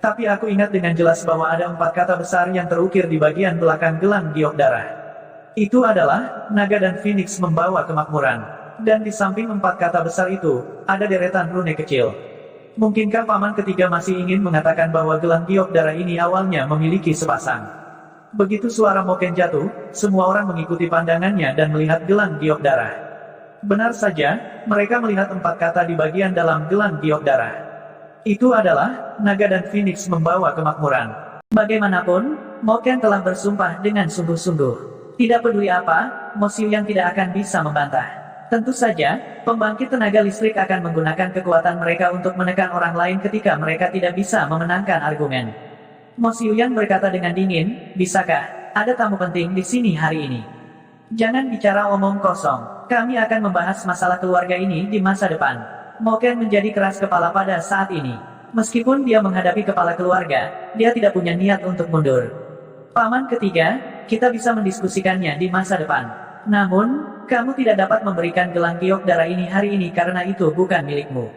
Tapi aku ingat dengan jelas bahwa ada 4 kata besar yang terukir di bagian belakang gelang giok darah. Itu adalah, naga dan phoenix membawa kemakmuran. Dan di samping 4 kata besar itu, ada deretan rune kecil. Mungkinkah paman ketiga masih ingin mengatakan bahwa gelang giok darah ini awalnya memiliki sepasang? Begitu suara Moken jatuh, semua orang mengikuti pandangannya dan melihat gelang giok darah. Benar saja, mereka melihat 4 kata di bagian dalam gelang giok darah. Itu adalah, naga dan phoenix membawa kemakmuran. Bagaimanapun, Moken telah bersumpah dengan sungguh-sungguh. Tidak peduli apa, Mo Xiuyang tidak akan bisa membantah. Tentu saja, pembangkit tenaga listrik akan menggunakan kekuatan mereka untuk menekan orang lain ketika mereka tidak bisa memenangkan argumen. Mo Xiuyang berkata dengan dingin, bisakah, ada tamu penting di sini hari ini? Jangan bicara omong kosong, kami akan membahas masalah keluarga ini di masa depan. Moken menjadi keras kepala pada saat ini. Meskipun dia menghadapi kepala keluarga, dia tidak punya niat untuk mundur. Paman ketiga, kita bisa mendiskusikannya di masa depan. Namun, kamu tidak dapat memberikan gelang giok darah ini hari ini karena itu bukan milikmu.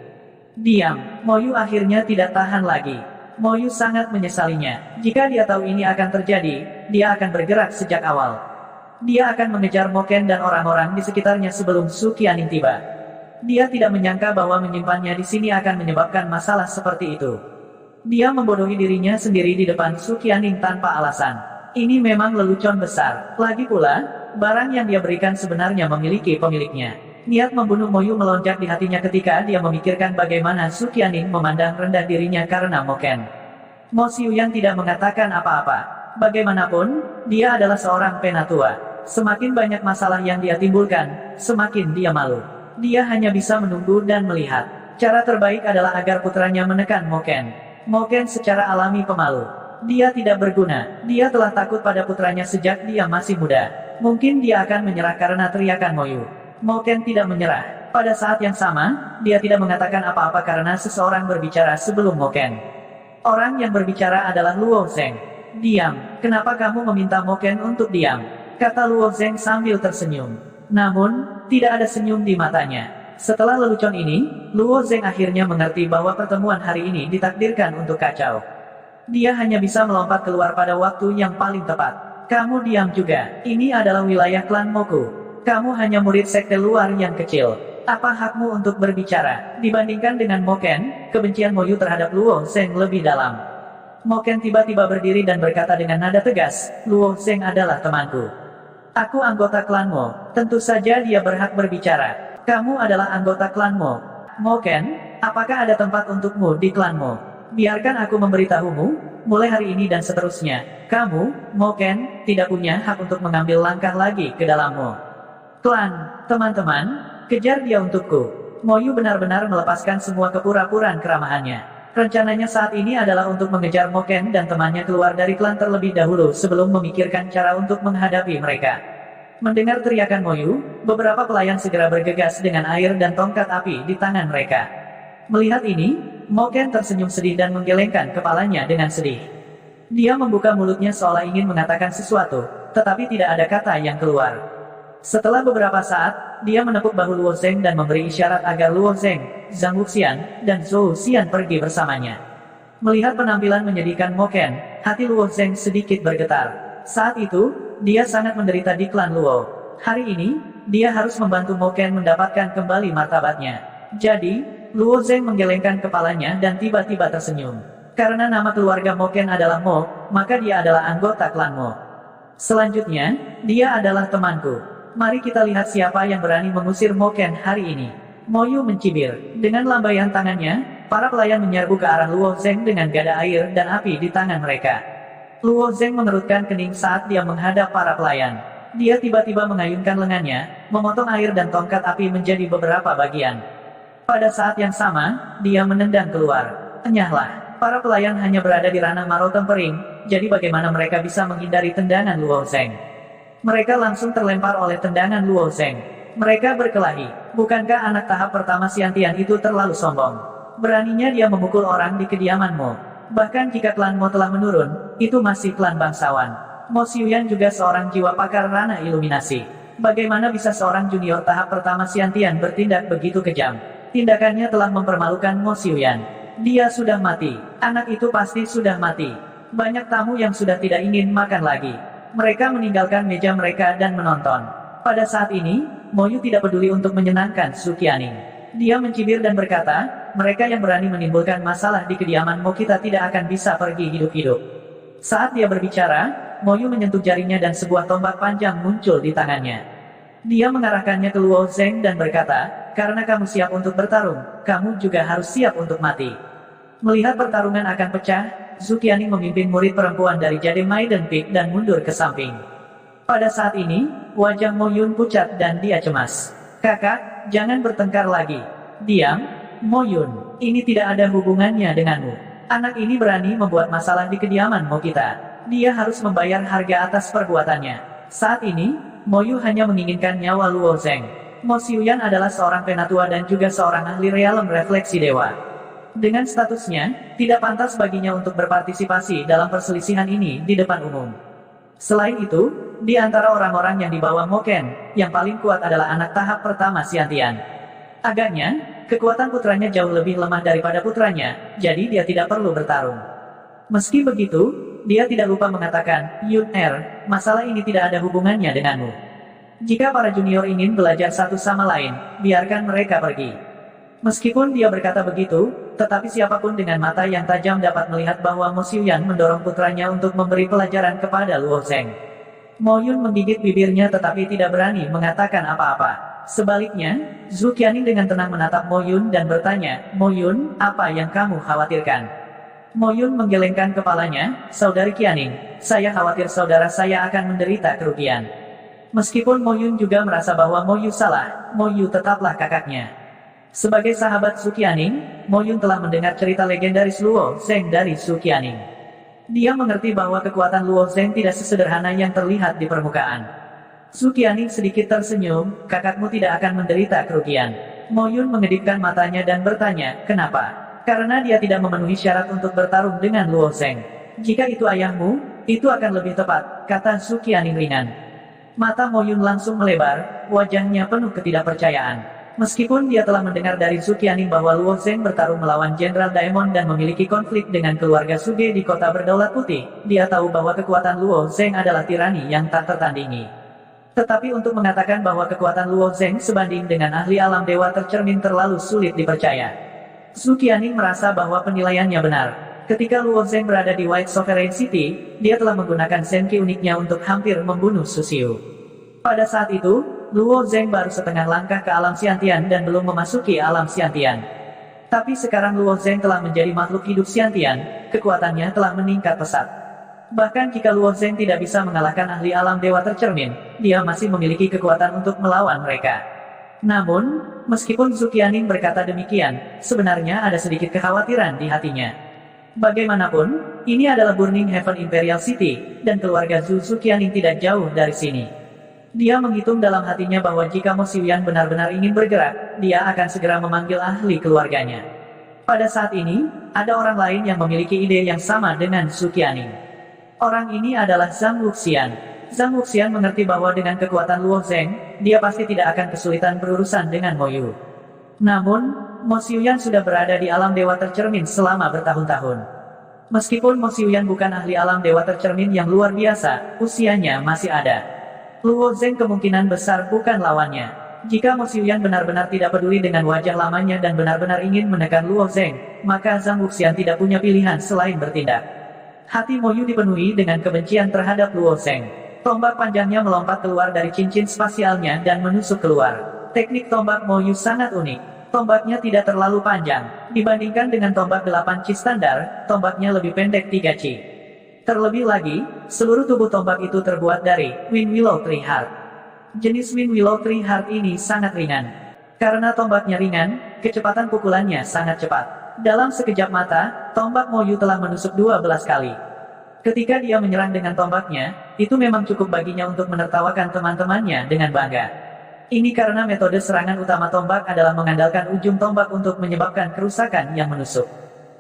Diam, Moyu akhirnya tidak tahan lagi. Moyu sangat menyesalinya. Jika dia tahu ini akan terjadi, dia akan bergerak sejak awal. Dia akan mengejar Moken dan orang-orang di sekitarnya sebelum Su Qianing tiba. Dia tidak menyangka bahwa menyimpannya di sini akan menyebabkan masalah seperti itu. Dia membodohi dirinya sendiri di depan Su Qianing tanpa alasan. Ini memang lelucon besar. Lagi pula, barang yang dia berikan sebenarnya memiliki pemiliknya. Niat membunuh Moyu melonjak di hatinya ketika dia memikirkan bagaimana Su Qianing memandang rendah dirinya karena Moken. Mo Xiuyang tidak mengatakan apa-apa. Bagaimanapun, dia adalah seorang penatua. Semakin banyak masalah yang dia timbulkan, semakin dia malu. Dia hanya bisa menunggu dan melihat. Cara terbaik adalah agar putranya menekan Moken. Moken secara alami pemalu. Dia tidak berguna. Dia telah takut pada putranya sejak dia masih muda. Mungkin dia akan menyerah karena teriakan Moyu. Moken tidak menyerah. Pada saat yang sama, dia tidak mengatakan apa-apa karena seseorang berbicara sebelum Moken. Orang yang berbicara adalah Luo Zheng. Diam, kenapa kamu meminta Moken untuk diam? Kata Luo Zheng sambil tersenyum. Namun, tidak ada senyum di matanya. Setelah lelucon ini, Luo Zheng akhirnya mengerti bahwa pertemuan hari ini ditakdirkan untuk kacau. Dia hanya bisa melompat keluar pada waktu yang paling tepat. Kamu diam juga. Ini adalah wilayah klan Moku. Kamu hanya murid sekte luar yang kecil. Apa hakmu untuk berbicara? Dibandingkan dengan Moken, kebencian Moyu terhadap Luo Zheng lebih dalam. Moken tiba-tiba berdiri dan berkata dengan nada tegas, Luo Zheng adalah temanku. Aku anggota klan Mo. Tentu saja dia berhak berbicara. Kamu adalah anggota klan Mo. Moken, apakah ada tempat untukmu di klan Mo? Biarkan aku memberitahumu, mulai hari ini dan seterusnya, kamu, Moken, tidak punya hak untuk mengambil langkah lagi ke dalam Mo. Klan, teman-teman, kejar dia untukku. Moyu benar-benar melepaskan semua kepura-puraan keramahannya. Rencananya saat ini adalah untuk mengejar Moken dan temannya keluar dari klan terlebih dahulu sebelum memikirkan cara untuk menghadapi mereka. Mendengar teriakan Moyu, beberapa pelayan segera bergegas dengan air dan tongkat api di tangan mereka. Melihat ini, Moken tersenyum sedih dan menggelengkan kepalanya dengan sedih. Dia membuka mulutnya seolah ingin mengatakan sesuatu, tetapi tidak ada kata yang keluar. Setelah beberapa saat, dia menepuk bahu Luo Zheng dan memberi isyarat agar Luo Zheng, Zhang Wuxian, dan Zhou Xian pergi bersamanya. Melihat penampilan menyedihkan Moken, hati Luo Zheng sedikit bergetar. Saat itu, dia sangat menderita di klan Luo. Hari ini, dia harus membantu Moken mendapatkan kembali martabatnya. Jadi, Luo Zheng menggelengkan kepalanya dan tiba-tiba tersenyum. Karena nama keluarga Moken adalah Mo, maka dia adalah anggota klan Mo. Selanjutnya, dia adalah temanku. Mari kita lihat siapa yang berani mengusir Moken hari ini. Moyu mencibir. Dengan lambaian tangannya, para pelayan menyerbu ke arah Luo Zheng dengan gada air dan api di tangan mereka. Luo Zheng mengerutkan kening saat dia menghadap para pelayan. Dia tiba-tiba mengayunkan lengannya, memotong air dan tongkat api menjadi beberapa bagian. Pada saat yang sama, dia menendang keluar. Enyahlah, para pelayan hanya berada di ranah Maro Tempering, jadi bagaimana mereka bisa menghindari tendangan Luo Zheng? Mereka langsung terlempar oleh tendangan Luo Zheng. Mereka berkelahi. Bukankah anak tahap pertama Xiantian itu terlalu sombong? Beraninya dia memukul orang di kediaman Mo. Bahkan jika klan Mo telah menurun, itu masih klan bangsawan. Mo Xiuyang juga seorang jiwa pakar ranah iluminasi. Bagaimana bisa seorang junior tahap pertama Xiantian bertindak begitu kejam? Tindakannya telah mempermalukan Mo Xiuyang. Dia sudah mati. Anak itu pasti sudah mati. Banyak tamu yang sudah tidak ingin makan lagi. Mereka meninggalkan meja mereka dan menonton. Pada saat ini, Moyu tidak peduli untuk menyenangkan Su Qianing. Dia mencibir dan berkata, mereka yang berani menimbulkan masalah di kediaman Mo kita tidak akan bisa pergi hidup-hidup. Saat dia berbicara, Moyu menyentuh jarinya dan sebuah tombak panjang muncul di tangannya. Dia mengarahkannya ke Luo Zeng dan berkata, karena kamu siap untuk bertarung, kamu juga harus siap untuk mati. Melihat pertarungan akan pecah, Su Qianing memimpin murid perempuan dari Jade Maiden Peak dan mundur ke samping. Pada saat ini, wajah Mo Yun pucat dan dia cemas. Kakak, jangan bertengkar lagi. Diam, Mo Yun, ini tidak ada hubungannya denganmu. Anak ini berani membuat masalah di kediaman Mo kita. Dia harus membayar harga atas perbuatannya. Saat ini, Mo Yu hanya menginginkan nyawa Luo Zeng. Mo Xiuyan adalah seorang penatua dan juga seorang ahli realem refleksi dewa. Dengan statusnya, tidak pantas baginya untuk berpartisipasi dalam perselisihan ini di depan umum. Selain itu, di antara orang-orang yang dibawa Mo Ken, yang paling kuat adalah anak tahap pertama Xiantian. Agaknya, kekuatan putranya jauh lebih lemah daripada putranya, jadi dia tidak perlu bertarung. Meski begitu, dia tidak lupa mengatakan, Yun Er, masalah ini tidak ada hubungannya denganmu. Jika para junior ingin belajar satu sama lain, biarkan mereka pergi. Meskipun dia berkata begitu, tetapi siapapun dengan mata yang tajam dapat melihat bahwa Mo Xiuyan mendorong putranya untuk memberi pelajaran kepada Luo Zeng. Mo Yun menggigit bibirnya tetapi tidak berani mengatakan apa-apa. Sebaliknya, Su Qianing dengan tenang menatap Mo Yun dan bertanya, Mo Yun, apa yang kamu khawatirkan? Mo Yun menggelengkan kepalanya, Saudari Qianing, saya khawatir saudara saya akan menderita kerugian. Meskipun Mo Yun juga merasa bahwa Mo Yu salah, Mo Yu tetaplah kakaknya. Sebagai sahabat Su Qianing, Mo Yun telah mendengar cerita legendaris Luo Zeng dari Su Qianing. Dia mengerti bahwa kekuatan Luo Zeng tidak sesederhana yang terlihat di permukaan. Su Qianing sedikit tersenyum, kakakmu tidak akan menderita kerugian. Mo Yun mengedipkan matanya dan bertanya, kenapa? Karena dia tidak memenuhi syarat untuk bertarung dengan Luo Zeng. Jika itu ayahmu, itu akan lebih tepat, kata Su Qianing ringan. Mata Mo Yun langsung melebar, wajahnya penuh ketidakpercayaan. Meskipun dia telah mendengar dari Su Qianing bahwa Luo Zeng bertarung melawan Jenderal Daemon dan memiliki konflik dengan keluarga Suge di kota berdaulat putih, dia tahu bahwa kekuatan Luo Zeng adalah tirani yang tak tertandingi. Tetapi untuk mengatakan bahwa kekuatan Luo Zeng sebanding dengan ahli alam dewa tercermin terlalu sulit dipercaya. Su Qianing merasa bahwa penilaiannya benar. Ketika Luo Zeng berada di White Sovereign City, dia telah menggunakan senki uniknya untuk hampir membunuh Su Xiu. Pada saat itu, Luo Zeng baru setengah langkah ke alam Xiantian dan belum memasuki alam Xiantian. Tapi sekarang Luo Zeng telah menjadi makhluk hidup Xiantian, kekuatannya telah meningkat pesat. Bahkan jika Luo Zeng tidak bisa mengalahkan ahli alam dewa tercermin, dia masih memiliki kekuatan untuk melawan mereka. Namun, meskipun Su Qianing berkata demikian, sebenarnya ada sedikit kekhawatiran di hatinya. Bagaimanapun, ini adalah Burning Heaven Imperial City, dan keluarga Su Qianing tidak jauh dari sini. Dia menghitung dalam hatinya bahwa jika Mo Xiuyan benar-benar ingin bergerak, dia akan segera memanggil ahli keluarganya. Pada saat ini, ada orang lain yang memiliki ide yang sama dengan Su Qianing. Orang ini adalah Zhang Wuxian. Zhang Wuxian mengerti bahwa dengan kekuatan Luo Zeng, dia pasti tidak akan kesulitan berurusan dengan Mo Yu. Namun, Mo Xiuyan sudah berada di alam dewa tercermin selama bertahun-tahun. Meskipun Mo Xiuyan bukan ahli alam dewa tercermin yang luar biasa, usianya masih ada. Luo Zeng kemungkinan besar bukan lawannya. Jika Mo Xiuyan benar-benar tidak peduli dengan wajah lamanya dan benar-benar ingin menekan Luo Zeng, maka Zhang Wuxian tidak punya pilihan selain bertindak. Hati Mo Yu dipenuhi dengan kebencian terhadap Luo Zeng. Tombak panjangnya melompat keluar dari cincin spasialnya dan menusuk keluar. Teknik tombak Mo Yu sangat unik. Tombaknya tidak terlalu panjang. Dibandingkan dengan tombak 8 Chi standar, tombaknya lebih pendek 3 Chi. Terlebih lagi, seluruh tubuh tombak itu terbuat dari Wind Willow Tree Heart. Jenis Wind Willow Tree Heart ini sangat ringan. Karena tombaknya ringan, kecepatan pukulannya sangat cepat. Dalam sekejap mata, tombak Mo Yu telah menusuk 12 kali. Ketika dia menyerang dengan tombaknya, itu memang cukup baginya untuk menertawakan teman-temannya dengan bangga. Ini karena metode serangan utama tombak adalah mengandalkan ujung tombak untuk menyebabkan kerusakan yang menusuk.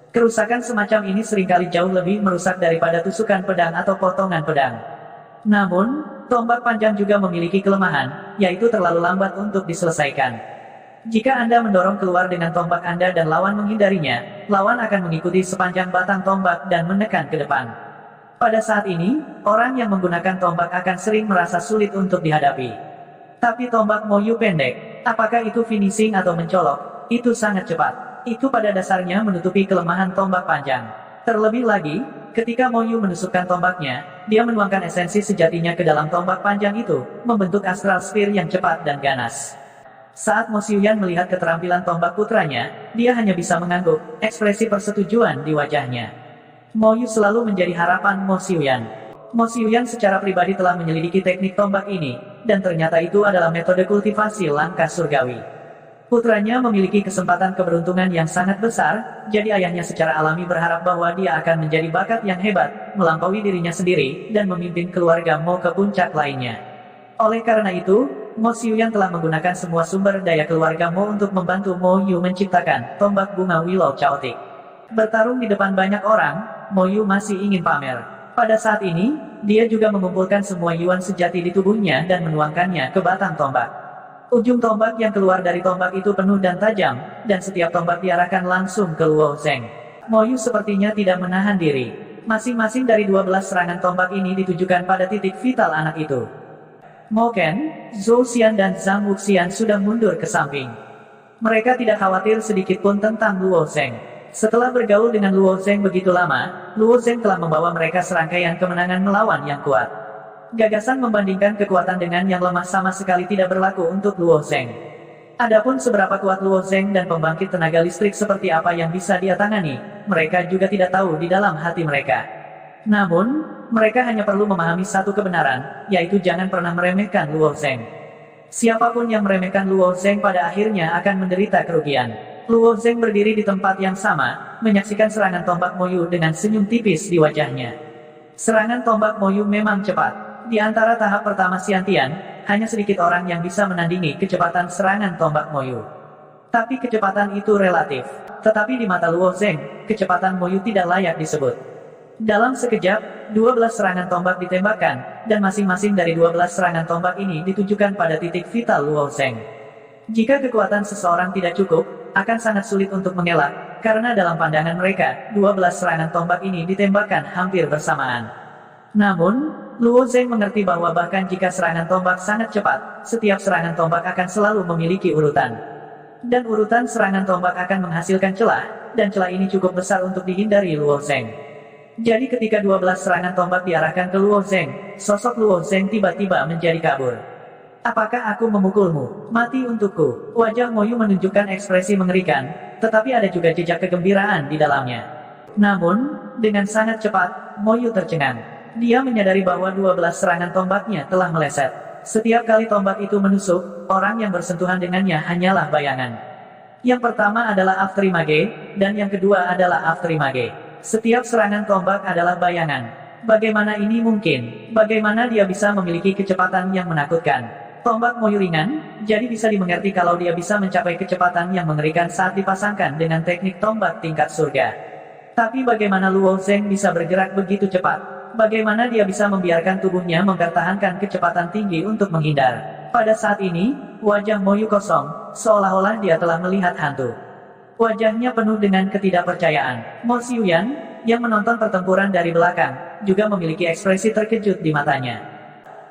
Kerusakan semacam ini seringkali jauh lebih merusak daripada tusukan pedang atau potongan pedang. Namun, tombak panjang juga memiliki kelemahan, yaitu terlalu lambat untuk diselesaikan. Jika Anda mendorong keluar dengan tombak Anda dan lawan menghindarinya, lawan akan mengikuti sepanjang batang tombak dan menekan ke depan. Pada saat ini, orang yang menggunakan tombak akan sering merasa sulit untuk dihadapi. Tapi tombak Moyu pendek, apakah itu finishing atau mencolok, itu sangat cepat. Itu pada dasarnya menutupi kelemahan tombak panjang. Terlebih lagi, ketika Moyu menusukkan tombaknya, dia menuangkan esensi sejatinya ke dalam tombak panjang itu, membentuk astral sphere yang cepat dan ganas. Saat Mo Xiuyan melihat keterampilan tombak putranya, dia hanya bisa mengangguk, ekspresi persetujuan di wajahnya. Mo Yu selalu menjadi harapan Mo Xiuyan. Mo Xiuyan secara pribadi telah menyelidiki teknik tombak ini, dan ternyata itu adalah metode kultivasi langkah surgawi. Putranya memiliki kesempatan keberuntungan yang sangat besar, jadi ayahnya secara alami berharap bahwa dia akan menjadi bakat yang hebat, melampaui dirinya sendiri, dan memimpin keluarga Mo ke puncak lainnya. Oleh karena itu, Mo Xiuyan telah menggunakan semua sumber daya keluarga Mo untuk membantu Mo Yu menciptakan tombak bunga Willow Chaotic. Bertarung di depan banyak orang, Mo Yu masih ingin pamer. Pada saat ini, dia juga mengumpulkan semua yuan sejati di tubuhnya dan menuangkannya ke batang tombak. Ujung tombak yang keluar dari tombak itu penuh dan tajam, dan setiap tombak diarahkan langsung ke Luo Zheng. Mo Yu sepertinya tidak menahan diri. Masing-masing dari 12 serangan tombak ini ditujukan pada titik vital anak itu. Mo Ken, Zhou Xian dan Zhang Wuxian sudah mundur ke samping. Mereka tidak khawatir sedikit pun tentang Luo Zheng. Setelah bergaul dengan Luo Zheng begitu lama, Luo Zheng telah membawa mereka serangkaian kemenangan melawan yang kuat. Gagasan membandingkan kekuatan dengan yang lemah sama sekali tidak berlaku untuk Luo Zheng. Adapun seberapa kuat Luo Zheng dan pembangkit tenaga listrik seperti apa yang bisa dia tangani, mereka juga tidak tahu di dalam hati mereka. Namun, mereka hanya perlu memahami satu kebenaran, yaitu jangan pernah meremehkan Luo Zheng. Siapapun yang meremehkan Luo Zheng pada akhirnya akan menderita kerugian. Luo Zheng berdiri di tempat yang sama, menyaksikan serangan tombak Mo Yu dengan senyum tipis di wajahnya. Serangan tombak Mo Yu memang cepat. Di antara tahap pertama Xiantian, hanya sedikit orang yang bisa menandingi kecepatan serangan tombak Mo Yu. Tapi kecepatan itu relatif. Tetapi di mata Luo Zheng, kecepatan Mo Yu tidak layak disebut. Dalam sekejap, 12 serangan tombak ditembakkan, dan masing-masing dari 12 serangan tombak ini ditujukan pada titik vital Luo Zheng. Jika kekuatan seseorang tidak cukup, akan sangat sulit untuk mengelak, karena dalam pandangan mereka, 12 serangan tombak ini ditembakkan hampir bersamaan. Namun, Luo Zheng mengerti bahwa bahkan jika serangan tombak sangat cepat, setiap serangan tombak akan selalu memiliki urutan. Dan urutan serangan tombak akan menghasilkan celah, dan celah ini cukup besar untuk dihindari Luo Zheng. Jadi ketika 12 serangan tombak diarahkan ke Luo Zheng, sosok Luo Zheng tiba-tiba menjadi kabur. Apakah aku memukulmu? Mati untukku. Wajah Mo Yu menunjukkan ekspresi mengerikan, tetapi ada juga jejak kegembiraan di dalamnya. Namun, dengan sangat cepat, Mo Yu tercengang. Dia menyadari bahwa 12 serangan tombaknya telah meleset. Setiap kali tombak itu menusuk, orang yang bersentuhan dengannya hanyalah bayangan. Yang pertama adalah Afterimage, dan yang kedua adalah Afterimage. Setiap serangan tombak adalah bayangan. Bagaimana ini mungkin? Bagaimana dia bisa memiliki kecepatan yang menakutkan? Tombak Mo Yu ringan, jadi bisa dimengerti kalau dia bisa mencapai kecepatan yang mengerikan saat dipasangkan dengan teknik tombak tingkat surga. Tapi bagaimana Luo Zheng bisa bergerak begitu cepat? Bagaimana dia bisa membiarkan tubuhnya mempertahankan kecepatan tinggi untuk menghindar? Pada saat ini, wajah Mo Yu kosong, seolah-olah dia telah melihat hantu. Wajahnya penuh dengan ketidakpercayaan. Mo Xiuyan, yang menonton pertempuran dari belakang, juga memiliki ekspresi terkejut di matanya.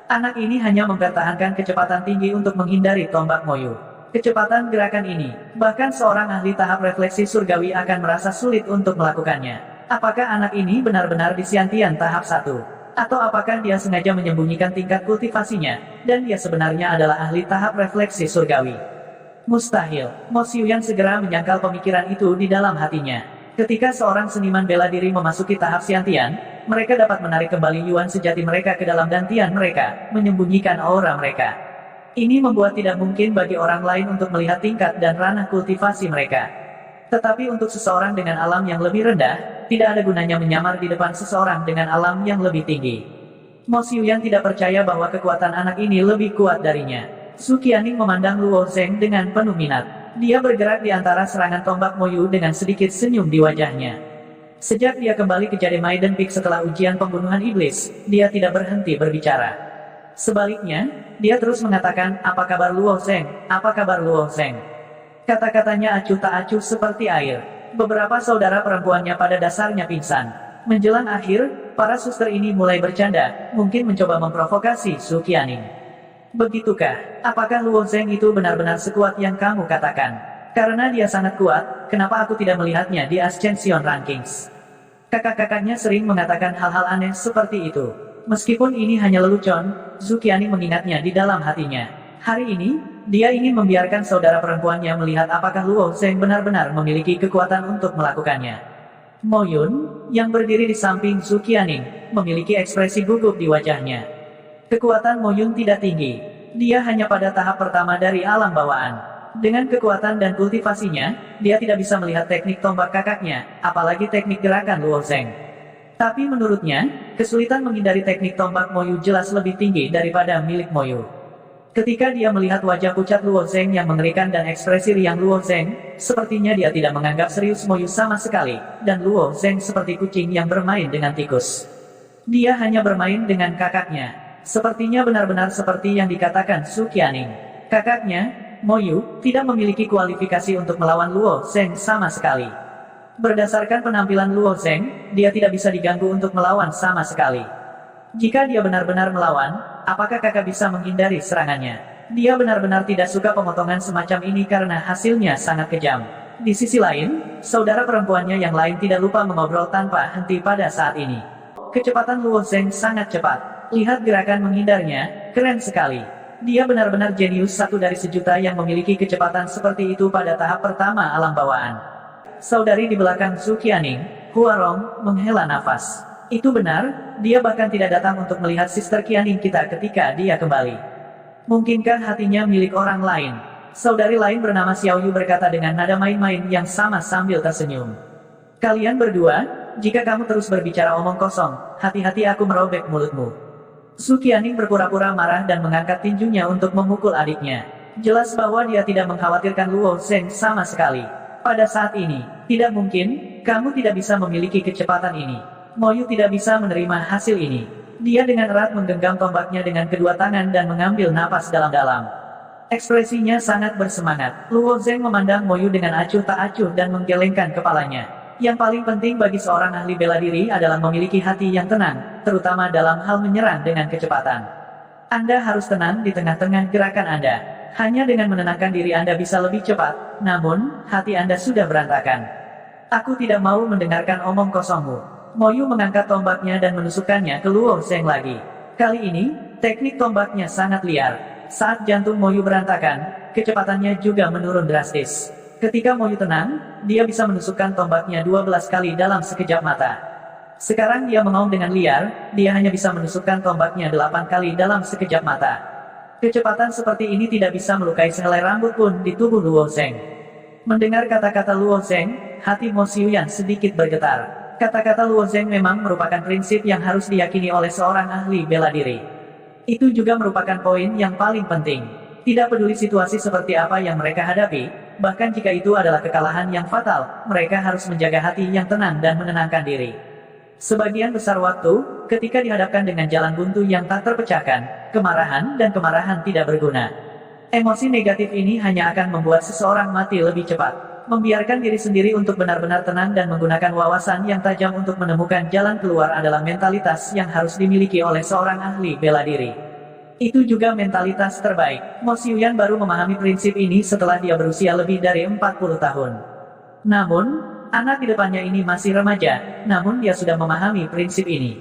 Anak ini hanya mempertahankan kecepatan tinggi untuk menghindari tombak Mo Yu. Kecepatan gerakan ini, bahkan seorang ahli tahap refleksi surgawi akan merasa sulit untuk melakukannya. Apakah anak ini benar-benar di Xiantian tahap 1? Atau apakah dia sengaja menyembunyikan tingkat kultivasinya, dan dia sebenarnya adalah ahli tahap refleksi surgawi? Mustahil. Mo Xiuyan segera menyangkal pemikiran itu di dalam hatinya. Ketika seorang seniman bela diri memasuki tahap Xiantian, mereka dapat menarik kembali yuan sejati mereka ke dalam dantian mereka, menyembunyikan aura mereka. Ini membuat tidak mungkin bagi orang lain untuk melihat tingkat dan ranah kultivasi mereka. Tetapi untuk seseorang dengan alam yang lebih rendah, tidak ada gunanya menyamar di depan seseorang dengan alam yang lebih tinggi. Mo Xiuyan tidak percaya bahwa kekuatan anak ini lebih kuat darinya. Su Qianing memandang Luo Zheng dengan penuh minat. Dia bergerak di antara serangan tombak Mo Yu dengan sedikit senyum di wajahnya. Sejak dia kembali ke Jade Maiden Peak setelah ujian pembunuhan iblis, dia tidak berhenti berbicara. Sebaliknya, dia terus mengatakan, "Apa kabar Luo Zheng? Apa kabar Luo Zheng?" Kata-katanya acuh tak acuh seperti air. Beberapa saudara perempuannya pada dasarnya pingsan. Menjelang akhir, para suster ini mulai bercanda, mungkin mencoba memprovokasi Su Qianing. Begitukah? Apakah Luo Zheng itu benar-benar sekuat yang kamu katakan? Karena dia sangat kuat, kenapa aku tidak melihatnya di Ascension Rankings? Kakak-kakaknya sering mengatakan hal-hal aneh seperti itu. Meskipun ini hanya lelucon, Su Qianing mengingatnya di dalam hatinya. Hari ini, dia ingin membiarkan saudara perempuannya melihat apakah Luo Zheng benar-benar memiliki kekuatan untuk melakukannya. Mo Yun, yang berdiri di samping Su Qianing, memiliki ekspresi gugup di wajahnya. Kekuatan Mo Yun tidak tinggi. Dia hanya pada tahap pertama dari alam bawaan. Dengan kekuatan dan kultivasinya, dia tidak bisa melihat teknik tombak kakaknya, apalagi teknik gerakan Luo Zheng. Tapi menurutnya, kesulitan menghindari teknik tombak Mo Yu jelas lebih tinggi daripada milik Mo Yu. Ketika dia melihat wajah pucat Luo Zheng yang mengerikan dan ekspresi riang Luo Zheng, sepertinya dia tidak menganggap serius Mo Yu sama sekali, dan Luo Zheng seperti kucing yang bermain dengan tikus. Dia hanya bermain dengan kakaknya. Sepertinya benar-benar seperti yang dikatakan Su Qianing. Kakaknya, Mo Yu, tidak memiliki kualifikasi untuk melawan Luo Zheng sama sekali. Berdasarkan penampilan Luo Zheng, dia tidak bisa diganggu untuk melawan sama sekali. Jika dia benar-benar melawan, apakah kakak bisa menghindari serangannya? Dia benar-benar tidak suka pemotongan semacam ini karena hasilnya sangat kejam. Di sisi lain, saudara perempuannya yang lain tidak lupa mengobrol tanpa henti pada saat ini. Kecepatan Luo Zheng sangat cepat. Lihat gerakan menghindarnya, keren sekali. Dia benar-benar jenius satu dari sejuta yang memiliki kecepatan seperti itu pada tahap pertama alam bawaan. Saudari di belakang Su Qianing, Huarong, menghela nafas. Itu benar, dia bahkan tidak datang untuk melihat Sister Qianing kita ketika dia kembali. Mungkinkah hatinya milik orang lain? Saudari lain bernama Xiao Yu berkata dengan nada main-main yang sama sambil tersenyum. Kalian berdua, jika kamu terus berbicara omong kosong, hati-hati aku merobek mulutmu. Su Qianing berpura-pura marah dan mengangkat tinjunya untuk memukul adiknya. Jelas bahwa dia tidak mengkhawatirkan Luo Zheng sama sekali. Pada saat ini, tidak mungkin, kamu tidak bisa memiliki kecepatan ini. Mo Yu tidak bisa menerima hasil ini. Dia dengan erat menggenggam tombaknya dengan kedua tangan dan mengambil napas dalam-dalam. Ekspresinya sangat bersemangat. Luo Zheng memandang Mo Yu dengan acuh tak acuh dan menggelengkan kepalanya. Yang paling penting bagi seorang ahli bela diri adalah memiliki hati yang tenang, terutama dalam hal menyerang dengan kecepatan. Anda harus tenang di tengah-tengah gerakan Anda. Hanya dengan menenangkan diri Anda bisa lebih cepat, namun, hati Anda sudah berantakan. Aku tidak mau mendengarkan omong kosongmu. Mo Yu mengangkat tombaknya dan menusukkannya ke Luo Zheng lagi. Kali ini, teknik tombaknya sangat liar. Saat jantung Mo Yu berantakan, kecepatannya juga menurun drastis. Ketika Mo Yu tenang, dia bisa menusukkan tombaknya 12 kali dalam sekejap mata. Sekarang dia mengaum dengan liar, dia hanya bisa menusukkan tombaknya 8 kali dalam sekejap mata. Kecepatan seperti ini tidak bisa melukai sehelai rambut pun di tubuh Luo Zheng. Mendengar kata-kata Luo Zheng, hati Mo Xiuyan sedikit bergetar. Kata-kata Luo Zheng memang merupakan prinsip yang harus diyakini oleh seorang ahli bela diri. Itu juga merupakan poin yang paling penting. Tidak peduli situasi seperti apa yang mereka hadapi, bahkan jika itu adalah kekalahan yang fatal, mereka harus menjaga hati yang tenang dan menenangkan diri. Sebagian besar waktu, ketika dihadapkan dengan jalan buntu yang tak terpecahkan, kemarahan dan kemarahan tidak berguna. Emosi negatif ini hanya akan membuat seseorang mati lebih cepat. Membiarkan diri sendiri untuk benar-benar tenang dan menggunakan wawasan yang tajam untuk menemukan jalan keluar adalah mentalitas yang harus dimiliki oleh seorang ahli bela diri. Itu juga mentalitas terbaik. Mo Xiuyan baru memahami prinsip ini setelah dia berusia lebih dari 40 tahun. Namun, anak di depannya ini masih remaja, namun dia sudah memahami prinsip ini.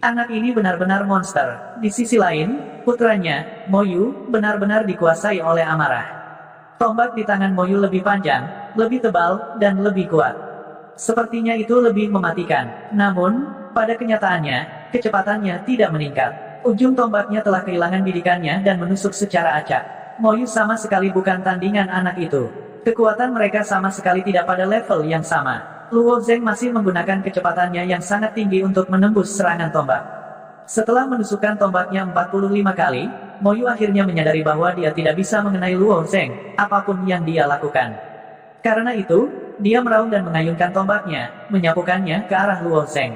Anak ini benar-benar monster. Di sisi lain, putranya, Mo Yu, benar-benar dikuasai oleh amarah. Tombak di tangan Mo Yu lebih panjang, lebih tebal, dan lebih kuat. Sepertinya itu lebih mematikan. Namun, pada kenyataannya, kecepatannya tidak meningkat. Ujung tombaknya telah kehilangan bidikannya dan menusuk secara acak. Mo Yu sama sekali bukan tandingan anak itu. Kekuatan mereka sama sekali tidak pada level yang sama. Luo Zheng masih menggunakan kecepatannya yang sangat tinggi untuk menembus serangan tombak. Setelah menusukkan tombaknya 45 kali, Mo Yu akhirnya menyadari bahwa dia tidak bisa mengenai Luo Zheng, apapun yang dia lakukan. Karena itu, dia meraung dan mengayunkan tombaknya, menyapukannya ke arah Luo Zheng.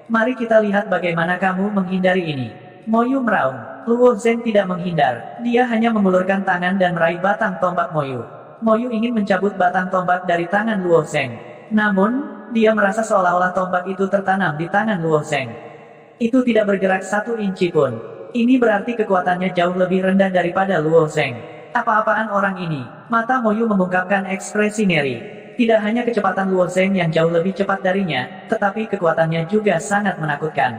Mari kita lihat bagaimana kamu menghindari ini. Mo Yu meraung. Luo Zheng tidak menghindar, dia hanya mengulurkan tangan dan meraih batang tombak Mo Yu. Mo Yu ingin mencabut batang tombak dari tangan Luo Zeng. Namun, dia merasa seolah-olah tombak itu tertanam di tangan Luo Zeng. Itu tidak bergerak 1 inci pun. Ini berarti kekuatannya jauh lebih rendah daripada Luo Zeng. Apa-apaan orang ini? Mata Mo Yu mengungkapkan ekspresi ngeri. Tidak hanya kecepatan Luo Zeng yang jauh lebih cepat darinya, tetapi kekuatannya juga sangat menakutkan.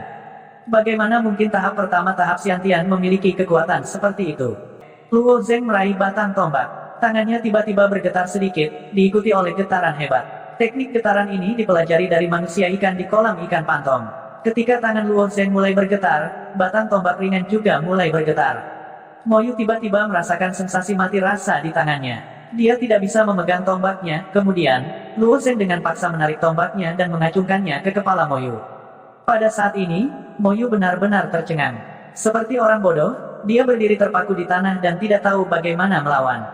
Bagaimana mungkin tahap pertama tahap Xiantian memiliki kekuatan seperti itu? Luo Zeng meraih batang tombak. Tangannya tiba-tiba bergetar sedikit, diikuti oleh getaran hebat. Teknik getaran ini dipelajari dari manusia ikan di kolam ikan pantom. Ketika tangan Luo Zeng mulai bergetar, batang tombak ringan juga mulai bergetar. Mo Yu tiba-tiba merasakan sensasi mati rasa di tangannya. Dia tidak bisa memegang tombaknya, kemudian, Luo Zeng dengan paksa menarik tombaknya dan mengacungkannya ke kepala Mo Yu. Pada saat ini, Mo Yu benar-benar tercengang. Seperti orang bodoh, dia berdiri terpaku di tanah dan tidak tahu bagaimana melawan.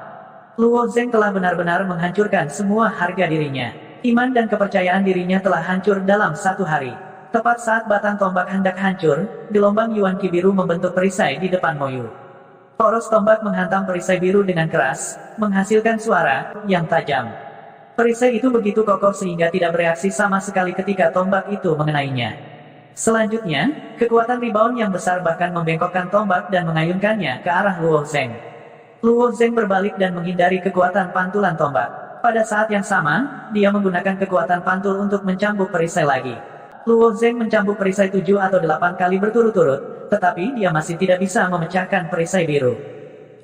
Luo Zeng telah benar-benar menghancurkan semua harga dirinya. Iman dan kepercayaan dirinya telah hancur dalam 1 hari. Tepat saat batang tombak hendak hancur, gelombang Yuan Qi biru membentuk perisai di depan Mo Yu. Poros tombak menghantam perisai biru dengan keras, menghasilkan suara yang tajam. Perisai itu begitu kokoh sehingga tidak bereaksi sama sekali ketika tombak itu mengenainya. Selanjutnya, kekuatan rebound yang besar bahkan membengkokkan tombak dan mengayunkannya ke arah Luo Zeng. Luo Zeng berbalik dan menghindari kekuatan pantulan tombak. Pada saat yang sama, dia menggunakan kekuatan pantul untuk mencambuk perisai lagi. Luo Zeng mencambuk perisai 7 atau 8 kali berturut-turut, tetapi dia masih tidak bisa memecahkan perisai biru.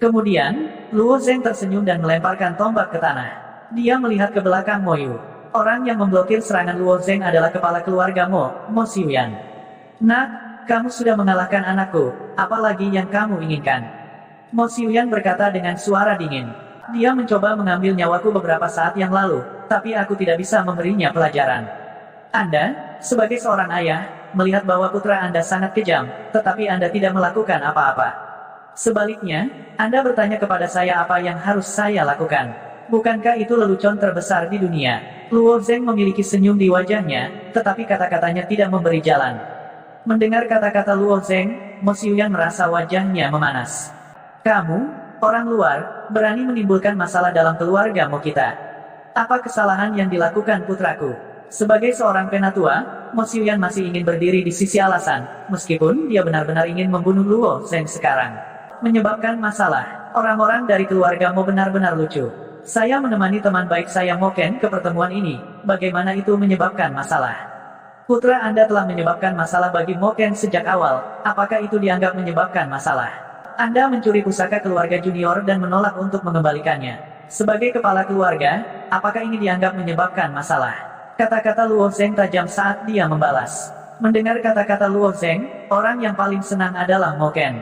Kemudian, Luo Zeng tersenyum dan melemparkan tombak ke tanah. Dia melihat ke belakang Mo Yu. Orang yang memblokir serangan Luo Zeng adalah kepala keluarga Mo Xiuyan. Nak, kamu sudah mengalahkan anakku, apalagi yang kamu inginkan? Mo Xiuyan berkata dengan suara dingin. Dia mencoba mengambil nyawaku beberapa saat yang lalu, tapi aku tidak bisa memberinya pelajaran. Anda, sebagai seorang ayah, melihat bahwa putra Anda sangat kejam, tetapi Anda tidak melakukan apa-apa. Sebaliknya, Anda bertanya kepada saya apa yang harus saya lakukan. Bukankah itu lelucon terbesar di dunia? Luo Zeng memiliki senyum di wajahnya, tetapi kata-katanya tidak memberi jalan. Mendengar kata-kata Luo Zeng, Mo Xiuyan merasa wajahnya memanas. Kamu, orang luar, berani menimbulkan masalah dalam keluarga Mo kita. Apa kesalahan yang dilakukan putraku? Sebagai seorang penatua, Mo Xiuyan masih ingin berdiri di sisi alasan, meskipun dia benar-benar ingin membunuh Luo Zeng sekarang. Menyebabkan masalah, orang-orang dari keluarga Mo benar-benar lucu. Saya menemani teman baik saya Mo Ken ke pertemuan ini, bagaimana itu menyebabkan masalah? Putra Anda telah menyebabkan masalah bagi Mo Ken sejak awal, apakah itu dianggap menyebabkan masalah? Anda mencuri pusaka keluarga junior dan menolak untuk mengembalikannya. Sebagai kepala keluarga, apakah ini dianggap menyebabkan masalah? Kata-kata Luo Zeng tajam saat dia membalas. Mendengar kata-kata Luo Zeng, orang yang paling senang adalah Mo Ken.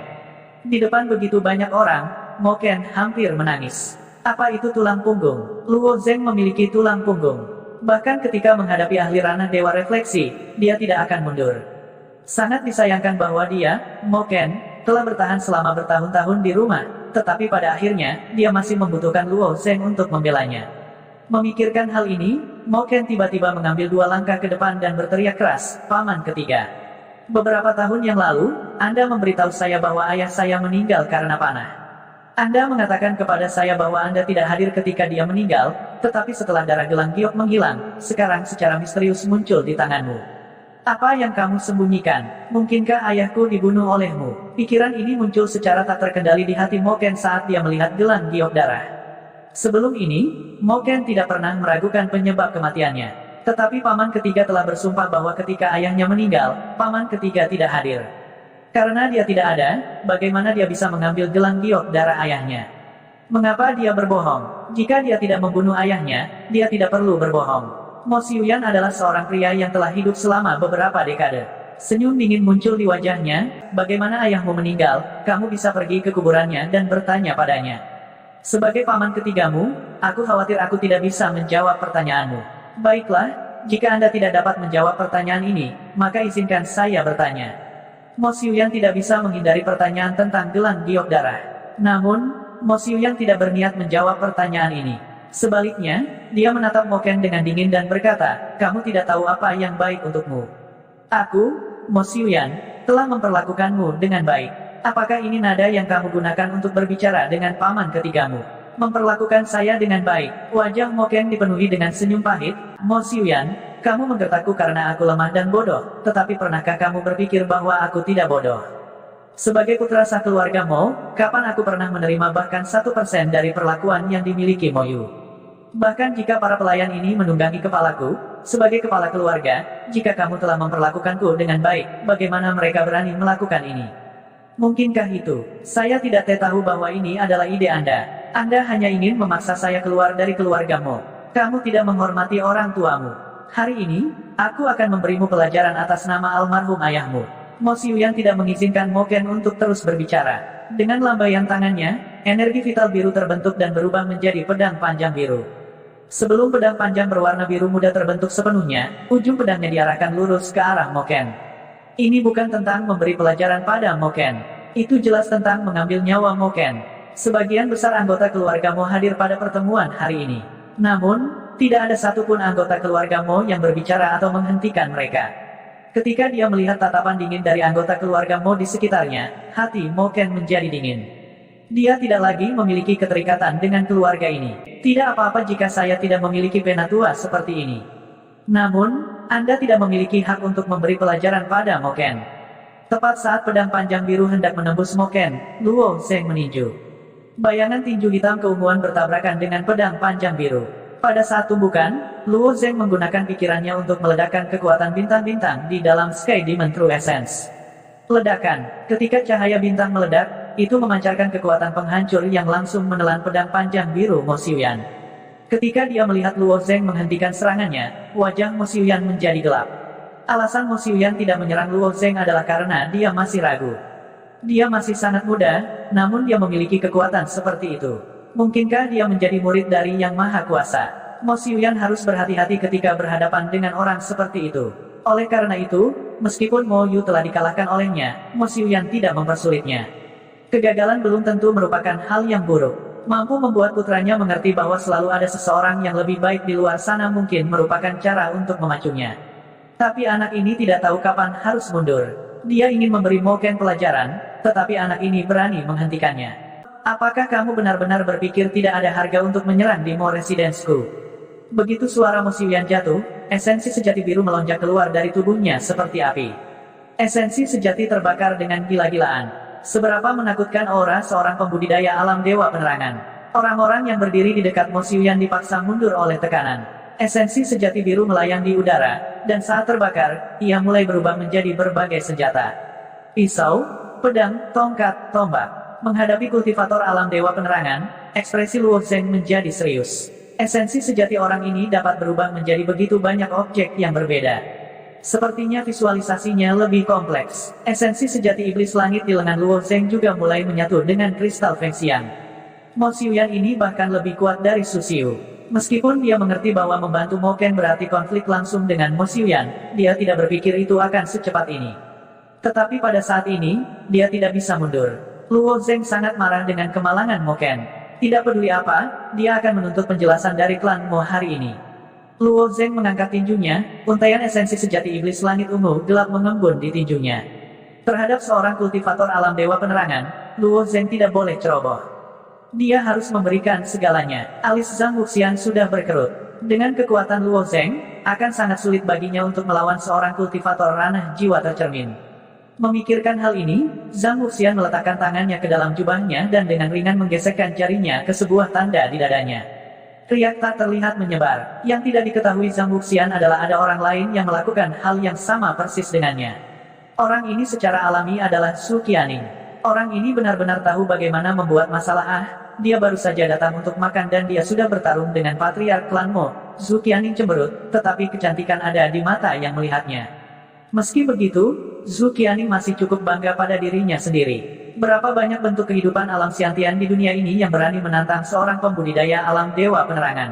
Di depan begitu banyak orang, Mo Ken hampir menangis. Apa itu tulang punggung? Luo Zeng memiliki tulang punggung. Bahkan ketika menghadapi ahli ranah Dewa Refleksi, dia tidak akan mundur. Sangat disayangkan bahwa dia, Mo Ken, telah bertahan selama bertahun-tahun di rumah, tetapi pada akhirnya, dia masih membutuhkan Luo Zeng untuk membelanya. Memikirkan hal ini, Mo Ken tiba-tiba mengambil 2 langkah ke depan dan berteriak keras, "Paman ketiga. Beberapa tahun yang lalu, Anda memberitahu saya bahwa ayah saya meninggal karena panah. Anda mengatakan kepada saya bahwa Anda tidak hadir ketika dia meninggal, tetapi setelah darah gelang giok menghilang, sekarang secara misterius muncul di tanganmu. Apa yang kamu sembunyikan? Mungkinkah ayahku dibunuh olehmu?" Pikiran ini muncul secara tak terkendali di hati Mo Ken saat dia melihat gelang giok darah. Sebelum ini, Mo Ken tidak pernah meragukan penyebab kematiannya. Tetapi paman ketiga telah bersumpah bahwa ketika ayahnya meninggal, paman ketiga tidak hadir. Karena dia tidak ada, bagaimana dia bisa mengambil gelang giok darah ayahnya? Mengapa dia berbohong? Jika dia tidak membunuh ayahnya, dia tidak perlu berbohong. Mo Xiuyan adalah seorang pria yang telah hidup selama beberapa dekade. Senyum dingin muncul di wajahnya, bagaimana ayahmu meninggal, kamu bisa pergi ke kuburannya dan bertanya padanya. Sebagai paman ketigamu, aku khawatir aku tidak bisa menjawab pertanyaanmu. Baiklah, jika Anda tidak dapat menjawab pertanyaan ini, maka izinkan saya bertanya. Mo Xiuyan tidak bisa menghindari pertanyaan tentang gelang giok darah. Namun, Mo Xiuyan tidak berniat menjawab pertanyaan ini. Sebaliknya, dia menatap Mo Ken dengan dingin dan berkata, "Kamu tidak tahu apa yang baik untukmu. Aku, Mo Xiuyan, telah memperlakukanmu dengan baik. Apakah ini nada yang kamu gunakan untuk berbicara dengan paman ketigamu?" Memperlakukan saya dengan baik. Wajah Mo Ken dipenuhi dengan senyum pahit. Mo Xiuyan, kamu menggertakku karena aku lemah dan bodoh. Tetapi pernahkah kamu berpikir bahwa aku tidak bodoh? Sebagai putra sah keluarga Mo, kapan aku pernah menerima bahkan 1% dari perlakuan yang dimiliki Mo Yu? Bahkan jika para pelayan ini menunggangi kepalaku, sebagai kepala keluarga, jika kamu telah memperlakukanku dengan baik, bagaimana mereka berani melakukan ini? Mungkinkah itu? Saya tidak tahu bahwa ini adalah ide Anda. Anda hanya ingin memaksa saya keluar dari keluargamu. Kamu tidak menghormati orang tuamu. Hari ini, aku akan memberimu pelajaran atas nama almarhum ayahmu. Mo Xiuyan tidak mengizinkan Mo Ken untuk terus berbicara. Dengan lambaian tangannya, energi vital biru terbentuk dan berubah menjadi pedang panjang biru. Sebelum pedang panjang berwarna biru muda terbentuk sepenuhnya, ujung pedangnya diarahkan lurus ke arah Mo Ken. Ini bukan tentang memberi pelajaran pada Mo Ken. Itu jelas tentang mengambil nyawa Mo Ken. Sebagian besar anggota keluarga Mo hadir pada pertemuan hari ini. Namun, tidak ada satupun anggota keluarga Mo yang berbicara atau menghentikan mereka. Ketika dia melihat tatapan dingin dari anggota keluarga Mo di sekitarnya, hati Mo Ken menjadi dingin. Dia tidak lagi memiliki keterikatan dengan keluarga ini. Tidak apa-apa jika saya tidak memiliki penatua seperti ini. Namun, Anda tidak memiliki hak untuk memberi pelajaran pada Mo Ken. Tepat saat pedang panjang biru hendak menembus Mo Ken, Luo Zeng meninju. Bayangan tinju hitam keunguan bertabrakan dengan pedang panjang biru. Pada saat tumbukan, Luo Zeng menggunakan pikirannya untuk meledakkan kekuatan bintang-bintang di dalam Sky Demon True Essence. Ledakan. Ketika cahaya bintang meledak, itu memancarkan kekuatan penghancur yang langsung menelan pedang panjang biru Mo Xiuyan. Ketika dia melihat Luo Zeng menghentikan serangannya, wajah Mo Xiuyan menjadi gelap. Alasan Mo Xiuyan tidak menyerang Luo Zeng adalah karena dia masih ragu. Dia masih sangat muda, namun dia memiliki kekuatan seperti itu. Mungkinkah dia menjadi murid dari Yang Maha Kuasa? Mo Xiuyan harus berhati-hati ketika berhadapan dengan orang seperti itu. Oleh karena itu, meskipun Mo Yu telah dikalahkan olehnya, Mo Xiuyan tidak mempersulitnya. Kegagalan belum tentu merupakan hal yang buruk. Mampu membuat putranya mengerti bahwa selalu ada seseorang yang lebih baik di luar sana mungkin merupakan cara untuk memacunya. Tapi anak ini tidak tahu kapan harus mundur. Dia ingin memberi Mo Ken pelajaran, tetapi anak ini berani menghentikannya. Apakah kamu benar-benar berpikir tidak ada harga untuk menyerang di Mo Residence-ku? Begitu suara Mo Xiuyan jatuh, esensi sejati biru melonjak keluar dari tubuhnya seperti api. Esensi sejati terbakar dengan gila-gilaan. Seberapa menakutkan aura seorang pembudidaya alam dewa penerangan. Orang-orang yang berdiri di dekat Mo Xiuyan dipaksa mundur oleh tekanan. Esensi sejati biru melayang di udara, dan saat terbakar, ia mulai berubah menjadi berbagai senjata. Pisau, pedang, tongkat, tombak. Menghadapi kultivator alam dewa penerangan, ekspresi Luo Zeng menjadi serius. Esensi sejati orang ini dapat berubah menjadi begitu banyak objek yang berbeda. Sepertinya visualisasinya lebih kompleks. Esensi sejati iblis langit di lengan Luo Zeng juga mulai menyatu dengan kristal Feng Xiang. Mo Xiuyan ini bahkan lebih kuat dari Su Xiu. Meskipun dia mengerti bahwa membantu Mo Ken berarti konflik langsung dengan Mo Xiuyan, dia tidak berpikir itu akan secepat ini. Tetapi pada saat ini, dia tidak bisa mundur. Luo Zeng sangat marah dengan kemalangan Mo Ken. Tidak peduli apa, dia akan menuntut penjelasan dari klan Mo hari ini. Luo Zeng mengangkat tinjunya, untaian esensi sejati iblis langit ungu gelap mengembun di tinjunya. Terhadap seorang kultivator alam dewa penerangan, Luo Zeng tidak boleh ceroboh. Dia harus memberikan segalanya. Alis Zhang Wuxian sudah berkerut. Dengan kekuatan Luo Zeng, akan sangat sulit baginya untuk melawan seorang kultivator ranah jiwa tercermin. Memikirkan hal ini, Zhang Wuxian meletakkan tangannya ke dalam jubahnya dan dengan ringan menggesekkan jarinya ke sebuah tanda di dadanya. Riak tak terlihat menyebar. Yang tidak diketahui Zhang Wuxian adalah ada orang lain yang melakukan hal yang sama persis dengannya. Orang ini secara alami adalah Su Qianing. Orang ini benar-benar tahu bagaimana membuat masalah. Dia baru saja datang untuk makan dan dia sudah bertarung dengan patriark klan Mo. Su Qianing cemberut, tetapi kecantikan ada di mata yang melihatnya. Meski begitu, Su Qianing masih cukup bangga pada dirinya sendiri. Berapa banyak bentuk kehidupan alam Xiantian di dunia ini yang berani menantang seorang pembudidaya alam dewa penerangan.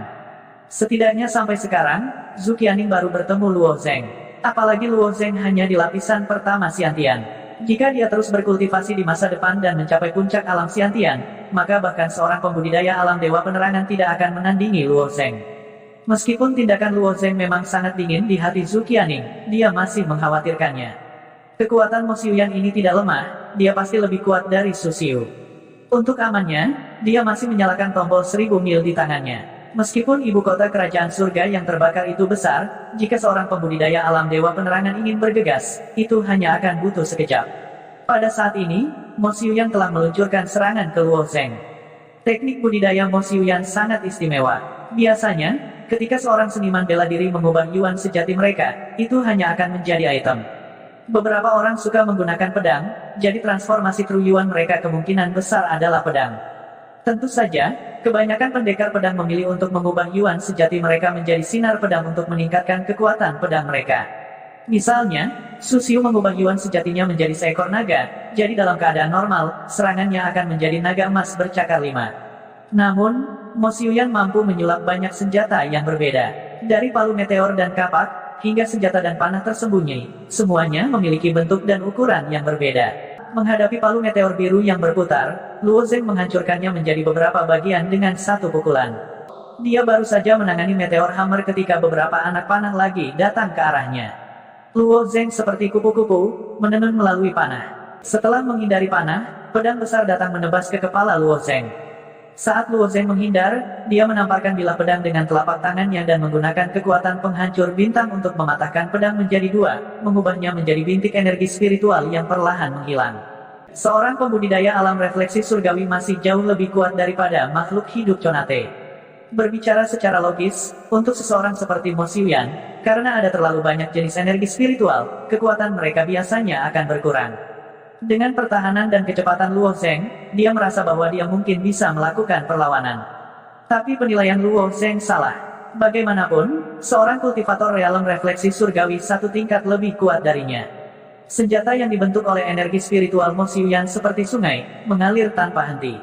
Setidaknya sampai sekarang, Su Qianing baru bertemu Luo Zeng. Apalagi Luo Zeng hanya di lapisan pertama Xiantian. Jika dia terus berkultivasi di masa depan dan mencapai puncak alam Xiantian, maka bahkan seorang pembudidaya alam dewa penerangan tidak akan menandingi Luo Zeng. Meskipun tindakan Luo Zeng memang sangat dingin di hati Su Qianing, dia masih mengkhawatirkannya. Kekuatan Mo Xiuyan ini tidak lemah, dia pasti lebih kuat dari Su Xiu. Untuk amannya, dia masih menyalakan tombol 1000 mil di tangannya. Meskipun ibu kota kerajaan surga yang terbakar itu besar, jika seorang pembudidaya alam dewa penerangan ingin bergegas, itu hanya akan butuh sekejap. Pada saat ini, Mo Xiuyan telah meluncurkan serangan ke Luo Zeng. Teknik budidaya Mo Xiuyan sangat istimewa. Biasanya, ketika seorang seniman bela diri mengubah yuan sejati mereka, itu hanya akan menjadi item. Beberapa orang suka menggunakan pedang, jadi transformasi true yuan mereka kemungkinan besar adalah pedang. Tentu saja, kebanyakan pendekar pedang memilih untuk mengubah yuan sejati mereka menjadi sinar pedang untuk meningkatkan kekuatan pedang mereka. Misalnya, Su Xiu mengubah yuan sejatinya menjadi seekor naga, jadi dalam keadaan normal, serangannya akan menjadi naga emas bercakar 5. Namun, Mo Xiuyan mampu menyulap banyak senjata yang berbeda. Dari palu meteor dan kapak, hingga senjata dan panah tersembunyi, semuanya memiliki bentuk dan ukuran yang berbeda. Menghadapi palu meteor biru yang berputar, Luo Zeng menghancurkannya menjadi beberapa bagian dengan satu pukulan. Dia baru saja menangani meteor hammer ketika beberapa anak panah lagi datang ke arahnya. Luo Zeng seperti kupu-kupu, menenun melalui panah. Setelah menghindari panah, pedang besar datang menebas ke kepala Luo Zeng. Saat Luo Zeng menghindar, dia menamparkan bilah pedang dengan telapak tangannya dan menggunakan kekuatan penghancur bintang untuk mematahkan pedang menjadi 2, mengubahnya menjadi bintik energi spiritual yang perlahan menghilang. Seorang pembudidaya alam refleksi surgawi masih jauh lebih kuat daripada makhluk hidup Conate. Berbicara secara logis, untuk seseorang seperti Mo Xiuyan, karena ada terlalu banyak jenis energi spiritual, kekuatan mereka biasanya akan berkurang. Dengan pertahanan dan kecepatan Luo Zeng, dia merasa bahwa dia mungkin bisa melakukan perlawanan. Tapi penilaian Luo Zeng salah. Bagaimanapun, seorang kultivator realem refleksi surgawi satu tingkat lebih kuat darinya. Senjata yang dibentuk oleh energi spiritual Mo Xiuyan seperti sungai, mengalir tanpa henti.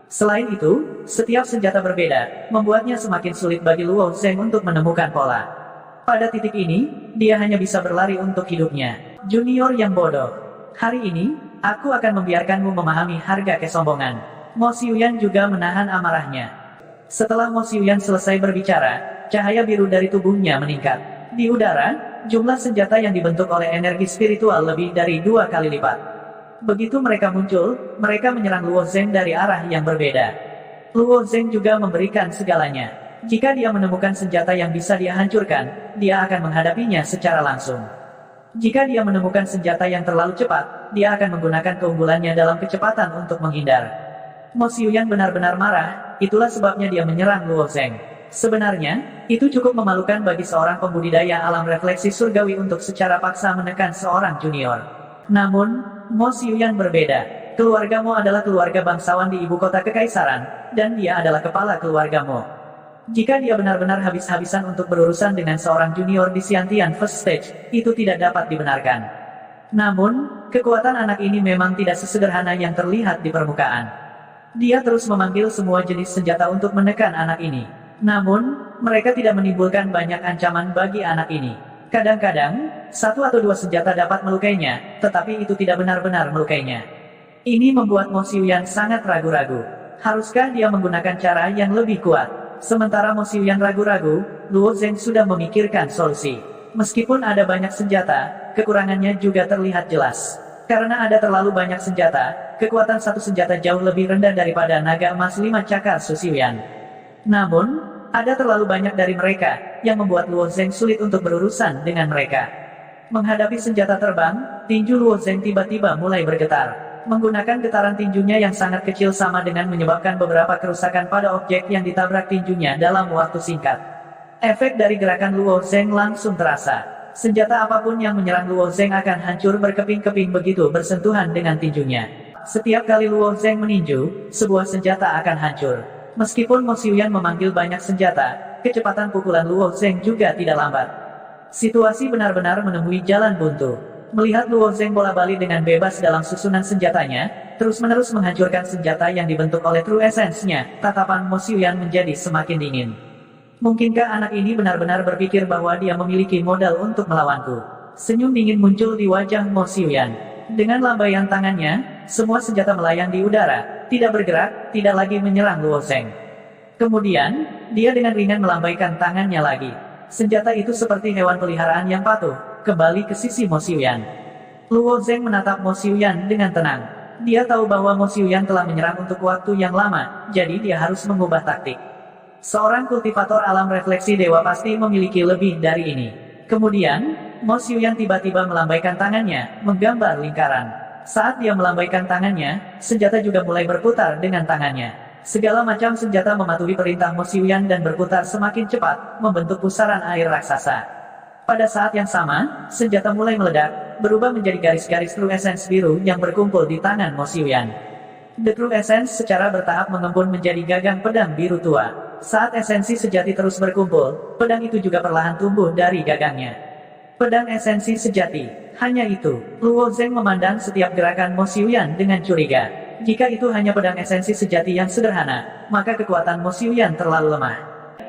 Selain itu, setiap senjata berbeda, membuatnya semakin sulit bagi Luo Zeng untuk menemukan pola. Pada titik ini, dia hanya bisa berlari untuk hidupnya. Junior yang bodoh. Hari ini, aku akan membiarkanmu memahami harga kesombongan. Mo Xiuyan juga menahan amarahnya. Setelah Mo Xiuyan selesai berbicara, cahaya biru dari tubuhnya meningkat. Di udara, jumlah senjata yang dibentuk oleh energi spiritual lebih dari 2 kali lipat. Begitu mereka muncul, mereka menyerang Luo Zeng dari arah yang berbeda. Luo Zeng juga memberikan segalanya. Jika dia menemukan senjata yang bisa dia hancurkan, dia akan menghadapinya secara langsung. Jika dia menemukan senjata yang terlalu cepat, dia akan menggunakan keunggulannya dalam kecepatan untuk menghindar. Mo Xiuyan benar-benar marah, itulah sebabnya dia menyerang Luo Zeng. Sebenarnya, itu cukup memalukan bagi seorang pembudidaya alam refleksi surgawi untuk secara paksa menekan seorang junior. Namun, Mo Xiuyan berbeda. Keluarga Mo adalah keluarga bangsawan di ibu kota kekaisaran, dan dia adalah kepala keluarga Mo. Jika dia benar-benar habis-habisan untuk berurusan dengan seorang junior di Xiantian First Stage, itu tidak dapat dibenarkan. Namun, kekuatan anak ini memang tidak sesederhana yang terlihat di permukaan. Dia terus memanggil semua jenis senjata untuk menekan anak ini. Namun, mereka tidak menimbulkan banyak ancaman bagi anak ini. Kadang-kadang, 1 atau 2 senjata dapat melukainya, tetapi itu tidak benar-benar melukainya. Ini membuat Mo Xiuyan sangat ragu-ragu. Haruskah dia menggunakan cara yang lebih kuat? Sementara Mo Xiuyan ragu-ragu, Luo Zeng sudah memikirkan solusi. Meskipun ada banyak senjata, kekurangannya juga terlihat jelas. Karena ada terlalu banyak senjata, kekuatan satu senjata jauh lebih rendah daripada naga emas 5 cakar Su Xiuyan. Namun, ada terlalu banyak dari mereka, yang membuat Luo Zeng sulit untuk berurusan dengan mereka. Menghadapi senjata terbang, tinju Luo Zeng tiba-tiba mulai bergetar. Menggunakan getaran tinjunya yang sangat kecil sama dengan menyebabkan beberapa kerusakan pada objek yang ditabrak tinjunya dalam waktu singkat. Efek dari gerakan Luo Zeng langsung terasa. Senjata apapun yang menyerang Luo Zeng akan hancur berkeping-keping begitu bersentuhan dengan tinjunya. Setiap kali Luo Zeng meninju, sebuah senjata akan hancur. Meskipun Mo Xiuyan memanggil banyak senjata, kecepatan pukulan Luo Zeng juga tidak lambat. Situasi benar-benar menemui jalan buntu. Melihat Luo Zeng bola-balik dengan bebas dalam susunan senjatanya, terus-menerus menghancurkan senjata yang dibentuk oleh True Essence-nya, tatapan Mo Xiuyan menjadi semakin dingin. Mungkinkah anak ini benar-benar berpikir bahwa dia memiliki modal untuk melawanku? Senyum dingin muncul di wajah Mo Xiuyan. Dengan lambaian tangannya, semua senjata melayang di udara, tidak bergerak, tidak lagi menyerang Luo Zeng. Kemudian, dia dengan ringan melambaikan tangannya lagi. Senjata itu seperti hewan peliharaan yang patuh, kembali ke sisi Mo Xiuyan. Luo Zeng menatap Mo Xiuyan dengan tenang. Dia tahu bahwa Mo Xiuyan telah menyerang untuk waktu yang lama, jadi dia harus mengubah taktik. Seorang kultivator alam refleksi dewa pasti memiliki lebih dari ini. Kemudian, Mo Xiuyan tiba-tiba melambaikan tangannya, menggambar lingkaran. Saat dia melambaikan tangannya, senjata juga mulai berputar dengan tangannya. Segala macam senjata mematuhi perintah Mo Xiuyan dan berputar semakin cepat, membentuk pusaran air raksasa. Pada saat yang sama, senjata mulai meledak, berubah menjadi garis-garis True Essence biru yang berkumpul di tangan Mo Xiuyan. The True Essence secara bertahap mengembun menjadi gagang pedang biru tua. Saat esensi sejati terus berkumpul, pedang itu juga perlahan tumbuh dari gagangnya. Pedang esensi sejati. Hanya itu, Luo Zeng memandang setiap gerakan Mo Xiuyan dengan curiga. Jika itu hanya pedang esensi sejati yang sederhana, maka kekuatan Mo Xiuyan terlalu lemah.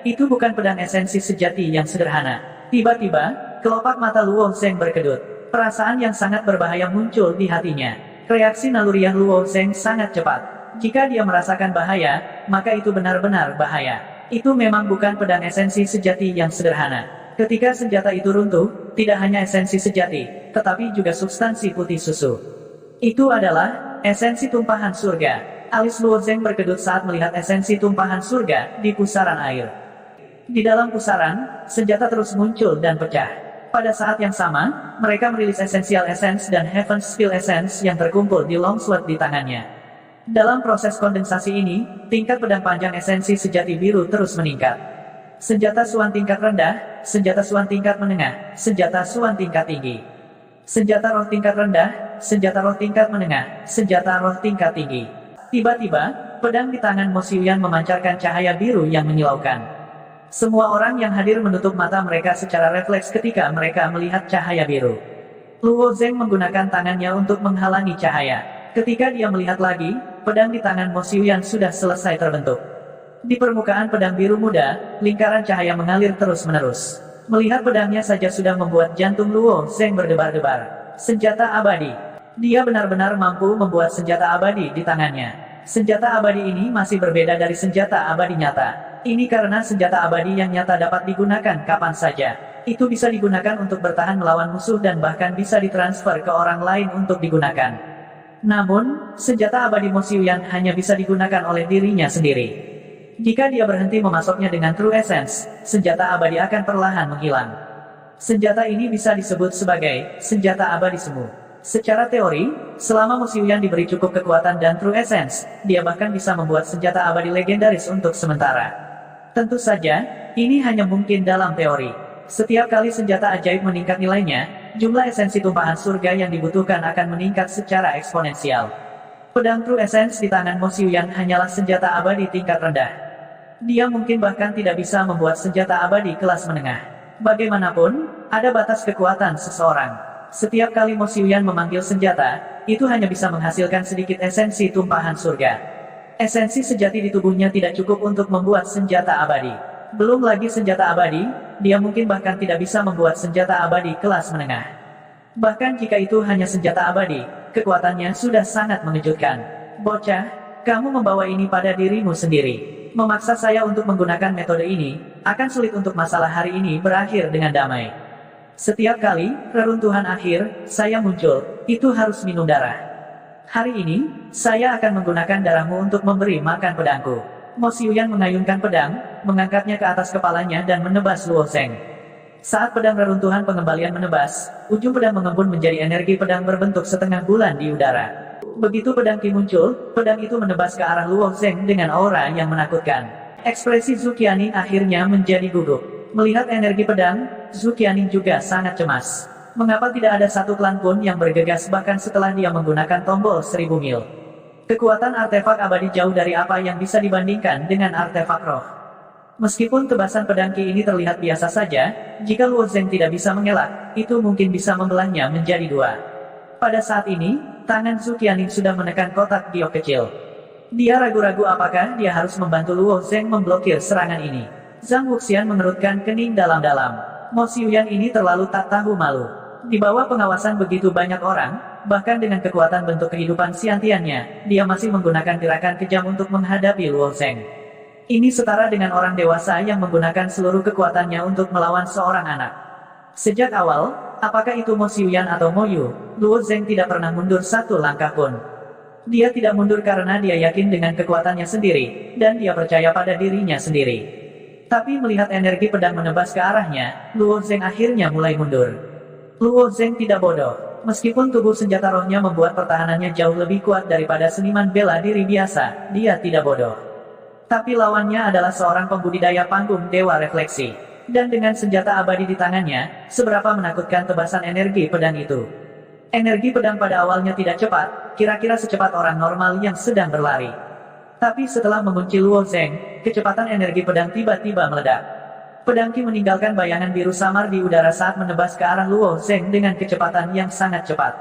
Itu bukan pedang esensi sejati yang sederhana. Tiba-tiba, kelopak mata Luo Zeng berkedut. Perasaan yang sangat berbahaya muncul di hatinya. Reaksi naluriah Luo Zeng sangat cepat. Jika dia merasakan bahaya, maka itu benar-benar bahaya. Itu memang bukan pedang esensi sejati yang sederhana. Ketika senjata itu runtuh, tidak hanya esensi sejati, tetapi juga substansi putih susu. Itu adalah esensi tumpahan surga. Alis Luo Zeng berkedut saat melihat esensi tumpahan surga di pusaran air. Di dalam pusaran, senjata terus muncul dan pecah. Pada saat yang sama, mereka merilis Essential Essence dan Heaven's Spill Essence yang terkumpul di longsword di tangannya. Dalam proses kondensasi ini, tingkat pedang panjang esensi sejati biru terus meningkat. Senjata suan tingkat rendah, senjata suan tingkat menengah, senjata suan tingkat tinggi. Senjata roh tingkat rendah, senjata roh tingkat menengah, senjata roh tingkat tinggi. Tiba-tiba, pedang di tangan Mo Xiuyan memancarkan cahaya biru yang menyilaukan. Semua orang yang hadir menutup mata mereka secara refleks ketika mereka melihat cahaya biru. Luo Zeng menggunakan tangannya untuk menghalangi cahaya. Ketika dia melihat lagi, pedang di tangan Mo Xiuyan sudah selesai terbentuk. Di permukaan pedang biru muda, lingkaran cahaya mengalir terus-menerus. Melihat pedangnya saja sudah membuat jantung Luo Zeng berdebar-debar. Senjata abadi. Dia benar-benar mampu membuat senjata abadi di tangannya. Senjata abadi ini masih berbeda dari senjata abadi nyata. Ini karena senjata abadi yang nyata dapat digunakan kapan saja. Itu bisa digunakan untuk bertahan melawan musuh dan bahkan bisa ditransfer ke orang lain untuk digunakan. Namun, senjata abadi Mo Xiuyan hanya bisa digunakan oleh dirinya sendiri. Jika dia berhenti memasoknya dengan True Essence, senjata abadi akan perlahan menghilang. Senjata ini bisa disebut sebagai senjata abadi semu. Secara teori, selama Mo Xiuyan diberi cukup kekuatan dan True Essence, dia bahkan bisa membuat senjata abadi legendaris untuk sementara. Tentu saja, ini hanya mungkin dalam teori. Setiap kali senjata ajaib meningkat nilainya, jumlah esensi tumpahan surga yang dibutuhkan akan meningkat secara eksponensial. Pedang True Essence di tangan Mo Xiuyan hanyalah senjata abadi tingkat rendah. Dia mungkin bahkan tidak bisa membuat senjata abadi kelas menengah. Bagaimanapun, ada batas kekuatan seseorang. Setiap kali Mo Xiuyan memanggil senjata, itu hanya bisa menghasilkan sedikit esensi tumpahan surga. Esensi sejati di tubuhnya tidak cukup untuk membuat senjata abadi. Belum lagi senjata abadi, dia mungkin bahkan tidak bisa membuat senjata abadi kelas menengah. Bahkan jika itu hanya senjata abadi, kekuatannya sudah sangat mengejutkan. Bocah, kamu membawa ini pada dirimu sendiri. Memaksa saya untuk menggunakan metode ini, akan sulit untuk masalah hari ini berakhir dengan damai. Setiap kali, reruntuhan akhir, saya muncul, itu harus minum darah. Hari ini, saya akan menggunakan darahmu untuk memberi makan pedangku. Mo Xiuyan mengayunkan pedang, mengangkatnya ke atas kepalanya dan menebas Luo Zeng. Saat pedang reruntuhan pengembalian menebas, ujung pedang mengembun menjadi energi pedang berbentuk setengah bulan di udara. Begitu pedang Qi muncul, pedang itu menebas ke arah Luo Zeng dengan aura yang menakutkan. Ekspresi Zhu Qianing akhirnya menjadi gugup. Melihat energi pedang, Zhu Qianing juga sangat cemas. Mengapa tidak ada satu klan pun yang bergegas bahkan setelah dia menggunakan tombol 1000 mil? Kekuatan artefak abadi jauh dari apa yang bisa dibandingkan dengan artefak roh. Meskipun tebasan pedang Qi ini terlihat biasa saja, jika Luo Zeng tidak bisa mengelak, itu mungkin bisa membelahnya menjadi dua. Pada saat ini, tangan Zhu Qianing sudah menekan kotak giok kecil. Dia ragu-ragu apakah dia harus membantu Luo Zeng memblokir serangan ini. Zhang Wuxian mengerutkan kening dalam-dalam. Mo Xiuyan ini terlalu tak tahu malu. Di bawah pengawasan begitu banyak orang, bahkan dengan kekuatan bentuk kehidupan siantiannya, dia masih menggunakan gerakan kejam untuk menghadapi Luo Zeng. Ini setara dengan orang dewasa yang menggunakan seluruh kekuatannya untuk melawan seorang anak. Sejak awal, apakah itu Mo Xiuyan atau Mo Yu, Luo Zeng tidak pernah mundur satu langkah pun. Dia tidak mundur karena dia yakin dengan kekuatannya sendiri, dan dia percaya pada dirinya sendiri. Tapi melihat energi pedang menebas ke arahnya, Luo Zeng akhirnya mulai mundur. Luo Zeng tidak bodoh. Meskipun tubuh senjata rohnya membuat pertahanannya jauh lebih kuat daripada seniman bela diri biasa, dia tidak bodoh. Tapi lawannya adalah seorang pembudidaya panggung Dewa Refleksi. Dan dengan senjata abadi di tangannya, seberapa menakutkan tebasan energi pedang itu. Energi pedang pada awalnya tidak cepat, kira-kira secepat orang normal yang sedang berlari. Tapi setelah mengunci Luo Zeng, kecepatan energi pedang tiba-tiba meledak. Pedang Qi meninggalkan bayangan biru samar di udara saat menebas ke arah Luo Zeng dengan kecepatan yang sangat cepat.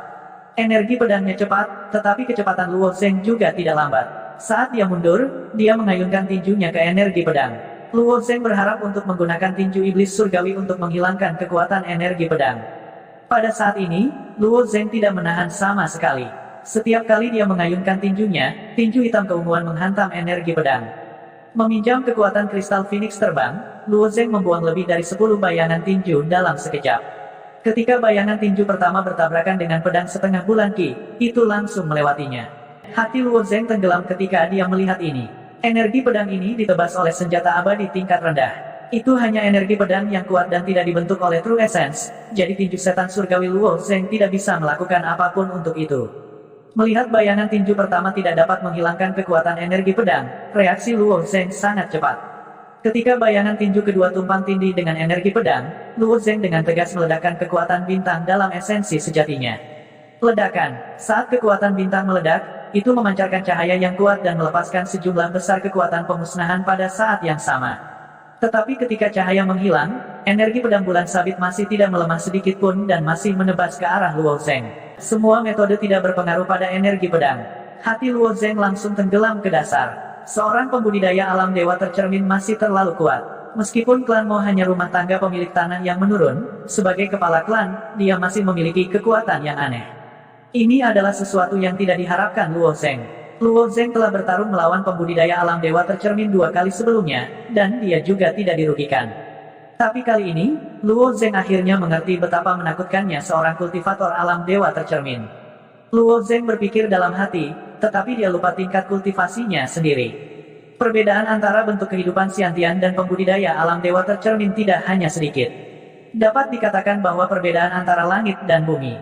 Energi pedangnya cepat, tetapi kecepatan Luo Zeng juga tidak lambat. Saat dia mundur, dia mengayunkan tinjunya ke energi pedang. Luo Zeng berharap untuk menggunakan tinju iblis surgawi untuk menghilangkan kekuatan energi pedang. Pada saat ini, Luo Zeng tidak menahan sama sekali. Setiap kali dia mengayunkan tinjunya, tinju hitam keunguan menghantam energi pedang. Meminjam kekuatan kristal Phoenix terbang, Luo Zeng membuang lebih dari 10 bayangan tinju dalam sekejap. Ketika bayangan tinju pertama bertabrakan dengan pedang setengah bulan Qi, itu langsung melewatinya. Hati Luo Zeng tenggelam ketika dia melihat ini. Energi pedang ini ditebas oleh senjata abadi tingkat rendah. Itu hanya energi pedang yang kuat dan tidak dibentuk oleh True Essence, jadi tinju setan surgawi Luo Zeng tidak bisa melakukan apapun untuk itu. Melihat bayangan tinju pertama tidak dapat menghilangkan kekuatan energi pedang, reaksi Luo Zeng sangat cepat. Ketika bayangan tinju kedua tumpang tindih dengan energi pedang, Luo Zeng dengan tegas meledakkan kekuatan bintang dalam esensi sejatinya. Ledakan. Saat kekuatan bintang meledak, itu memancarkan cahaya yang kuat dan melepaskan sejumlah besar kekuatan pemusnahan pada saat yang sama. Tetapi ketika cahaya menghilang, energi pedang bulan sabit masih tidak melemah sedikit pun dan masih menebas ke arah Luo Zeng. Semua metode tidak berpengaruh pada energi pedang. Hati Luo Zeng langsung tenggelam ke dasar. Seorang pembudidaya alam dewa tercermin masih terlalu kuat. Meskipun klan Mo hanya rumah tangga pemilik tanah yang menurun, sebagai kepala klan, dia masih memiliki kekuatan yang aneh. Ini adalah sesuatu yang tidak diharapkan Luo Zeng. Luo Zeng telah bertarung melawan pembudidaya alam dewa tercermin 2 kali sebelumnya, dan dia juga tidak dirugikan. Tapi kali ini, Luo Zeng akhirnya mengerti betapa menakutkannya seorang kultivator alam dewa tercermin. Luo Zeng berpikir dalam hati, tetapi dia lupa tingkat kultivasinya sendiri. Perbedaan antara bentuk kehidupan Xiantian dan pembudidaya alam dewa tercermin tidak hanya sedikit. Dapat dikatakan bahwa perbedaan antara langit dan bumi.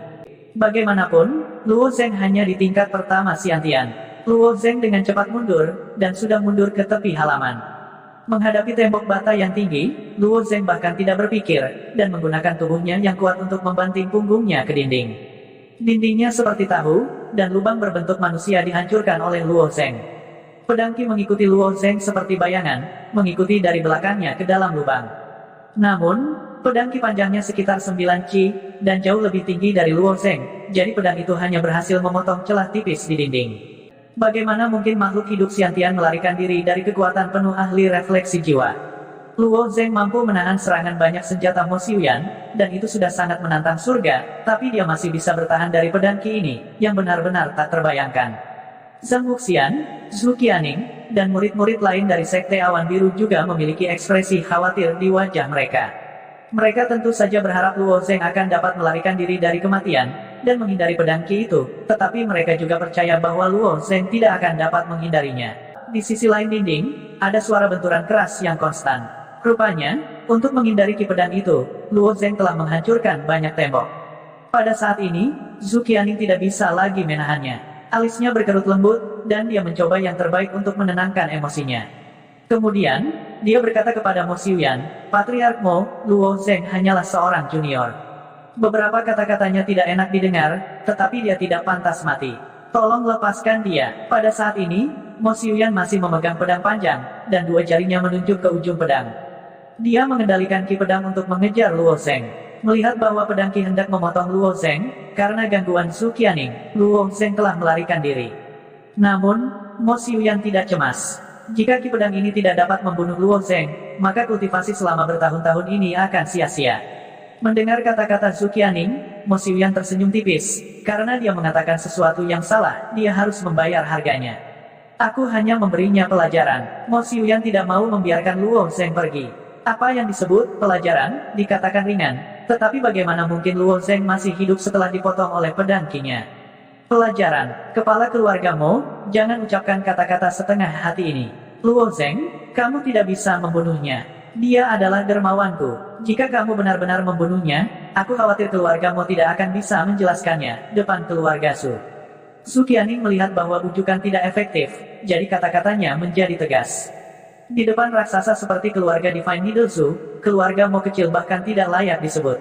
Bagaimanapun, Luo Zeng hanya di tingkat pertama Xiantian. Luo Zeng dengan cepat mundur, dan sudah mundur ke tepi halaman. Menghadapi tembok bata yang tinggi, Luo Zeng bahkan tidak berpikir, dan menggunakan tubuhnya yang kuat untuk membanting punggungnya ke dinding. Dindingnya seperti tahu, dan lubang berbentuk manusia dihancurkan oleh Luo Zeng. Pedang Qi mengikuti Luo Zeng seperti bayangan, mengikuti dari belakangnya ke dalam lubang. Namun, pedang Qi panjangnya sekitar 9 Qi, dan jauh lebih tinggi dari Luo Zeng, jadi pedang itu hanya berhasil memotong celah tipis di dinding. Bagaimana mungkin makhluk hidup Xiantian melarikan diri dari kekuatan penuh ahli refleksi jiwa? Luo Zeng mampu menahan serangan banyak senjata Mo Xiuyan, dan itu sudah sangat menantang surga, tapi dia masih bisa bertahan dari pedang Qi ini, yang benar-benar tak terbayangkan. Zhang Wuxian, Zhu Qianing, dan murid-murid lain dari Sekte Awan Biru juga memiliki ekspresi khawatir di wajah mereka. Mereka tentu saja berharap Luo Zeng akan dapat melarikan diri dari kematian, dan menghindari pedang Qi itu, tetapi mereka juga percaya bahwa Luo Zeng tidak akan dapat menghindarinya. Di sisi lain dinding, ada suara benturan keras yang konstan. Rupanya, untuk menghindari Qi pedang itu, Luo Zeng telah menghancurkan banyak tembok. Pada saat ini, Zhu Qianing tidak bisa lagi menahannya. Alisnya berkerut lembut, dan dia mencoba yang terbaik untuk menenangkan emosinya. Kemudian, dia berkata kepada Mo Xiuyan, Patriark Mo, Luo Zeng hanyalah seorang junior. Beberapa kata-katanya tidak enak didengar, tetapi dia tidak pantas mati. Tolong lepaskan dia. Pada saat ini, Mo Xiuyan masih memegang pedang panjang, dan 2 jarinya menunjuk ke ujung pedang. Dia mengendalikan Qi pedang untuk mengejar Luo Zeng. Melihat bahwa pedang Qi hendak memotong Luo Zeng, karena gangguan Zhu Qianing, Luo Zeng telah melarikan diri. Namun, Mo Xiuyan tidak cemas. Jika Qi pedang ini tidak dapat membunuh Luo Zeng, maka kultivasi selama bertahun-tahun ini akan sia-sia. Mendengar kata-kata Zhu Qianing, Mo Xiuyan tersenyum tipis, karena dia mengatakan sesuatu yang salah, dia harus membayar harganya. Aku hanya memberinya pelajaran. Mo Xiuyan tidak mau membiarkan Luo Zeng pergi. Apa yang disebut pelajaran, dikatakan ringan, tetapi bagaimana mungkin Luo Zeng masih hidup setelah dipotong oleh pedang Qi-nya? Pelajaran, kepala keluarga Mo, jangan ucapkan kata-kata setengah hati ini. Luo Zeng, kamu tidak bisa membunuhnya. Dia adalah dermawanku. Jika kamu benar-benar membunuhnya, aku khawatir keluarga Mo tidak akan bisa menjelaskannya depan keluarga Su. Su Qianing melihat bahwa bujukan tidak efektif, jadi kata-katanya menjadi tegas. Di depan raksasa seperti keluarga Divine Needle Su, keluarga Mo kecil bahkan tidak layak disebut.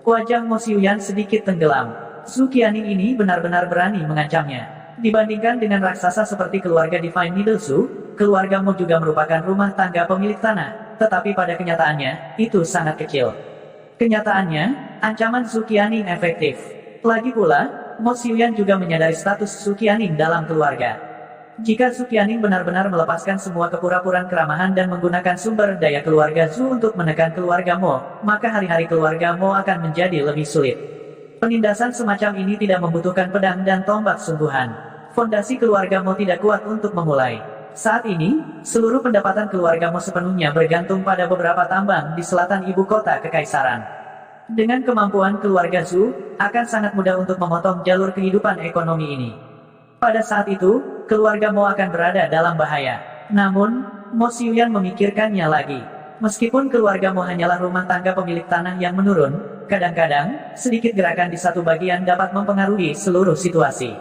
Wajah Mo Xiuyan sedikit tenggelam. Su Qianing ini benar-benar berani mengancamnya. Dibandingkan dengan raksasa seperti keluarga Divine Needle Su, keluarga Mo juga merupakan rumah tangga pemilik tanah, tetapi pada kenyataannya, itu sangat kecil. Kenyataannya, ancaman Su Qianing efektif. Lagi pula, Mo Xiuyan juga menyadari status Su Qianing dalam keluarga. Jika Su Qianing benar-benar melepaskan semua kepura-puraan keramahan dan menggunakan sumber daya keluarga Su untuk menekan keluarga Mo, maka hari-hari keluarga Mo akan menjadi lebih sulit. Penindasan semacam ini tidak membutuhkan pedang dan tombak sungguhan. Fondasi keluarga Mo tidak kuat untuk memulai. Saat ini, seluruh pendapatan keluarga Mo sepenuhnya bergantung pada beberapa tambang di selatan ibu kota kekaisaran. Dengan kemampuan keluarga Zhu, akan sangat mudah untuk memotong jalur kehidupan ekonomi ini. Pada saat itu, keluarga Mo akan berada dalam bahaya. Namun, Mo Xiuyan memikirkannya lagi. Meskipun keluarga Mo hanyalah rumah tangga pemilik tanah yang menurun, kadang-kadang, sedikit gerakan di satu bagian dapat mempengaruhi seluruh situasi.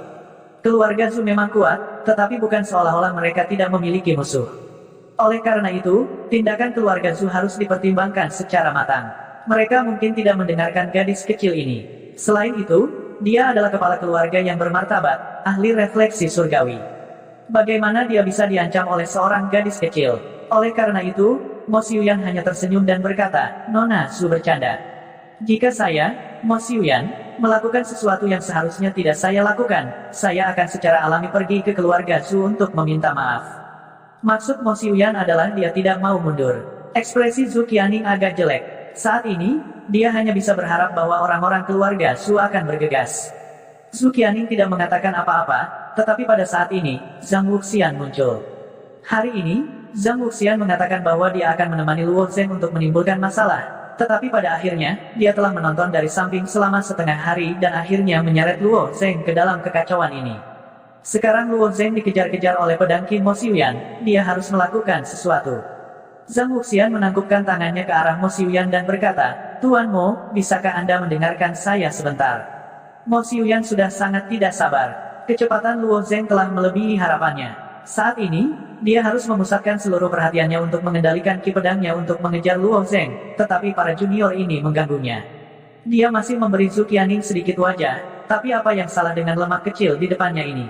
Keluarga Zhu memang kuat, tetapi bukan seolah-olah mereka tidak memiliki musuh. Oleh karena itu, tindakan keluarga Zhu harus dipertimbangkan secara matang. Mereka mungkin tidak mendengarkan gadis kecil ini. Selain itu, dia adalah kepala keluarga yang bermartabat, ahli refleksi surgawi. Bagaimana dia bisa diancam oleh seorang gadis kecil? Oleh karena itu, Mo Xiuyan hanya tersenyum dan berkata, "Nona Zhu bercanda. Jika saya, Mo Xiuyan, melakukan sesuatu yang seharusnya tidak saya lakukan, saya akan secara alami pergi ke keluarga Zhu untuk meminta maaf." Maksud Mo Xiuyan adalah dia tidak mau mundur. Ekspresi Zhu Qianing agak jelek. Saat ini, dia hanya bisa berharap bahwa orang-orang keluarga Zhu akan bergegas. Zhu Qianing tidak mengatakan apa-apa, tetapi pada saat ini, Zhang Wuxian muncul. Hari ini, Zhang Wuxian mengatakan bahwa dia akan menemani Luo Zeng untuk menimbulkan masalah. Tetapi pada akhirnya, dia telah menonton dari samping selama setengah hari dan akhirnya menyeret Luo Zeng ke dalam kekacauan ini. Sekarang Luo Zeng dikejar-kejar oleh pedangki Mo Xiuyan, dia harus melakukan sesuatu. Zhang Wuxian menangkupkan tangannya ke arah Mo Xiuyan dan berkata, "Tuan Mo, bisakah Anda mendengarkan saya sebentar?" Mo Xiuyan sudah sangat tidak sabar. Kecepatan Luo Zeng telah melebihi harapannya. Saat ini, dia harus memusatkan seluruh perhatiannya untuk mengendalikan ki pedangnya untuk mengejar Luo Zeng, tetapi para junior ini mengganggunya. Dia masih memberi Zhu Qianing sedikit wajah, tapi apa yang salah dengan lemak kecil di depannya ini?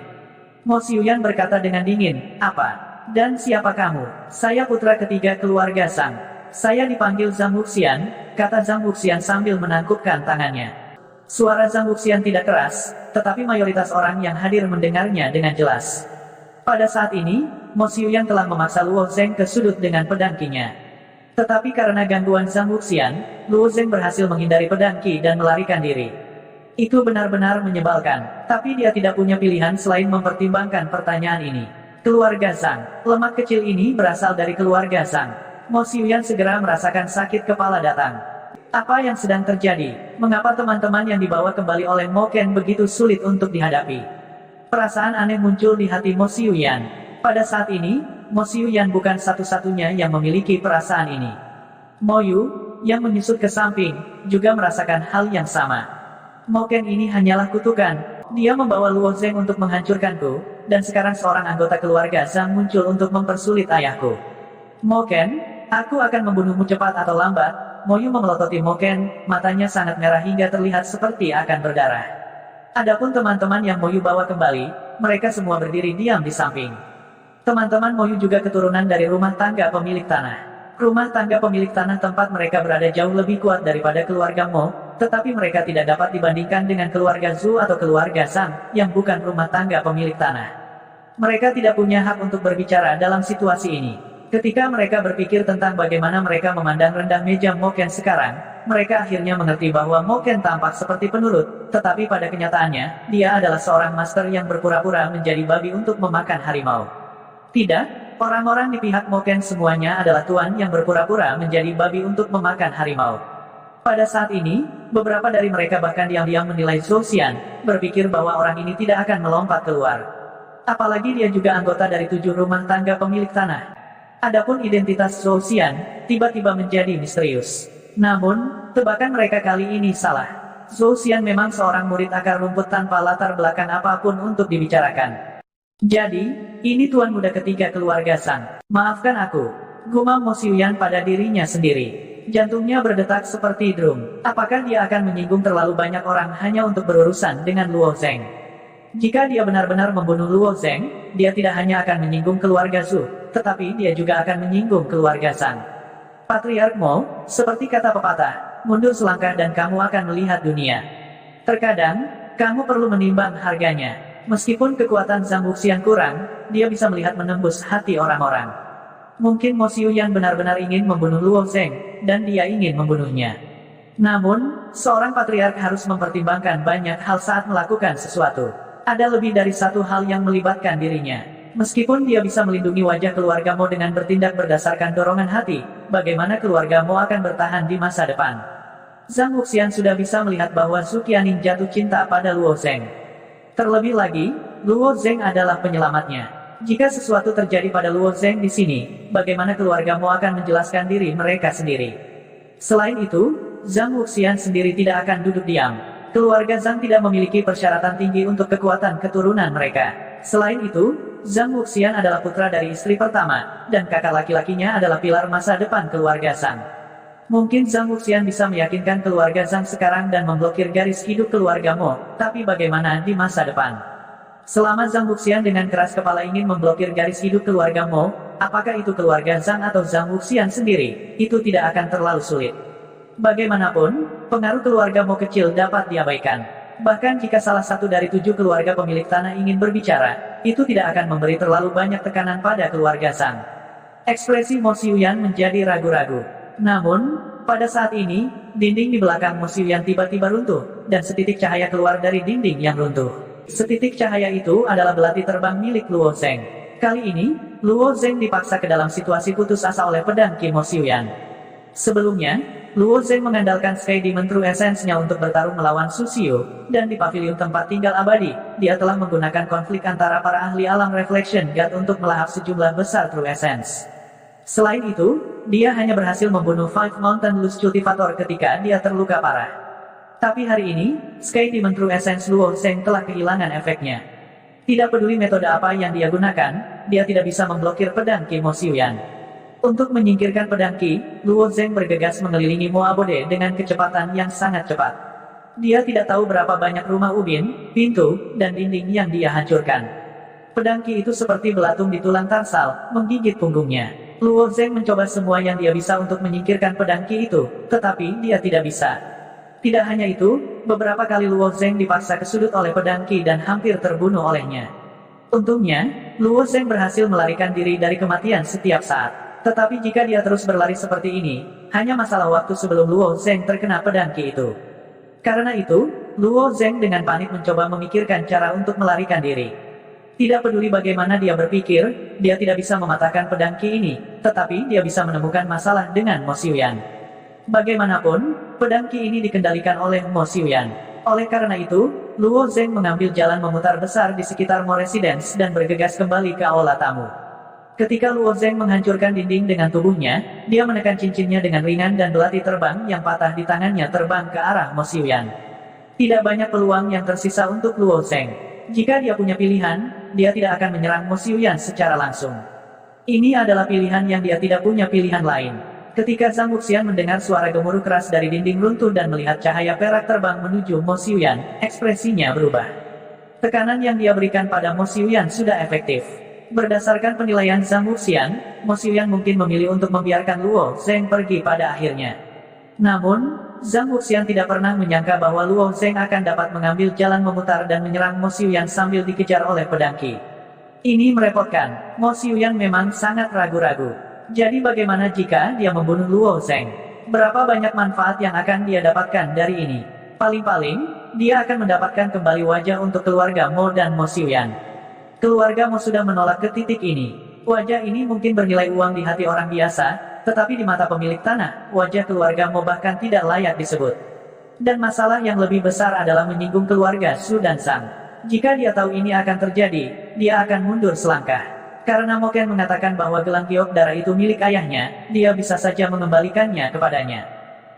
Mo Xiuyan berkata dengan dingin, "Apa? Dan siapa kamu?" "Saya putra ketiga keluarga Zhang. Saya dipanggil Zhang Wuxian," kata Zhang Wuxian sambil menangkupkan tangannya. Suara Zhang Wuxian tidak keras, tetapi mayoritas orang yang hadir mendengarnya dengan jelas. Pada saat ini, Mo Xiuyan telah memaksa Luo Zeng ke sudut dengan pedangkinya. Tetapi karena gangguan Zhang Wuxian, Luo Zeng berhasil menghindari pedangki dan melarikan diri. Itu benar-benar menyebalkan, tapi dia tidak punya pilihan selain mempertimbangkan pertanyaan ini. Keluarga Zhang, lemak kecil ini berasal dari keluarga Zhang. Mo Xiuyan segera merasakan sakit kepala datang. Apa yang sedang terjadi? Mengapa teman-teman yang dibawa kembali oleh Mo Ken begitu sulit untuk dihadapi? Perasaan aneh muncul di hati Mo Xiuyan. Pada saat ini, Mo Xiuyan bukan satu-satunya yang memiliki perasaan ini. Mo Yu, yang menyusut ke samping, juga merasakan hal yang sama. Mo Ken ini hanyalah kutukan. Dia membawa Luo Zeng untuk menghancurkanku, dan sekarang seorang anggota keluarga Zhang muncul untuk mempersulit ayahku. Mo Ken, aku akan membunuhmu cepat atau lambat. Mo Yu memelototi Mo Ken, matanya sangat merah hingga terlihat seperti akan berdarah. Adapun teman-teman yang Mo Yu bawa kembali, mereka semua berdiri diam di samping. Teman-teman Mo Yu juga keturunan dari rumah tangga pemilik tanah. Rumah tangga pemilik tanah tempat mereka berada jauh lebih kuat daripada keluarga Mo, tetapi mereka tidak dapat dibandingkan dengan keluarga Zhu atau keluarga Zhang, yang bukan rumah tangga pemilik tanah. Mereka tidak punya hak untuk berbicara dalam situasi ini. Ketika mereka berpikir tentang bagaimana mereka memandang rendah meja Mo Ken sekarang, mereka akhirnya mengerti bahwa Mo Ken tampak seperti penurut, tetapi pada kenyataannya, dia adalah seorang master yang berpura-pura menjadi babi untuk memakan harimau. Tidak, orang-orang di pihak Mo Ken semuanya adalah tuan yang berpura-pura menjadi babi untuk memakan harimau. Pada saat ini, beberapa dari mereka bahkan diam-diam menilai Zhou Xian, berpikir bahwa orang ini tidak akan melompat keluar. Apalagi dia juga anggota dari 7 rumah tangga pemilik tanah. Adapun identitas Zhou Xian, tiba-tiba menjadi misterius. Namun, tebakan mereka kali ini salah. Zhou Xian memang seorang murid akar rumput tanpa latar belakang apapun untuk dibicarakan. Jadi, ini tuan muda ketiga keluarga Zhang. Maafkan aku, gumam Mo Xiuyan pada dirinya sendiri. Jantungnya berdetak seperti drum. Apakah dia akan menyinggung terlalu banyak orang hanya untuk berurusan dengan Luo Zheng? Jika dia benar-benar membunuh Luo Zheng, dia tidak hanya akan menyinggung keluarga Zhu, tetapi dia juga akan menyinggung keluarga Zhang. Patriark Mo, seperti kata pepatah, mundur selangkah dan kamu akan melihat dunia. Terkadang, kamu perlu menimbang harganya. Meskipun kekuatan Zhang Wuxian kurang, dia bisa melihat menembus hati orang-orang. Mungkin Mo Xiuyan benar-benar ingin membunuh Luo Zheng, dan dia ingin membunuhnya. Namun, seorang patriark harus mempertimbangkan banyak hal saat melakukan sesuatu. Ada lebih dari satu hal yang melibatkan dirinya. Meskipun dia bisa melindungi wajah keluarga Mo dengan bertindak berdasarkan dorongan hati, bagaimana keluarga Mo akan bertahan di masa depan? Zhang Wuxian sudah bisa melihat bahwa Zhu Qianing jatuh cinta pada Luo Zheng. Terlebih lagi, Luo Zheng adalah penyelamatnya. Jika sesuatu terjadi pada Luo Zheng di sini, bagaimana keluarga Mo akan menjelaskan diri mereka sendiri? Selain itu, Zhang Wuxian sendiri tidak akan duduk diam. Keluarga Zhang tidak memiliki persyaratan tinggi untuk kekuatan keturunan mereka. Selain itu, Zhang Wuxian adalah putra dari istri pertama, dan kakak laki-lakinya adalah pilar masa depan keluarga Zhang. Mungkin Zhang Wuxian bisa meyakinkan keluarga Zhang sekarang dan memblokir garis hidup keluarga Mo, tapi bagaimana di masa depan? Selama Zhang Wuxian dengan keras kepala ingin memblokir garis hidup keluarga Mo, apakah itu keluarga Zhang atau Zhang Wuxian sendiri, itu tidak akan terlalu sulit. Bagaimanapun, pengaruh keluarga Mo kecil dapat diabaikan. Bahkan jika salah satu dari 7 keluarga pemilik tanah ingin berbicara, itu tidak akan memberi terlalu banyak tekanan pada keluarga Zhang. Ekspresi Mo Xiuyan menjadi ragu-ragu. Namun, pada saat ini, dinding di belakang Mo Xiuyan tiba-tiba runtuh, dan setitik cahaya keluar dari dinding yang runtuh. Setitik cahaya itu adalah belati terbang milik Luo Zheng. Kali ini, Luo Zheng dipaksa ke dalam situasi putus asa oleh pedang Qi Mo Xiuyan. Sebelumnya, Luo Zheng mengandalkan Sky Demon True Essence-nya untuk bertarung melawan Su Xiu, dan di pavilion tempat tinggal abadi, dia telah menggunakan konflik antara para ahli alam Reflection God untuk melahap sejumlah besar True Essence. Selain itu, dia hanya berhasil membunuh Five Mountain Lust Cultivator ketika dia terluka parah. Tapi hari ini, Sky Demon True Essence Luo Zheng telah kehilangan efeknya. Tidak peduli metode apa yang dia gunakan, dia tidak bisa memblokir pedang Qi Mo Xiuyan. Untuk menyingkirkan pedang Qi, Luo Zheng bergegas mengelilingi Mo Abode dengan kecepatan yang sangat cepat. Dia tidak tahu berapa banyak rumah ubin, pintu, dan dinding yang dia hancurkan. Pedang Qi itu seperti belatung di tulang tarsal, menggigit punggungnya. Luo Zheng mencoba semua yang dia bisa untuk menyingkirkan pedang Qi itu, tetapi dia tidak bisa. Tidak hanya itu, beberapa kali Luo Zheng dipaksa ke sudut oleh pedang Qi dan hampir terbunuh olehnya. Untungnya, Luo Zheng berhasil melarikan diri dari kematian setiap saat. Tetapi jika dia terus berlari seperti ini, hanya masalah waktu sebelum Luo Zheng terkena pedang Qi itu. Karena itu, Luo Zheng dengan panik mencoba memikirkan cara untuk melarikan diri. Tidak peduli bagaimana dia berpikir, dia tidak bisa mematahkan pedang Qi ini, tetapi dia bisa menemukan masalah dengan Mo Xiuyan. Bagaimanapun, pedang Qi ini dikendalikan oleh Mo Xiuyan. Oleh karena itu, Luo Zheng mengambil jalan memutar besar di sekitar Mo Residence dan bergegas kembali ke aula tamu. Ketika Luo Zheng menghancurkan dinding dengan tubuhnya, dia menekan cincinnya dengan ringan dan belati terbang yang patah di tangannya terbang ke arah Mo Xiuyan. Tidak banyak peluang yang tersisa untuk Luo Zheng. Jika dia punya pilihan, dia tidak akan menyerang Mo Xiuyan secara langsung. Ini adalah pilihan yang dia tidak punya pilihan lain. Ketika Zhang Wuxian mendengar suara gemuruh keras dari dinding runtuh dan melihat cahaya perak terbang menuju Mo Xiuyan, ekspresinya berubah. Tekanan yang dia berikan pada Mo Xiuyan sudah efektif. Berdasarkan penilaian Zhang Wuxian, Mo Xiuyan mungkin memilih untuk membiarkan Luo Zheng pergi pada akhirnya. Namun, Zhang Wuxian tidak pernah menyangka bahwa Luo Zheng akan dapat mengambil jalan memutar dan menyerang Mo Xiuyan sambil dikejar oleh pedang Qi. Ini merepotkan. Mo Xiuyan memang sangat ragu-ragu. Jadi bagaimana jika dia membunuh Luo Zheng? Berapa banyak manfaat yang akan dia dapatkan dari ini? Paling-paling, dia akan mendapatkan kembali wajah untuk keluarga Mo dan Mo Xiuyan. Keluarga Mo sudah menolak ke titik ini. Wajah ini mungkin bernilai uang di hati orang biasa, Tetapi di mata pemilik tanah, wajah keluarga Mo bahkan tidak layak disebut. Dan masalah yang lebih besar adalah menyinggung keluarga Su dan Sang. Jika dia tahu ini akan terjadi, dia akan mundur selangkah. Karena Mo Ken mengatakan bahwa gelang giok darah itu milik ayahnya, dia bisa saja mengembalikannya kepadanya.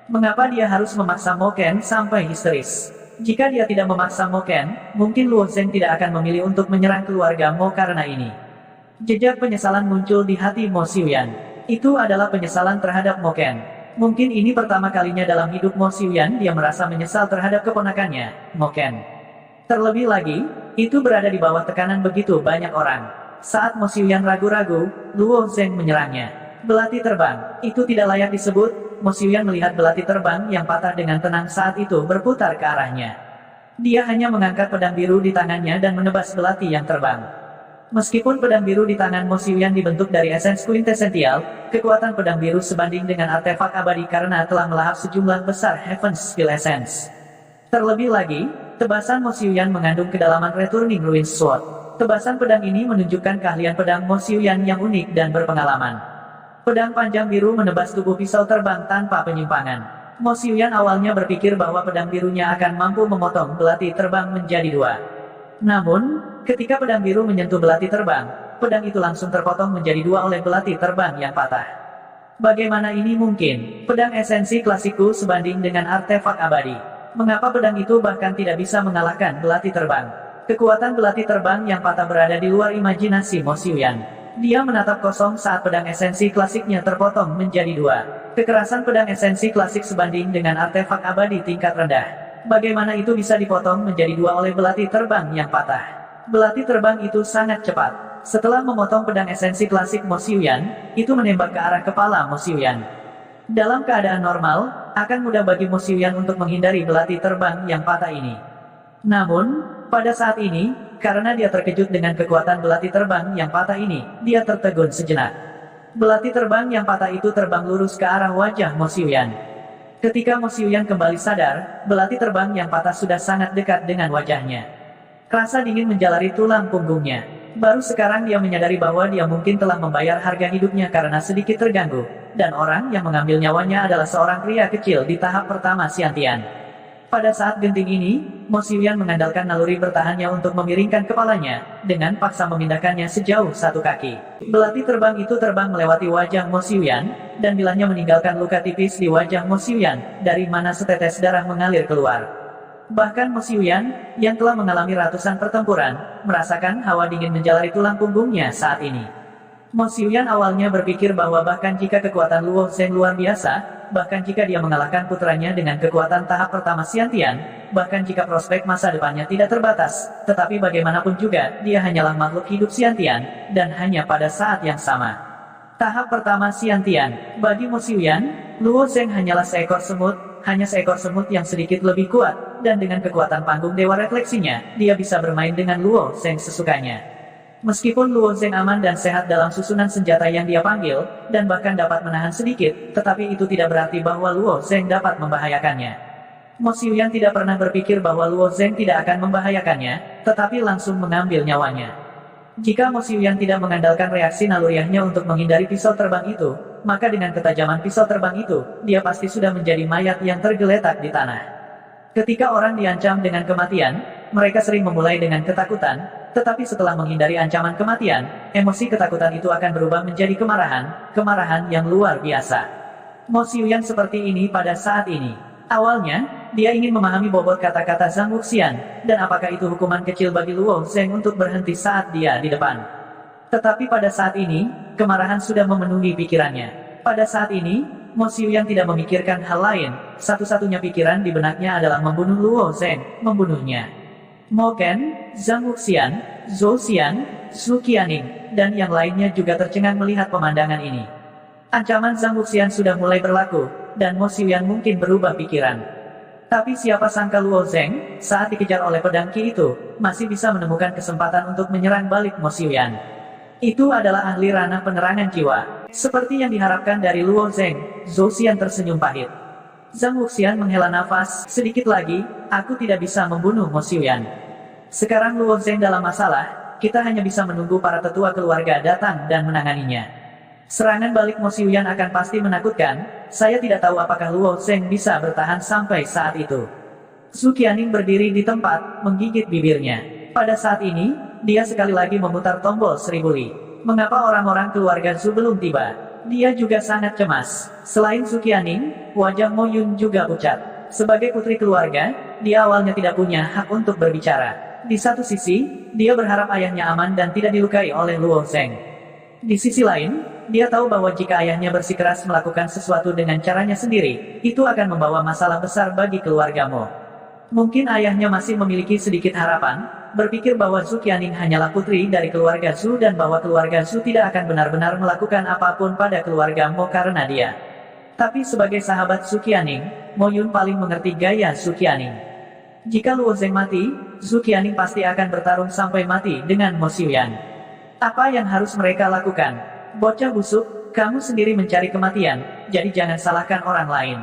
Mengapa dia harus memaksa Mo Ken sampai histeris? Jika dia tidak memaksa Mo Ken, mungkin Luo Zeng tidak akan memilih untuk menyerang keluarga Mo karena ini. Jejak penyesalan muncul di hati Mo Xiuyan. Itu adalah penyesalan terhadap Mo Ken. Mungkin ini pertama kalinya dalam hidup Mo Xiuyan dia merasa menyesal terhadap keponakannya, Mo Ken. Terlebih lagi, itu berada di bawah tekanan begitu banyak orang. Saat Mo Xiuyan ragu-ragu, Luo Zeng menyerangnya. Belati terbang, itu tidak layak disebut. Mo Xiuyan melihat belati terbang yang patah dengan tenang saat itu berputar ke arahnya. Dia hanya mengangkat pedang biru di tangannya dan menebas belati yang terbang. Meskipun pedang biru di tangan Mo Xiuyan dibentuk dari esens kuintesential, kekuatan pedang biru sebanding dengan artefak abadi karena telah melahap sejumlah besar Heaven's Skill Essence. Terlebih lagi, tebasan Mo Xiuyan mengandung kedalaman Returning Ruins Sword. Tebasan pedang ini menunjukkan keahlian pedang Mo Xiuyan yang unik dan berpengalaman. Pedang panjang biru menebas tubuh pisau terbang tanpa penyimpangan. Mo Xiuyan awalnya berpikir bahwa pedang birunya akan mampu memotong belati terbang menjadi dua. Namun, ketika pedang biru menyentuh belati terbang, pedang itu langsung terpotong menjadi dua oleh belati terbang yang patah. Bagaimana ini mungkin? Pedang esensi klasikku sebanding dengan artefak abadi. Mengapa pedang itu bahkan tidak bisa mengalahkan belati terbang? Kekuatan belati terbang yang patah berada di luar imajinasi Mo Xiuyan. Dia menatap kosong saat pedang esensi klasiknya terpotong menjadi dua. Kekerasan pedang esensi klasik sebanding dengan artefak abadi tingkat rendah. Bagaimana itu bisa dipotong menjadi dua oleh belati terbang yang patah? Belati terbang itu sangat cepat. Setelah memotong pedang esensi klasik Mo Xiuyan, itu menembak ke arah kepala Mo Xiuyan. Dalam keadaan normal, akan mudah bagi Mo Xiuyan untuk menghindari belati terbang yang patah ini. Namun, pada saat ini, karena dia terkejut dengan kekuatan belati terbang yang patah ini, dia tertegun sejenak. Belati terbang yang patah itu terbang lurus ke arah wajah Mo Xiuyan. Ketika Mo Xiuyan kembali sadar, belati terbang yang patah sudah sangat dekat dengan wajahnya. Rasa dingin menjalari tulang punggungnya. Baru sekarang dia menyadari bahwa dia mungkin telah membayar harga hidupnya karena sedikit terganggu, dan orang yang mengambil nyawanya adalah seorang pria kecil di tahap pertama Xiantian. Pada saat genting ini, Mo Xiuyan mengandalkan naluri bertahannya untuk memiringkan kepalanya, dengan paksa memindahkannya sejauh 1 kaki. Belati terbang itu terbang melewati wajah Mo Xiuyan, dan bilahnya meninggalkan luka tipis di wajah Mo Xiuyan, dari mana setetes darah mengalir keluar. Bahkan Mo Xiuyan, yang telah mengalami ratusan pertempuran, merasakan hawa dingin menjalari tulang punggungnya saat ini. Mo Xiuyan awalnya berpikir bahwa bahkan jika kekuatan Luo Zeng luar biasa, bahkan jika dia mengalahkan putranya dengan kekuatan tahap pertama Xiantian, bahkan jika prospek masa depannya tidak terbatas, tetapi bagaimanapun juga, dia hanyalah makhluk hidup Xiantian, dan hanya pada saat yang sama. Tahap pertama Xiantian, bagi Mo Xiuyan, Luo Zeng hanyalah seekor semut, hanya seekor semut yang sedikit lebih kuat, dan dengan kekuatan panggung dewa refleksinya, dia bisa bermain dengan Luo Zeng sesukanya. Meskipun Luo Zeng aman dan sehat dalam susunan senjata yang dia panggil, dan bahkan dapat menahan sedikit, tetapi itu tidak berarti bahwa Luo Zeng dapat membahayakannya. Mo Xiuyan tidak pernah berpikir bahwa Luo Zeng tidak akan membahayakannya, tetapi langsung mengambil nyawanya. Jika Mo Xiuyan tidak mengandalkan reaksi naluriahnya untuk menghindari pisau terbang itu, maka dengan ketajaman pisau terbang itu, dia pasti sudah menjadi mayat yang tergeletak di tanah. Ketika orang diancam dengan kematian, mereka sering memulai dengan ketakutan, tetapi setelah menghindari ancaman kematian, emosi ketakutan itu akan berubah menjadi kemarahan yang luar biasa. Mo Xiuyan seperti ini pada saat ini. Awalnya, dia ingin memahami bobot kata-kata Zhang Wuxian, dan apakah itu hukuman kecil bagi Luo Zeng untuk berhenti saat dia di depan. Tetapi pada saat ini, kemarahan sudah memenuhi pikirannya. Pada saat ini, Mo Xiuyan tidak memikirkan hal lain, satu-satunya pikiran di benaknya adalah membunuh Luo Zeng, membunuhnya. Mo Ken, Zhang Wuxian, Zhou Xian, Zhu Qianing, dan yang lainnya juga tercengang melihat pemandangan ini. Ancaman Zhang Wuxian sudah mulai berlaku, dan Mo Xiuyan mungkin berubah pikiran. Tapi siapa sangka Luo Zeng, saat dikejar oleh pedang Qi itu, masih bisa menemukan kesempatan untuk menyerang balik Mo Xiuyan. Itu adalah ahli ranah penerangan jiwa. Seperti yang diharapkan dari Luo Zeng, Zhou Xian tersenyum pahit. Zhang Wuxian menghela nafas, sedikit lagi, aku tidak bisa membunuh Mo Xiuyan. Sekarang Luo Zeng dalam masalah, kita hanya bisa menunggu para tetua keluarga datang dan menanganinya. Serangan balik Mo Xiuyan akan pasti menakutkan, saya tidak tahu apakah Luo Zheng bisa bertahan sampai saat itu. Zhu Qianning berdiri di tempat, menggigit bibirnya. Pada saat ini, dia sekali lagi memutar tombol 1000 li. Mengapa orang-orang keluarga Zhu belum tiba? Dia juga sangat cemas. Selain Zhu Qianning, wajah Mo Yun juga pucat. Sebagai putri keluarga, dia awalnya tidak punya hak untuk berbicara. Di satu sisi, dia berharap ayahnya aman dan tidak dilukai oleh Luo Zheng. Di sisi lain, dia tahu bahwa jika ayahnya bersikeras melakukan sesuatu dengan caranya sendiri, itu akan membawa masalah besar bagi keluarga Mo. Mungkin ayahnya masih memiliki sedikit harapan, berpikir bahwa Zhu Qianning hanyalah putri dari keluarga Zhu dan bahwa keluarga Zhu tidak akan benar-benar melakukan apapun pada keluarga Mo karena dia. Tapi sebagai sahabat Zhu Qianning, Mo Yun paling mengerti gaya Zhu Qianning. Jika Luo Zheng mati, Zhu Qianning pasti akan bertarung sampai mati dengan Mo Xiuyan. Apa yang harus mereka lakukan? Bocah busuk, kamu sendiri mencari kematian, jadi jangan salahkan orang lain.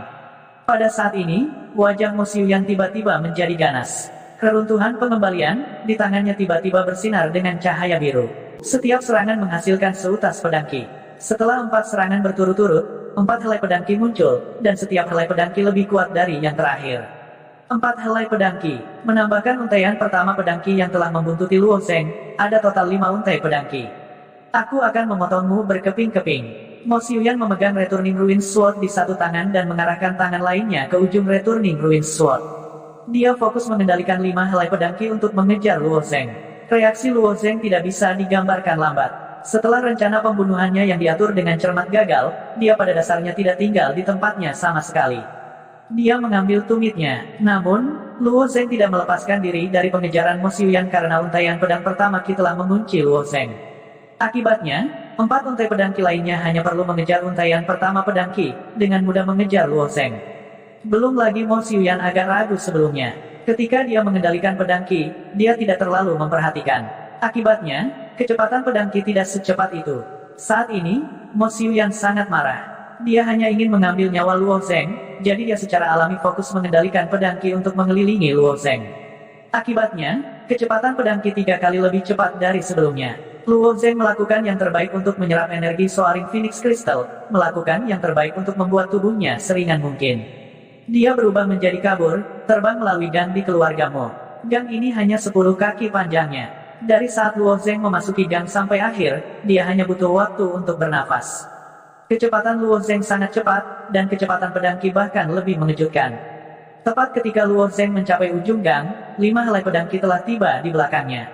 Pada saat ini, wajah Mo Xiuyan tiba-tiba menjadi ganas. Keruntuhan pengembalian, di tangannya tiba-tiba bersinar dengan cahaya biru. Setiap serangan menghasilkan seutas pedang ki. Setelah 4 serangan berturut-turut, 4 helai pedang ki muncul, dan setiap helai pedang ki lebih kuat dari yang terakhir. 4 helai pedang ki, menambahkan untaian pertama pedang ki yang telah membuntuti Luo Zheng, ada total 5 untai pedang ki. Aku akan memotongmu berkeping-keping. Mo Xiuyan memegang Returning Ruins Sword di satu tangan dan mengarahkan tangan lainnya ke ujung Returning Ruins Sword. Dia fokus mengendalikan 5 helai pedang ki untuk mengejar Luo Zheng. Reaksi Luo Zheng tidak bisa digambarkan lambat. Setelah rencana pembunuhannya yang diatur dengan cermat gagal, dia pada dasarnya tidak tinggal di tempatnya sama sekali. Dia mengambil tumitnya, namun, Luo Zheng tidak melepaskan diri dari pengejaran Mo Xiuyan karena untaian pedang pertama ki telah mengunci Luo Zheng. Akibatnya, 4 untai pedang ki lainnya hanya perlu mengejar untaian pertama pedang ki, dengan mudah mengejar Luo Zheng. Belum lagi Mo Xiuyan agak ragu sebelumnya. Ketika dia mengendalikan pedang ki, dia tidak terlalu memperhatikan. Akibatnya, kecepatan pedang ki tidak secepat itu. Saat ini, Mo Xiuyan sangat marah. Dia hanya ingin mengambil nyawa Luo Zheng, jadi dia secara alami fokus mengendalikan pedang ki untuk mengelilingi Luo Zheng. Akibatnya, kecepatan pedang ki 3 kali lebih cepat dari sebelumnya. Luo Zheng melakukan yang terbaik untuk menyerap energi Soaring Phoenix Crystal, melakukan yang terbaik untuk membuat tubuhnya seringan mungkin. Dia berubah menjadi kabur, terbang melalui gang di keluarga Mo. Gang ini hanya 10 kaki panjangnya. Dari saat Luo Zheng memasuki gang sampai akhir, dia hanya butuh waktu untuk bernafas. Kecepatan Luo Zheng sangat cepat, dan kecepatan pedang ki bahkan lebih mengejutkan. Tepat ketika Luo Zheng mencapai ujung gang, 5 helai pedang ki telah tiba di belakangnya.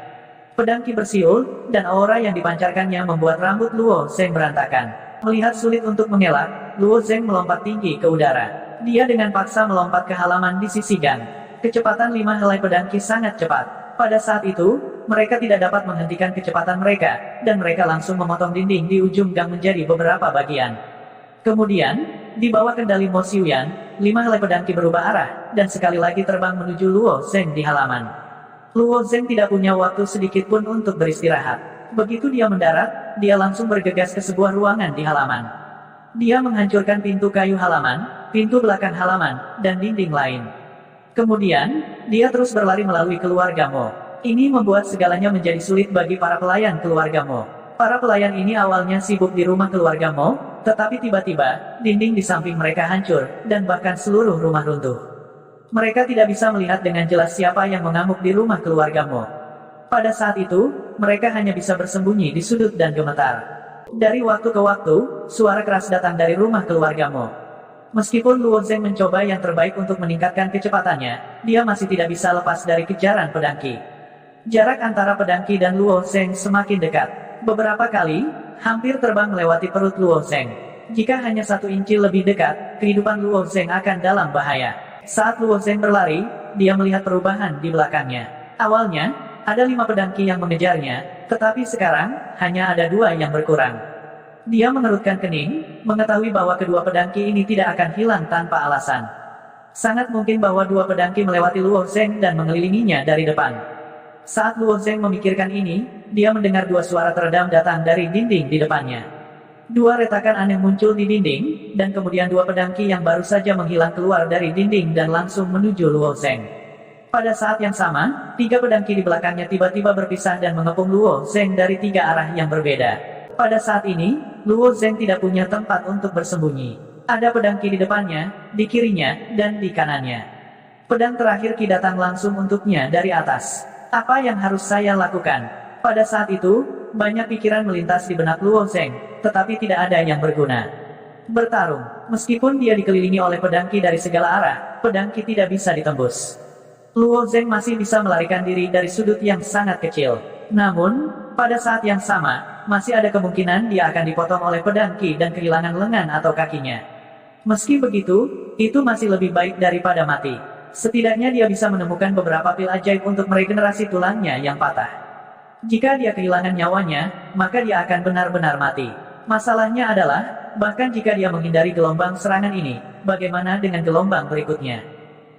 Pedang ki bersiul, dan aura yang dipancarkannya membuat rambut Luo Zheng berantakan. Melihat sulit untuk mengelak, Luo Zheng melompat tinggi ke udara. Dia dengan paksa melompat ke halaman di sisi gang. Kecepatan 5 helai pedang ki sangat cepat. Pada saat itu, mereka tidak dapat menghentikan kecepatan mereka, dan mereka langsung memotong dinding di ujung gang menjadi beberapa bagian. Kemudian, di bawah kendali Mo Xiuyan, 5 helai pedang ki berubah arah, dan sekali lagi terbang menuju Luo Zheng di halaman. Luo Zheng tidak punya waktu sedikit pun untuk beristirahat. Begitu dia mendarat, dia langsung bergegas ke sebuah ruangan di halaman. Dia menghancurkan pintu kayu halaman, pintu belakang halaman, dan dinding lain. Kemudian, dia terus berlari melalui keluarga Mo. Ini membuat segalanya menjadi sulit bagi para pelayan keluarga Mo. Para pelayan ini awalnya sibuk di rumah keluarga Mo, tetapi tiba-tiba, dinding di samping mereka hancur, dan bahkan seluruh rumah runtuh. Mereka tidak bisa melihat dengan jelas siapa yang mengamuk di rumah keluarga Mo. Pada saat itu, mereka hanya bisa bersembunyi di sudut dan gemetar. Dari waktu ke waktu, suara keras datang dari rumah keluarga Mo. Meskipun Luo Zheng mencoba yang terbaik untuk meningkatkan kecepatannya, dia masih tidak bisa lepas dari kejaran pedang ki. Jarak antara pedang ki dan Luo Zheng semakin dekat. Beberapa kali, hampir terbang melewati perut Luo Zheng. Jika hanya 1 inci lebih dekat, kehidupan Luo Zheng akan dalam bahaya. Saat Luo Zheng berlari, dia melihat perubahan di belakangnya. Awalnya, ada 5 pedang ki yang mengejarnya, tetapi sekarang, hanya ada 2 yang berkurang. Dia mengerutkan kening, mengetahui bahwa kedua pedang ki ini tidak akan hilang tanpa alasan. Sangat mungkin bahwa 2 pedang ki melewati Luo Zheng dan mengelilinginya dari depan. Saat Luo Zheng memikirkan ini, dia mendengar 2 suara teredam datang dari dinding di depannya. 2 retakan aneh muncul di dinding, dan kemudian 2 pedang ki yang baru saja menghilang keluar dari dinding dan langsung menuju Luo Zheng. Pada saat yang sama, 3 pedang ki di belakangnya tiba-tiba berpisah dan mengepung Luo Zheng dari 3 arah yang berbeda. Pada saat ini, Luo Zeng tidak punya tempat untuk bersembunyi. Ada pedang Qi di depannya, di kirinya, dan di kanannya. Pedang terakhir Qi datang langsung untuknya dari atas. Apa yang harus saya lakukan? Pada saat itu, banyak pikiran melintas di benak Luo Zeng, tetapi tidak ada yang berguna. Bertarung, meskipun dia dikelilingi oleh pedang Qi dari segala arah, pedang Qi tidak bisa ditembus. Luo Zeng masih bisa melarikan diri dari sudut yang sangat kecil. Namun, pada saat yang sama, masih ada kemungkinan dia akan dipotong oleh pedang Qi dan kehilangan lengan atau kakinya. Meski begitu, itu masih lebih baik daripada mati. Setidaknya dia bisa menemukan beberapa pil ajaib untuk meregenerasi tulangnya yang patah. Jika dia kehilangan nyawanya, maka dia akan benar-benar mati. Masalahnya adalah, bahkan jika dia menghindari gelombang serangan ini, bagaimana dengan gelombang berikutnya?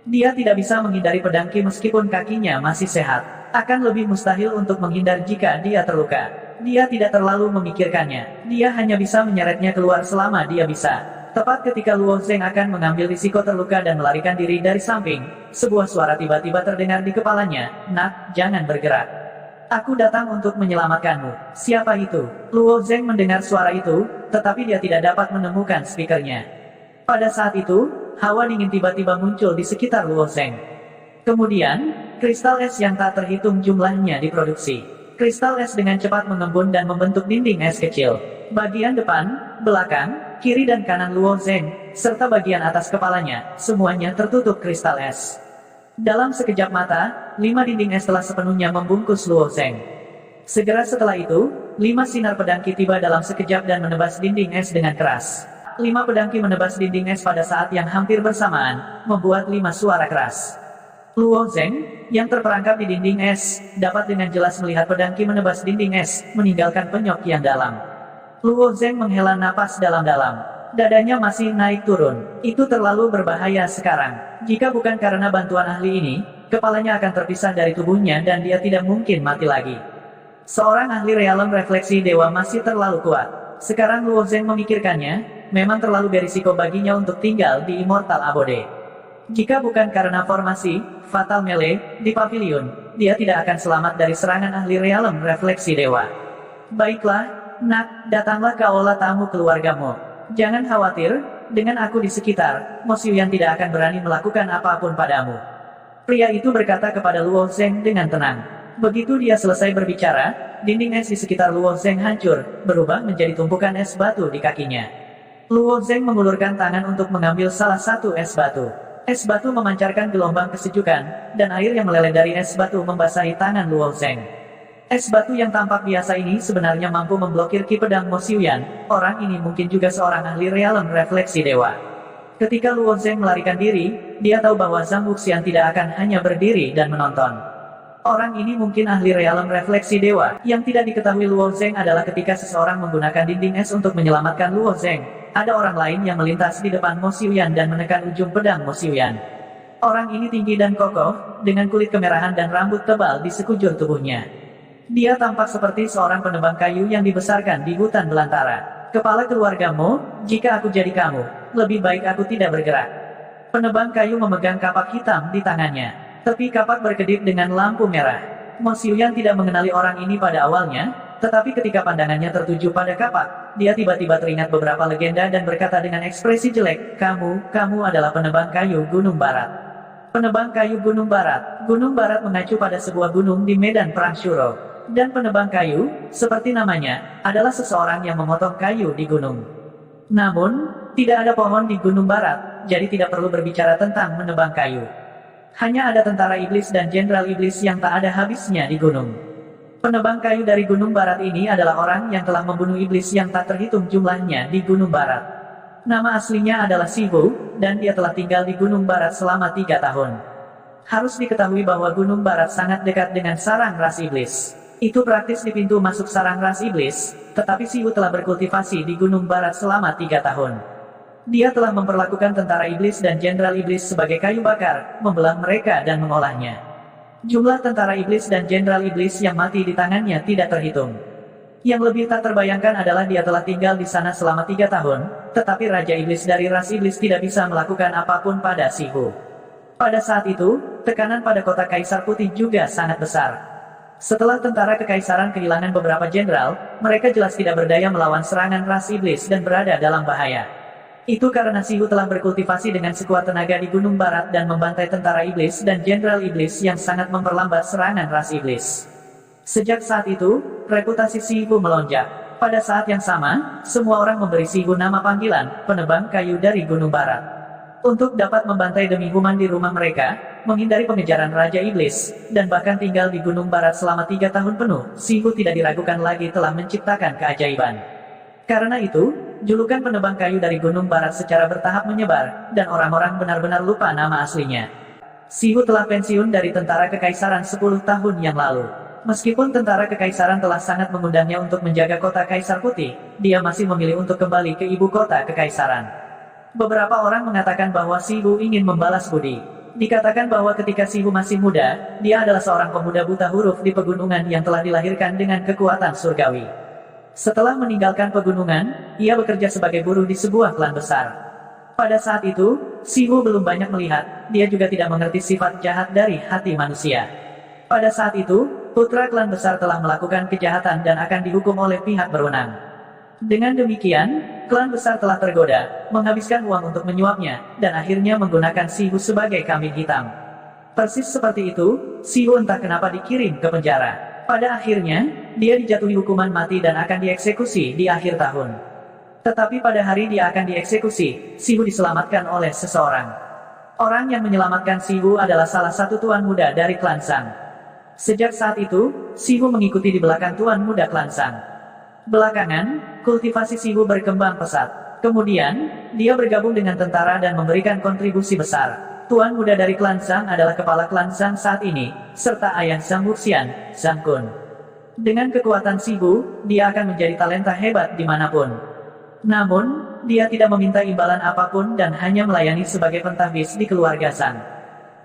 Dia tidak bisa menghindari pedang Qi meskipun kakinya masih sehat. Akan lebih mustahil untuk menghindar jika dia terluka. Dia tidak terlalu memikirkannya. Dia hanya bisa menyeretnya keluar selama dia bisa. Tepat ketika Luo Zeng akan mengambil risiko terluka dan melarikan diri dari samping, sebuah suara tiba-tiba terdengar di kepalanya, "Nak, jangan bergerak. Aku datang untuk menyelamatkanmu." Siapa itu? Luo Zeng mendengar suara itu, tetapi dia tidak dapat menemukan speakernya. Pada saat itu, hawa dingin tiba-tiba muncul di sekitar Luo Zeng. Kemudian, kristal es yang tak terhitung jumlahnya diproduksi. Kristal es dengan cepat mengembun dan membentuk dinding es kecil. Bagian depan, belakang, kiri dan kanan Luo Zeng, serta bagian atas kepalanya, semuanya tertutup kristal es. Dalam sekejap mata, 5 dinding es telah sepenuhnya membungkus Luo Zeng. Segera setelah itu, 5 sinar pedang Qi tiba dalam sekejap dan menebas dinding es dengan keras. 5 pedang Qi menebas dinding es pada saat yang hampir bersamaan, membuat 5 suara keras. Luo Zeng, yang terperangkap di dinding es, dapat dengan jelas melihat pedang Qi menebas dinding es, meninggalkan penyok yang dalam. Luo Zeng menghela napas dalam-dalam. Dadanya masih naik turun. Itu terlalu berbahaya sekarang. Jika bukan karena bantuan ahli ini, kepalanya akan terpisah dari tubuhnya dan dia tidak mungkin mati lagi. Seorang ahli realem refleksi dewa masih terlalu kuat. Sekarang Luo Zeng memikirkannya, memang terlalu berisiko baginya untuk tinggal di Immortal Abode. Jika bukan karena formasi Fatal Melee di pavilion, dia tidak akan selamat dari serangan ahli realem refleksi dewa. Baiklah, Nak, datanglah ke aula tamu keluargamu. Jangan khawatir, dengan aku di sekitar, Mo Xiuyan tidak akan berani melakukan apapun padamu. Pria itu berkata kepada Luo Zeng dengan tenang. Begitu dia selesai berbicara, dinding es di sekitar Luo Zeng hancur, berubah menjadi tumpukan es batu di kakinya. Luo Zeng mengulurkan tangan untuk mengambil salah satu es batu. Es batu memancarkan gelombang kesejukan, dan air yang meleleh dari es batu membasahi tangan Luo Zeng. Es batu yang tampak biasa ini sebenarnya mampu memblokir Qi pedang Mo Xiuyan. Orang ini mungkin juga seorang ahli realem refleksi dewa. Ketika Luo Zeng melarikan diri, dia tahu bahwa Zhang Wuxian tidak akan hanya berdiri dan menonton. Orang ini mungkin ahli realem refleksi dewa. Yang tidak diketahui Luo Zeng adalah ketika seseorang menggunakan dinding es untuk menyelamatkan Luo Zeng, ada orang lain yang melintas di depan Mo Xiuyan dan menekan ujung pedang Mo Xiuyan. Orang ini tinggi dan kokoh, dengan kulit kemerahan dan rambut tebal di sekujur tubuhnya. Dia tampak seperti seorang penebang kayu yang dibesarkan di hutan belantara. Kepala keluargamu, jika aku jadi kamu, lebih baik aku tidak bergerak. Penebang kayu memegang kapak hitam di tangannya. Tepi kapak berkedip dengan lampu merah. Mo Xiuyan tidak mengenali orang ini pada awalnya, tetapi ketika pandangannya tertuju pada kapak, dia tiba-tiba teringat beberapa legenda dan berkata dengan ekspresi jelek, kamu adalah penebang kayu Gunung Barat. Penebang kayu Gunung Barat. Gunung Barat mengacu pada sebuah gunung di medan perang Shuro. Dan penebang kayu, seperti namanya, adalah seseorang yang memotong kayu di gunung. Namun, tidak ada pohon di Gunung Barat, jadi tidak perlu berbicara tentang menebang kayu. Hanya ada tentara iblis dan jenderal iblis yang tak ada habisnya di gunung. Penebang kayu dari Gunung Barat ini adalah orang yang telah membunuh iblis yang tak terhitung jumlahnya di Gunung Barat. Nama aslinya adalah Sibu, dan dia telah tinggal di Gunung Barat selama 3 tahun. Harus diketahui bahwa Gunung Barat sangat dekat dengan sarang ras iblis. Itu praktis di pintu masuk sarang ras iblis, tetapi Siwu telah berkultivasi di Gunung Barat selama 3 tahun. Dia telah memperlakukan tentara iblis dan jenderal iblis sebagai kayu bakar, membelah mereka dan mengolahnya. Jumlah tentara iblis dan jenderal iblis yang mati di tangannya tidak terhitung. Yang lebih tak terbayangkan adalah dia telah tinggal di sana selama 3 tahun, tetapi Raja Iblis dari ras iblis tidak bisa melakukan apapun pada Siwu. Pada saat itu, tekanan pada kota Kaisar Putih juga sangat besar. Setelah tentara kekaisaran kehilangan beberapa jenderal, mereka jelas tidak berdaya melawan serangan ras iblis dan berada dalam bahaya. Itu karena Sihu telah berkultivasi dengan sekuat tenaga di Gunung Barat dan membantai tentara iblis dan jenderal iblis yang sangat memperlambat serangan ras iblis. Sejak saat itu, reputasi Sihu melonjak. Pada saat yang sama, semua orang memberi Sihu nama panggilan, penebang kayu dari Gunung Barat. Untuk dapat membantai demi human di rumah mereka, menghindari pengejaran Raja Iblis, dan bahkan tinggal di Gunung Barat selama 3 tahun penuh, Sihu tidak diragukan lagi telah menciptakan keajaiban. Karena itu, julukan penebang kayu dari Gunung Barat secara bertahap menyebar, dan orang-orang benar-benar lupa nama aslinya. Sihu telah pensiun dari tentara kekaisaran 10 tahun yang lalu. Meskipun tentara kekaisaran telah sangat mengundangnya untuk menjaga kota Kaisar Putih, dia masih memilih untuk kembali ke ibu kota kekaisaran. Beberapa orang mengatakan bahwa Sihu ingin membalas budi. Dikatakan bahwa ketika Sihu masih muda, dia adalah seorang pemuda buta huruf di pegunungan yang telah dilahirkan dengan kekuatan surgawi. Setelah meninggalkan pegunungan, ia bekerja sebagai buruh di sebuah klan besar. Pada saat itu, Sihu belum banyak melihat, dia juga tidak mengerti sifat jahat dari hati manusia. Pada saat itu, putra klan besar telah melakukan kejahatan dan akan dihukum oleh pihak berwenang. Dengan demikian, klan besar telah tergoda, menghabiskan uang untuk menyuapnya, dan akhirnya menggunakan Sihu sebagai kambing hitam. Persis seperti itu, Sihu entah kenapa dikirim ke penjara. Pada akhirnya, dia dijatuhi hukuman mati dan akan dieksekusi di akhir tahun. Tetapi pada hari dia akan dieksekusi, Sihu diselamatkan oleh seseorang. Orang yang menyelamatkan Sihu adalah salah satu tuan muda dari klan Sang. Sejak saat itu, Sihu mengikuti di belakang tuan muda klan Sang. Belakangan, kultivasi Sihu berkembang pesat. Kemudian, dia bergabung dengan tentara dan memberikan kontribusi besar. Tuan muda dari klan Sang adalah kepala klan Sang saat ini, serta ayah Sang Wuxian, Sang Kun. Dengan kekuatan Sihu, dia akan menjadi talenta hebat dimanapun. Namun, dia tidak meminta imbalan apapun dan hanya melayani sebagai pentahbis di keluarga Sang.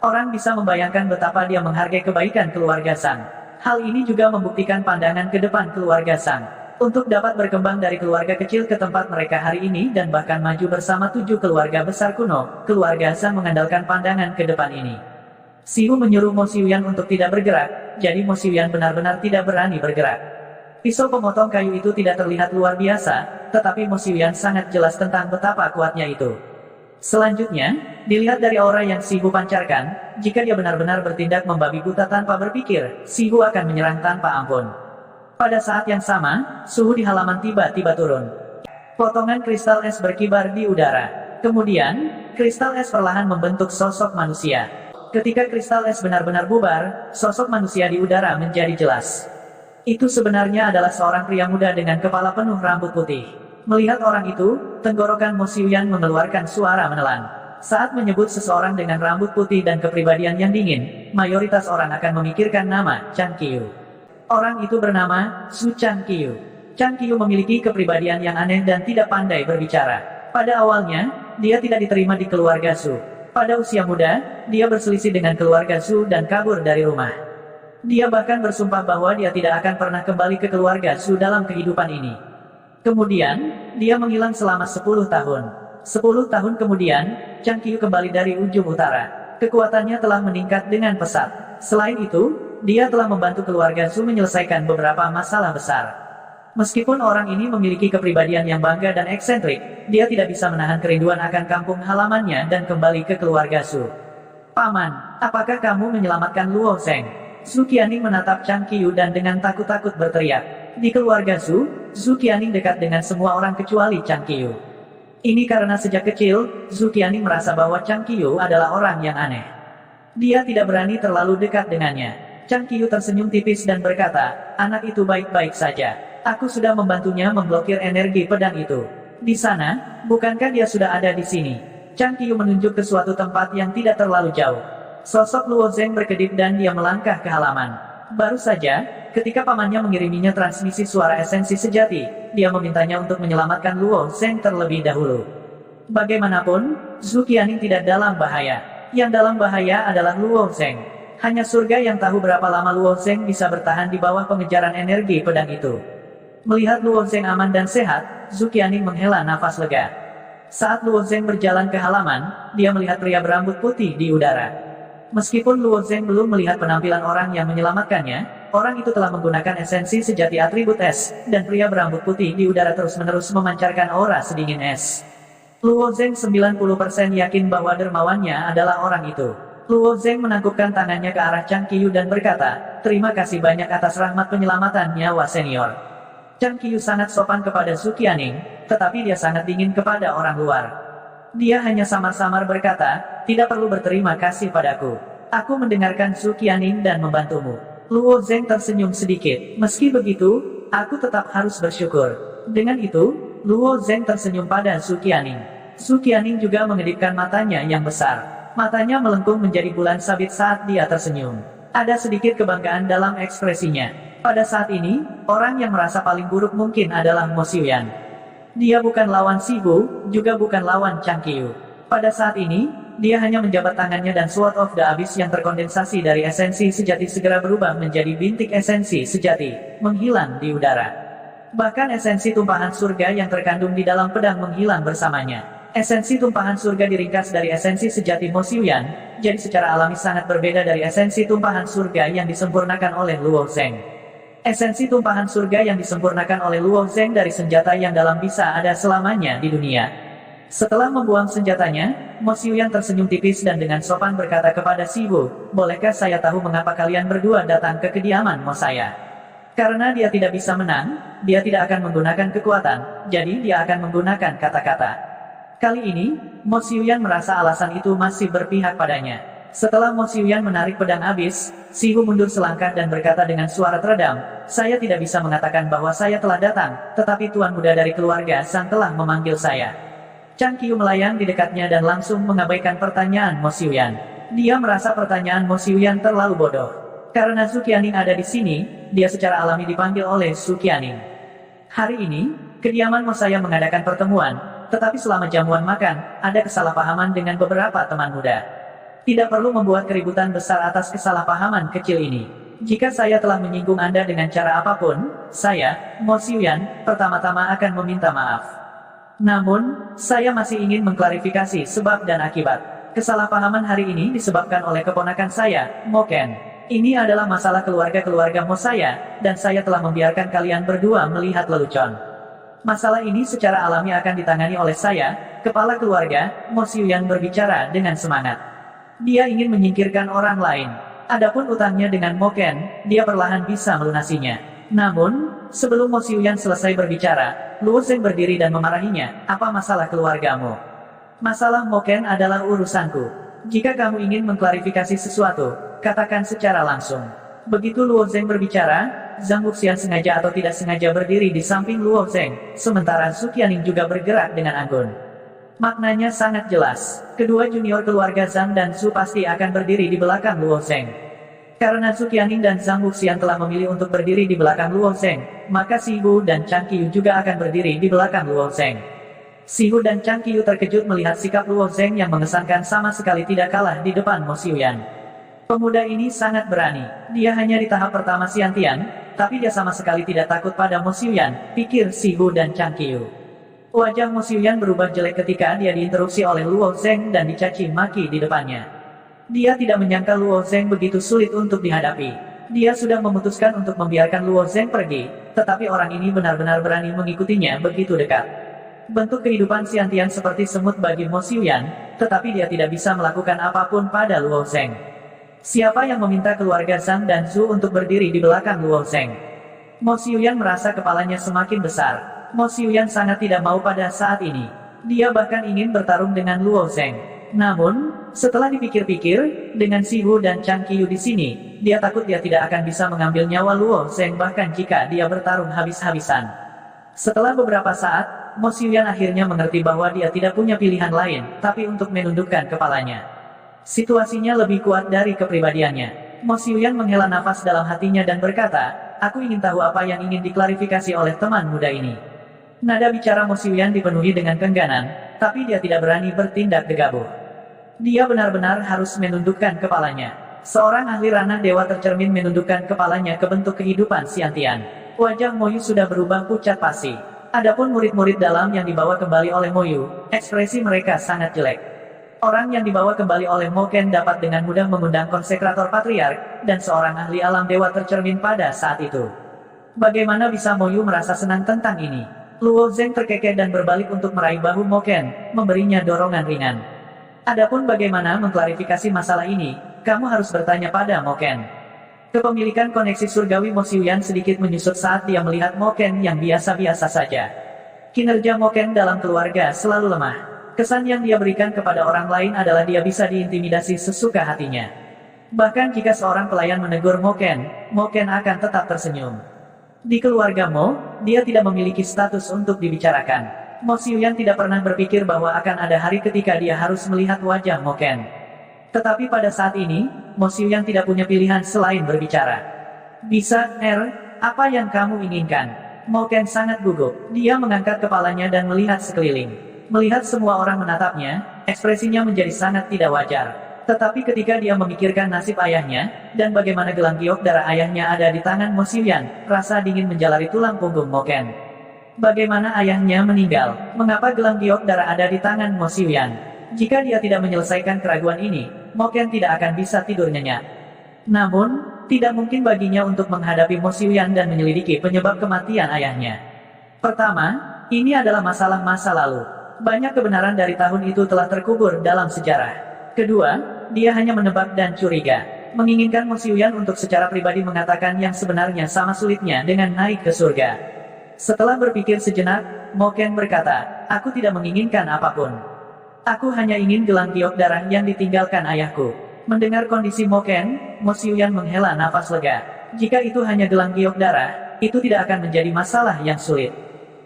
Orang bisa membayangkan betapa dia menghargai kebaikan keluarga Sang. Hal ini juga membuktikan pandangan ke depan keluarga Sang. Untuk dapat berkembang dari keluarga kecil ke tempat mereka hari ini dan bahkan maju bersama 7 keluarga besar kuno, keluarga Sang mengandalkan pandangan ke depan ini. Sihu menyuruh Mo Xiuyan untuk tidak bergerak, jadi Mo Xiuyan benar-benar tidak berani bergerak. Pisau pemotong kayu itu tidak terlihat luar biasa, tetapi Mo Xiuyan sangat jelas tentang betapa kuatnya itu. Selanjutnya, dilihat dari aura yang Sihu pancarkan, jika dia benar-benar bertindak membabi buta tanpa berpikir, Sihu akan menyerang tanpa ampun. Pada saat yang sama, suhu di halaman tiba-tiba turun. Potongan kristal es berkibar di udara. Kemudian, kristal es perlahan membentuk sosok manusia. Ketika kristal es benar-benar bubar, sosok manusia di udara menjadi jelas. Itu sebenarnya adalah seorang pria muda dengan kepala penuh rambut putih. Melihat orang itu, tenggorokan Mo Xiuyan mengeluarkan suara menelan. Saat menyebut seseorang dengan rambut putih dan kepribadian yang dingin, mayoritas orang akan memikirkan nama Chan Qiu. Orang itu bernama Su Chan Qiu. Chan Qiu memiliki kepribadian yang aneh dan tidak pandai berbicara. Pada awalnya, dia tidak diterima di keluarga Su. Pada usia muda, dia berselisih dengan keluarga Su dan kabur dari rumah. Dia bahkan bersumpah bahwa dia tidak akan pernah kembali ke keluarga Su dalam kehidupan ini. Kemudian, dia menghilang selama 10 tahun. 10 tahun kemudian, Chan Qiu kembali dari ujung utara. Kekuatannya telah meningkat dengan pesat. Selain itu, dia telah membantu keluarga Su menyelesaikan beberapa masalah besar. Meskipun orang ini memiliki kepribadian yang bangga dan eksentrik, dia tidak bisa menahan kerinduan akan kampung halamannya dan kembali ke keluarga Su. Paman, apakah kamu menyelamatkan Luo Zeng? Su Qianing menatap Chan Qiu dan dengan takut-takut berteriak. Di keluarga Su Qianing dekat dengan semua orang kecuali Chan Qiu. Ini karena sejak kecil, Su Qianing merasa bahwa Chan Qiu adalah orang yang aneh. Dia tidak berani terlalu dekat dengannya. Chan Qiu tersenyum tipis dan berkata, anak itu baik-baik saja. Aku sudah membantunya memblokir energi pedang itu. Di sana, bukankah dia sudah ada di sini? Chan Qiu menunjuk ke suatu tempat yang tidak terlalu jauh. Sosok Luo Zeng berkedip dan dia melangkah ke halaman. Baru saja, ketika pamannya mengiriminya transmisi suara esensi sejati, dia memintanya untuk menyelamatkan Luo Zeng terlebih dahulu. Bagaimanapun, Su Qianing tidak dalam bahaya. Yang dalam bahaya adalah Luo Zeng. Hanya surga yang tahu berapa lama Luo Zeng bisa bertahan di bawah pengejaran energi pedang itu. Melihat Luo Zeng aman dan sehat, Su Qianing menghela nafas lega. Saat Luo Zeng berjalan ke halaman, dia melihat pria berambut putih di udara. Meskipun Luo Zeng belum melihat penampilan orang yang menyelamatkannya, orang itu telah menggunakan esensi sejati atribut es, dan pria berambut putih di udara terus-menerus memancarkan aura sedingin es. Luo Zeng 90% yakin bahwa dermawannya adalah orang itu. Luo Zeng menangkupkan tangannya ke arah Chang Qiyu dan berkata, "Terima kasih banyak atas rahmat penyelamatan nyawa senior." Chang Qiyu sangat sopan kepada Su Qianing, tetapi dia sangat dingin kepada orang luar. Dia hanya samar-samar berkata, "Tidak perlu berterima kasih padaku. Aku mendengarkan Su Qianing dan membantumu." Luo Zeng tersenyum sedikit. "Meski begitu, aku tetap harus bersyukur." Dengan itu, Luo Zeng tersenyum pada Su Qianing. Su Qianing juga mengedipkan matanya yang besar. Matanya melengkung menjadi bulan sabit saat dia tersenyum. Ada sedikit kebanggaan dalam ekspresinya. Pada saat ini, orang yang merasa paling buruk mungkin adalah Mo Xiuyan. Dia bukan lawan Sibu, juga bukan lawan Chang Qiyu. Pada saat ini, dia hanya menjabat tangannya dan Sword of the Abyss yang terkondensasi dari esensi sejati segera berubah menjadi bintik esensi sejati, menghilang di udara. Bahkan esensi tumpahan surga yang terkandung di dalam pedang menghilang bersamanya. Esensi tumpahan surga diringkas dari esensi sejati Mo Xiuyan, jadi secara alami sangat berbeda dari esensi tumpahan surga yang disempurnakan oleh Luo Zeng. Esensi tumpahan surga yang disempurnakan oleh Luo Zeng dari senjata yang dalam bisa ada selamanya di dunia. Setelah membuang senjatanya, Mo Xiuyan tersenyum tipis dan dengan sopan berkata kepada Sibu, "Bolehkah saya tahu mengapa kalian berdua datang ke kediaman Mo saya?" Karena dia tidak bisa menang, dia tidak akan menggunakan kekuatan, jadi dia akan menggunakan kata-kata. Kali ini, Mo Xiuyan merasa alasan itu masih berpihak padanya. Setelah Mo Xiuyan menarik pedang abis, Sibu mundur selangkah dan berkata dengan suara teredam, "Saya tidak bisa mengatakan bahwa saya telah datang, tetapi tuan muda dari keluarga Sang telah memanggil saya." Chang Qiyu melayang di dekatnya dan langsung mengabaikan pertanyaan Mo Xiuyan. Dia merasa pertanyaan Mo Xiuyan terlalu bodoh. Karena Su Qianing ada di sini, dia secara alami dipanggil oleh Su Qianing. Hari ini, kediaman Mo saya mengadakan pertemuan, tetapi selama jamuan makan, ada kesalahpahaman dengan beberapa teman muda. Tidak perlu membuat keributan besar atas kesalahpahaman kecil ini. Jika saya telah menyinggung Anda dengan cara apapun, saya, Mo Xiuyan, pertama-tama akan meminta maaf. Namun, saya masih ingin mengklarifikasi sebab dan akibat. Kesalahpahaman hari ini disebabkan oleh keponakan saya, Mo Ken. Ini adalah masalah keluarga-keluarga Mo saya, dan saya telah membiarkan kalian berdua melihat lelucon. Masalah ini secara alami akan ditangani oleh saya, kepala keluarga. Mo Xiuyan berbicara dengan semangat. Dia ingin menyingkirkan orang lain. Adapun utangnya dengan Mo Ken, dia perlahan bisa melunasinya. Namun, sebelum Mo Xiuyan selesai berbicara, Luo Zeng berdiri dan memarahinya, "Apa masalah keluargamu?" "Masalah Mo Ken adalah urusanku. Jika kamu ingin mengklarifikasi sesuatu, katakan secara langsung." Begitu Luo Zeng berbicara, Zhang Wuxian sengaja atau tidak sengaja berdiri di samping Luo Zeng, sementara Su Qianing juga bergerak dengan anggun. Maknanya sangat jelas. Kedua junior keluarga Zhang dan Su pasti akan berdiri di belakang Luo Zeng. Karena Su Qianing dan Zhang Wuxian telah memilih untuk berdiri di belakang Luo Zeng, maka Sibu dan Chang Qiyu juga akan berdiri di belakang Luo Zeng. Sibu dan Chang Qiyu terkejut melihat sikap Luo Zeng yang mengesankan sama sekali tidak kalah di depan Mo Xiuyan. Pemuda ini sangat berani. Dia hanya di tahap pertama Xiantian, tapi dia sama sekali tidak takut pada Mo Xiuyan, pikir Sibu dan Chang Qiyu. Wajah Mo Xiuyan berubah jelek ketika dia diinterupsi oleh Luo Zeng dan dicaci maki di depannya. Dia tidak menyangka Luo Zeng begitu sulit untuk dihadapi. Dia sudah memutuskan untuk membiarkan Luo Zeng pergi, tetapi orang ini benar-benar berani mengikutinya begitu dekat. Bentuk kehidupan Xiantian seperti semut bagi Mo Xiuyan, tetapi dia tidak bisa melakukan apapun pada Luo Zeng. Siapa yang meminta keluarga Zhang dan Zhu untuk berdiri di belakang Luo Zeng? Mo Xiuyan merasa kepalanya semakin besar. Mo Xiuyan sangat tidak mau pada saat ini. Dia bahkan ingin bertarung dengan Luo Zeng. Namun, setelah dipikir-pikir, dengan Sibu dan Chang Qiyu di sini, dia takut dia tidak akan bisa mengambil nyawa Luo Zeng bahkan jika dia bertarung habis-habisan. Setelah beberapa saat, Mo Xiuyan akhirnya mengerti bahwa dia tidak punya pilihan lain, tapi untuk menundukkan kepalanya. Situasinya lebih kuat dari kepribadiannya. Mo Xiuyan menghela nafas dalam hatinya dan berkata, "Aku ingin tahu apa yang ingin diklarifikasi oleh teman muda ini." Nada bicara Mo Xiuyan dipenuhi dengan keengganan, tapi dia tidak berani bertindak gegabah. Dia benar-benar harus menundukkan kepalanya. Seorang ahli ranah dewa tercermin menundukkan kepalanya ke bentuk kehidupan Xiantian. Wajah Mo Yu sudah berubah pucat pasi. Adapun murid-murid dalam yang dibawa kembali oleh Mo Yu, ekspresi mereka sangat jelek. Orang yang dibawa kembali oleh Moken dapat dengan mudah mengundang konsekrator patriark, dan seorang ahli alam dewa tercermin pada saat itu. Bagaimana bisa Mo Yu merasa senang tentang ini? Luo Zeng terkekeh dan berbalik untuk meraih bahu Moken, memberinya dorongan ringan. Adapun bagaimana mengklarifikasi masalah ini, kamu harus bertanya pada Moken. Kepemilikan koneksi surgawi Mo Xiuyan sedikit menyusut saat dia melihat Moken yang biasa-biasa saja. Kinerja Moken dalam keluarga selalu lemah. Kesan yang dia berikan kepada orang lain adalah dia bisa diintimidasi sesuka hatinya. Bahkan jika seorang pelayan menegur Moken, Moken akan tetap tersenyum. Di keluarga Mo, dia tidak memiliki status untuk dibicarakan. Mo Xiuyan tidak pernah berpikir bahwa akan ada hari ketika dia harus melihat wajah Moken. Tetapi pada saat ini, Mo Xiuyan tidak punya pilihan selain berbicara. Bisa, apa yang kamu inginkan? Moken sangat gugup. Dia mengangkat kepalanya dan melihat sekeliling. Melihat semua orang menatapnya, ekspresinya menjadi sangat tidak wajar. Tetapi ketika dia memikirkan nasib ayahnya, dan bagaimana gelang giok darah ayahnya ada di tangan Mo Xiuyan, rasa dingin menjalari tulang punggung Moken. Bagaimana ayahnya meninggal? Mengapa gelang giok darah ada di tangan Mo Xiuyan? Jika dia tidak menyelesaikan keraguan ini, Moken tidak akan bisa tidur nyenyak. Namun, tidak mungkin baginya untuk menghadapi Mo Xiuyan dan menyelidiki penyebab kematian ayahnya. Pertama, ini adalah masalah masa lalu. Banyak kebenaran dari tahun itu telah terkubur dalam sejarah. Kedua, dia hanya menebak dan curiga. Menginginkan Mo Xiuyan untuk secara pribadi mengatakan yang sebenarnya sama sulitnya dengan naik ke surga. Setelah berpikir sejenak, Moken berkata, aku tidak menginginkan apapun. Aku hanya ingin gelang giok darah yang ditinggalkan ayahku. Mendengar kondisi Moken, Mo Xiuyan menghela nafas lega. Jika itu hanya gelang giok darah, itu tidak akan menjadi masalah yang sulit.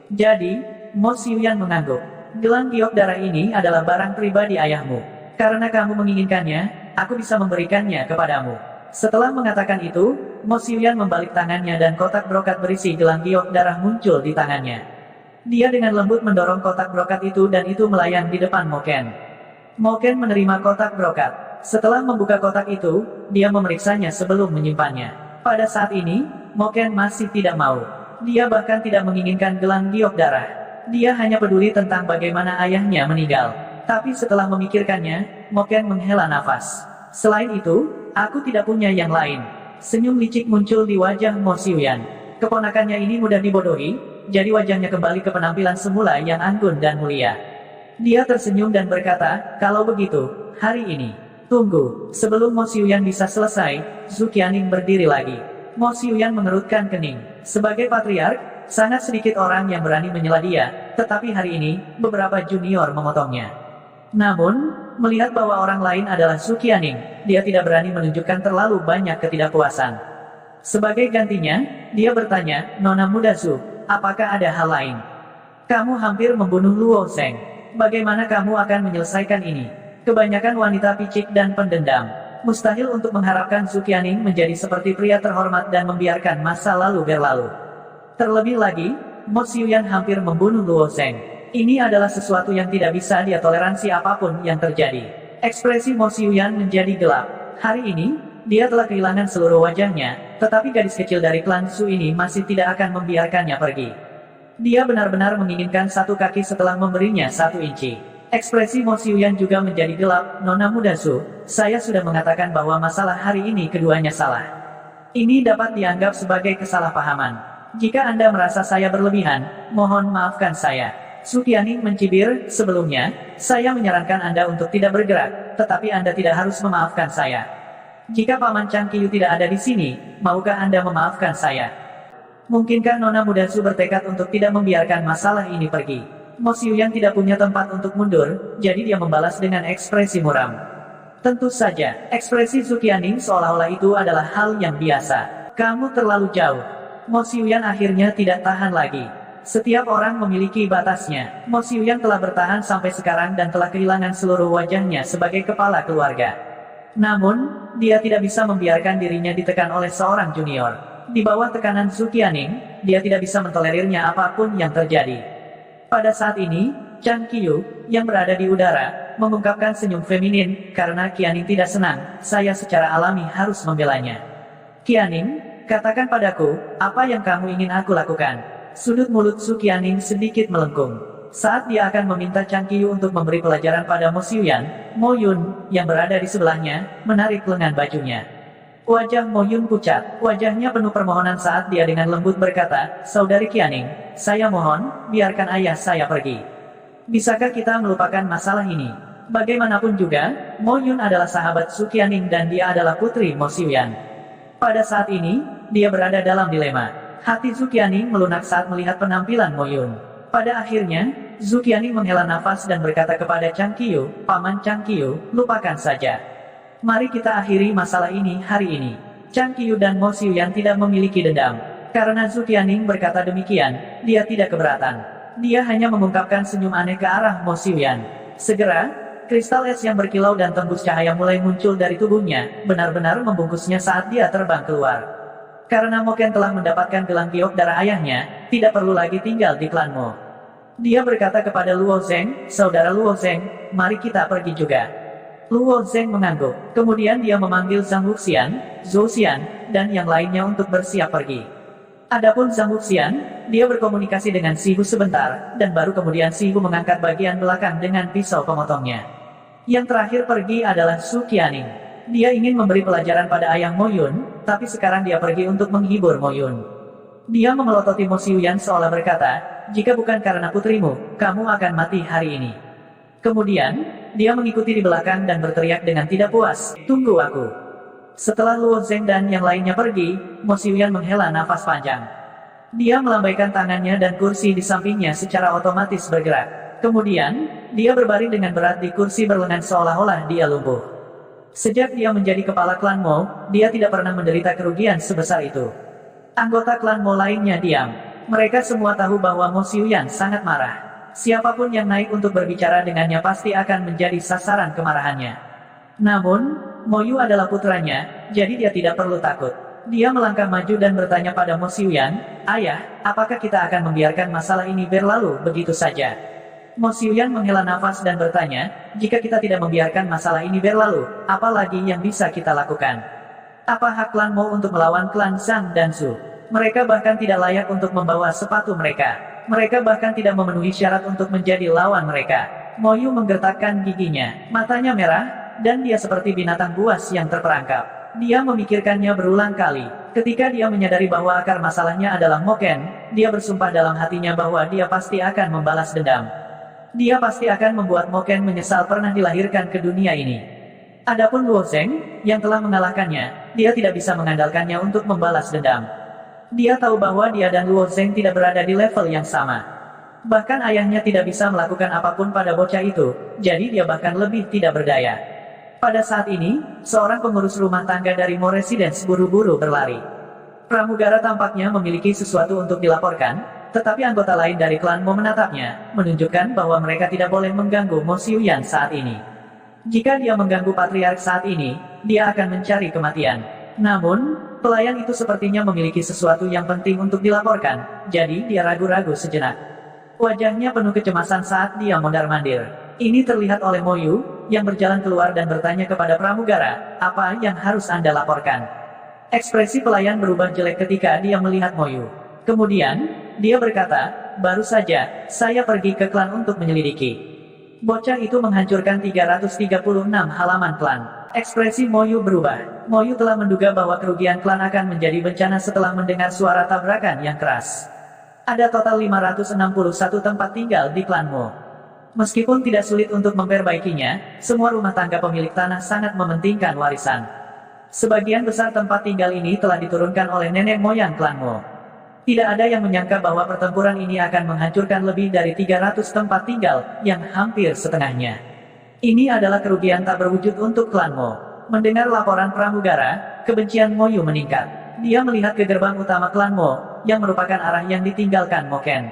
Jadi, Mo Xiuyan mengangguk. Gelang giok darah ini adalah barang pribadi ayahmu. Karena kamu menginginkannya, aku bisa memberikannya kepadamu. Setelah mengatakan itu, Mo Xiuyan membalik tangannya dan kotak brokat berisi gelang giok darah muncul di tangannya. Dia dengan lembut mendorong kotak brokat itu dan itu melayang di depan Moken. Moken menerima kotak brokat. Setelah membuka kotak itu, dia memeriksanya sebelum menyimpannya. Pada saat ini, Moken masih tidak mau. Dia bahkan tidak menginginkan gelang giok darah. Dia hanya peduli tentang bagaimana ayahnya meninggal. Tapi setelah memikirkannya, Moken menghela nafas. Selain itu, aku tidak punya yang lain. Senyum licik muncul di wajah Mo Xiuyan. Keponakannya ini mudah dibodohi, jadi wajahnya kembali ke penampilan semula yang anggun dan mulia. Dia tersenyum dan berkata, kalau begitu, hari ini. Tunggu, sebelum Mo Xiuyan bisa selesai, Zhu Qianing berdiri lagi. Mo Xiuyan mengerutkan kening. Sebagai patriark, sangat sedikit orang yang berani menyela dia, tetapi hari ini, beberapa junior memotongnya. Namun, melihat bahwa orang lain adalah Zhu Qianing, dia tidak berani menunjukkan terlalu banyak ketidakpuasan. Sebagai gantinya, dia bertanya, Nona muda Zhu, apakah ada hal lain? Kamu hampir membunuh Luo Zeng. Bagaimana kamu akan menyelesaikan ini? Kebanyakan wanita picik dan pendendam. Mustahil untuk mengharapkan Zhu Qianing menjadi seperti pria terhormat dan membiarkan masa lalu berlalu. Terlebih lagi, Mo Xiuyan hampir membunuh Luo Zeng. Ini adalah sesuatu yang tidak bisa dia toleransi apapun yang terjadi. Ekspresi Mo Xiuyan menjadi gelap. Hari ini, dia telah kehilangan seluruh wajahnya, tetapi gadis kecil dari klan Zhu ini masih tidak akan membiarkannya pergi. Dia benar-benar menginginkan satu kaki setelah memberinya 1 inci. Ekspresi Mo Xiuyan juga menjadi gelap. Nona muda Zhu, saya sudah mengatakan bahwa masalah hari ini keduanya salah. Ini dapat dianggap sebagai kesalahpahaman. Jika Anda merasa saya berlebihan, mohon maafkan saya. Zhu Qianing mencibir, sebelumnya, saya menyarankan Anda untuk tidak bergerak, tetapi Anda tidak harus memaafkan saya. Jika Paman Chang Qiyu tidak ada di sini, maukah Anda memaafkan saya? Mungkinkah Nona muda Zhu bertekad untuk tidak membiarkan masalah ini pergi? Mo Xiuyan tidak punya tempat untuk mundur, jadi dia membalas dengan ekspresi muram. Tentu saja, ekspresi Zhu Qianing seolah-olah itu adalah hal yang biasa. Kamu terlalu jauh. Mo Xiuyan akhirnya tidak tahan lagi. Setiap orang memiliki batasnya. Mo Xiuyan telah bertahan sampai sekarang dan telah kehilangan seluruh wajahnya sebagai kepala keluarga. Namun, dia tidak bisa membiarkan dirinya ditekan oleh seorang junior. Di bawah tekanan Zhu Qianing, dia tidak bisa mentolerirnya apapun yang terjadi. Pada saat ini, Chang Qiyu, yang berada di udara, mengungkapkan senyum feminin, karena Qianing tidak senang, saya secara alami harus membelanya. Qianing, katakan padaku, apa yang kamu ingin aku lakukan? Sudut mulut Zhu Qianing sedikit melengkung. Saat dia akan meminta Chang Qiyu untuk memberi pelajaran pada Mo Xiuyan, Mo Yun, yang berada di sebelahnya, menarik lengan bajunya. Wajah Mo Yun pucat, wajahnya penuh permohonan saat dia dengan lembut berkata, "Saudari Qianing, saya mohon, biarkan ayah saya pergi. Bisakah kita melupakan masalah ini?" Bagaimanapun juga, Mo Yun adalah sahabat Su Qianing dan dia adalah putri Mo Xiuyan. Pada saat ini, dia berada dalam dilema. Hati Su Qianing melunak saat melihat penampilan Mo Yun. Pada akhirnya, Su Qianing menghela nafas dan berkata kepada Chang Qiyu, "Paman Chang Qiyu, lupakan saja. Mari kita akhiri masalah ini hari ini." Chang Qiyu dan Mo Xiuyan tidak memiliki dendam. Karena Su Qianing berkata demikian, dia tidak keberatan. Dia hanya mengungkapkan senyum aneh ke arah Mo Xiuyan. Segera, kristal es yang berkilau dan tembus cahaya mulai muncul dari tubuhnya, benar-benar membungkusnya saat dia terbang keluar. Karena Mo Ken telah mendapatkan gelang giok darah ayahnya, tidak perlu lagi tinggal di klan Mo. Dia berkata kepada Luo Zheng, "Saudara Luo Zheng, mari kita pergi juga." Luo Zheng mengangguk. Kemudian dia memanggil Zhang Wuxian, Zhou Xian, dan yang lainnya untuk bersiap pergi. Adapun Zhang Wuxian, dia berkomunikasi dengan Si Hu sebentar, dan baru kemudian Si Hu mengangkat bagian belakang dengan pisau pemotongnya. Yang terakhir pergi adalah Su Qianing. Dia ingin memberi pelajaran pada ayah Mo Yun, tapi sekarang dia pergi untuk menghibur Mo Yun. Dia memelototi Mo Xiuyan seolah berkata, "Jika bukan karena putrimu, kamu akan mati hari ini." Kemudian, dia mengikuti di belakang dan berteriak dengan tidak puas, "Tunggu aku." Setelah Luo Zheng dan yang lainnya pergi, Mo Xiuyan menghela nafas panjang. Dia melambaikan tangannya dan kursi di sampingnya secara otomatis bergerak. Kemudian, dia berbaring dengan berat di kursi berlengan seolah-olah dia lumpuh. Sejak dia menjadi kepala klan Mo, dia tidak pernah menderita kerugian sebesar itu. Anggota klan Mo lainnya diam. Mereka semua tahu bahwa Mo Xiuyan sangat marah. Siapapun yang naik untuk berbicara dengannya pasti akan menjadi sasaran kemarahannya. Namun, Mo Yu adalah putranya, jadi dia tidak perlu takut. Dia melangkah maju dan bertanya pada Mo Xiuyan, "Ayah, apakah kita akan membiarkan masalah ini berlalu begitu saja?" Mo Xiuyan menghela nafas dan bertanya, "Jika kita tidak membiarkan masalah ini berlalu, apa lagi yang bisa kita lakukan? Apa hak klan Mo untuk melawan klan Zhang dan Zhu? Mereka bahkan tidak layak untuk membawa sepatu mereka. Mereka bahkan tidak memenuhi syarat untuk menjadi lawan mereka." Mo Yu menggertakkan giginya, matanya merah, dan dia seperti binatang buas yang terperangkap. Dia memikirkannya berulang kali. Ketika dia menyadari bahwa akar masalahnya adalah Mo Ken, dia bersumpah dalam hatinya bahwa dia pasti akan membalas dendam. Dia pasti akan membuat Mo Ken menyesal pernah dilahirkan ke dunia ini. Adapun Luo Zheng, yang telah mengalahkannya, dia tidak bisa mengandalkannya untuk membalas dendam. Dia tahu bahwa dia dan Luo Zheng tidak berada di level yang sama. Bahkan ayahnya tidak bisa melakukan apapun pada bocah itu, jadi dia bahkan lebih tidak berdaya. Pada saat ini, seorang pengurus rumah tangga dari Mo Residence buru-buru berlari. Pramugara tampaknya memiliki sesuatu untuk dilaporkan, tetapi anggota lain dari klan Mo menatapnya, menunjukkan bahwa mereka tidak boleh mengganggu Mo Xiuyan saat ini. Jika dia mengganggu patriark saat ini, dia akan mencari kematian. Namun, pelayan itu sepertinya memiliki sesuatu yang penting untuk dilaporkan, jadi dia ragu-ragu sejenak. Wajahnya penuh kecemasan saat dia mondar-mandir. Ini terlihat oleh Mo Yu, yang berjalan keluar dan bertanya kepada pramugara, "Apa yang harus Anda laporkan?" Ekspresi pelayan berubah jelek ketika dia melihat Mo Yu. Kemudian, dia berkata, "Baru saja, saya pergi ke klan untuk menyelidiki." Bocah itu menghancurkan 336 halaman klan. Ekspresi Mo Yu berubah. Mo Yu telah menduga bahwa kerugian klan akan menjadi bencana setelah mendengar suara tabrakan yang keras. Ada total 561 tempat tinggal di klan Mo. Meskipun tidak sulit untuk memperbaikinya, semua rumah tangga pemilik tanah sangat mementingkan warisan. Sebagian besar tempat tinggal ini telah diturunkan oleh nenek moyang klan Mo. Tidak ada yang menyangka bahwa pertempuran ini akan menghancurkan lebih dari 300 tempat tinggal, yang hampir setengahnya. Ini adalah kerugian tak berwujud untuk klan Mo. Mendengar laporan pramugara, kebencian Mo Yu meningkat. Dia melihat ke gerbang utama klan Mo, yang merupakan arah yang ditinggalkan Mo Ken.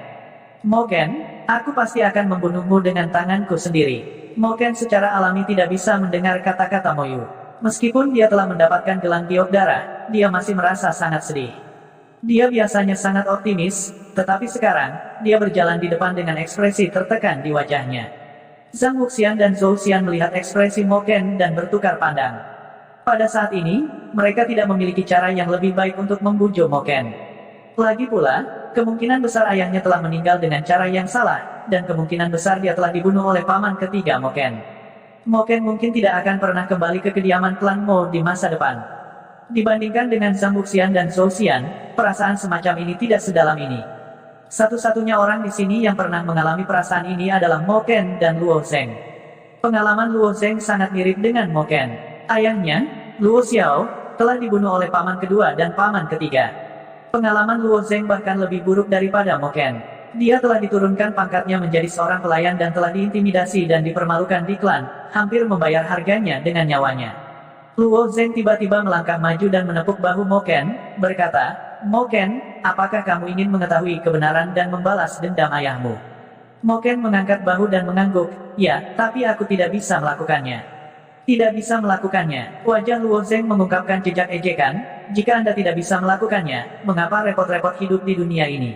"Mo Ken, aku pasti akan membunuhmu dengan tanganku sendiri." Mo Ken secara alami tidak bisa mendengar kata-kata Mo Yu. Meskipun dia telah mendapatkan gelang giok darah, dia masih merasa sangat sedih. Dia biasanya sangat optimis, tetapi sekarang, dia berjalan di depan dengan ekspresi tertekan di wajahnya. Zhang Wuxian dan Zhou Xian melihat ekspresi Mo Ken dan bertukar pandang. Pada saat ini, mereka tidak memiliki cara yang lebih baik untuk membujuk Mo Ken. Lagi pula, kemungkinan besar ayahnya telah meninggal dengan cara yang salah, dan kemungkinan besar dia telah dibunuh oleh paman ketiga Moken. Moken mungkin tidak akan pernah kembali ke kediaman klan Mo di masa depan. Dibandingkan dengan Zhang Wuxian dan Zhou Xian, perasaan semacam ini tidak sedalam ini. Satu-satunya orang di sini yang pernah mengalami perasaan ini adalah Moken dan Luo Zheng. Pengalaman Luo Zheng sangat mirip dengan Moken. Ayahnya, Luo Xiao, telah dibunuh oleh paman kedua dan paman ketiga. Pengalaman Luo Zheng bahkan lebih buruk daripada Moken. Dia telah diturunkan pangkatnya menjadi seorang pelayan dan telah diintimidasi dan dipermalukan di klan, hampir membayar harganya dengan nyawanya. Luo Zheng tiba-tiba melangkah maju dan menepuk bahu Moken, berkata, Moken, apakah kamu ingin mengetahui kebenaran dan membalas dendam ayahmu? Moken mengangkat bahu dan mengangguk, ya, tapi aku tidak bisa melakukannya. Tidak bisa melakukannya. Wajah Luo Zheng mengungkapkan jejak ejekan, jika Anda tidak bisa melakukannya, mengapa repot-repot hidup di dunia ini?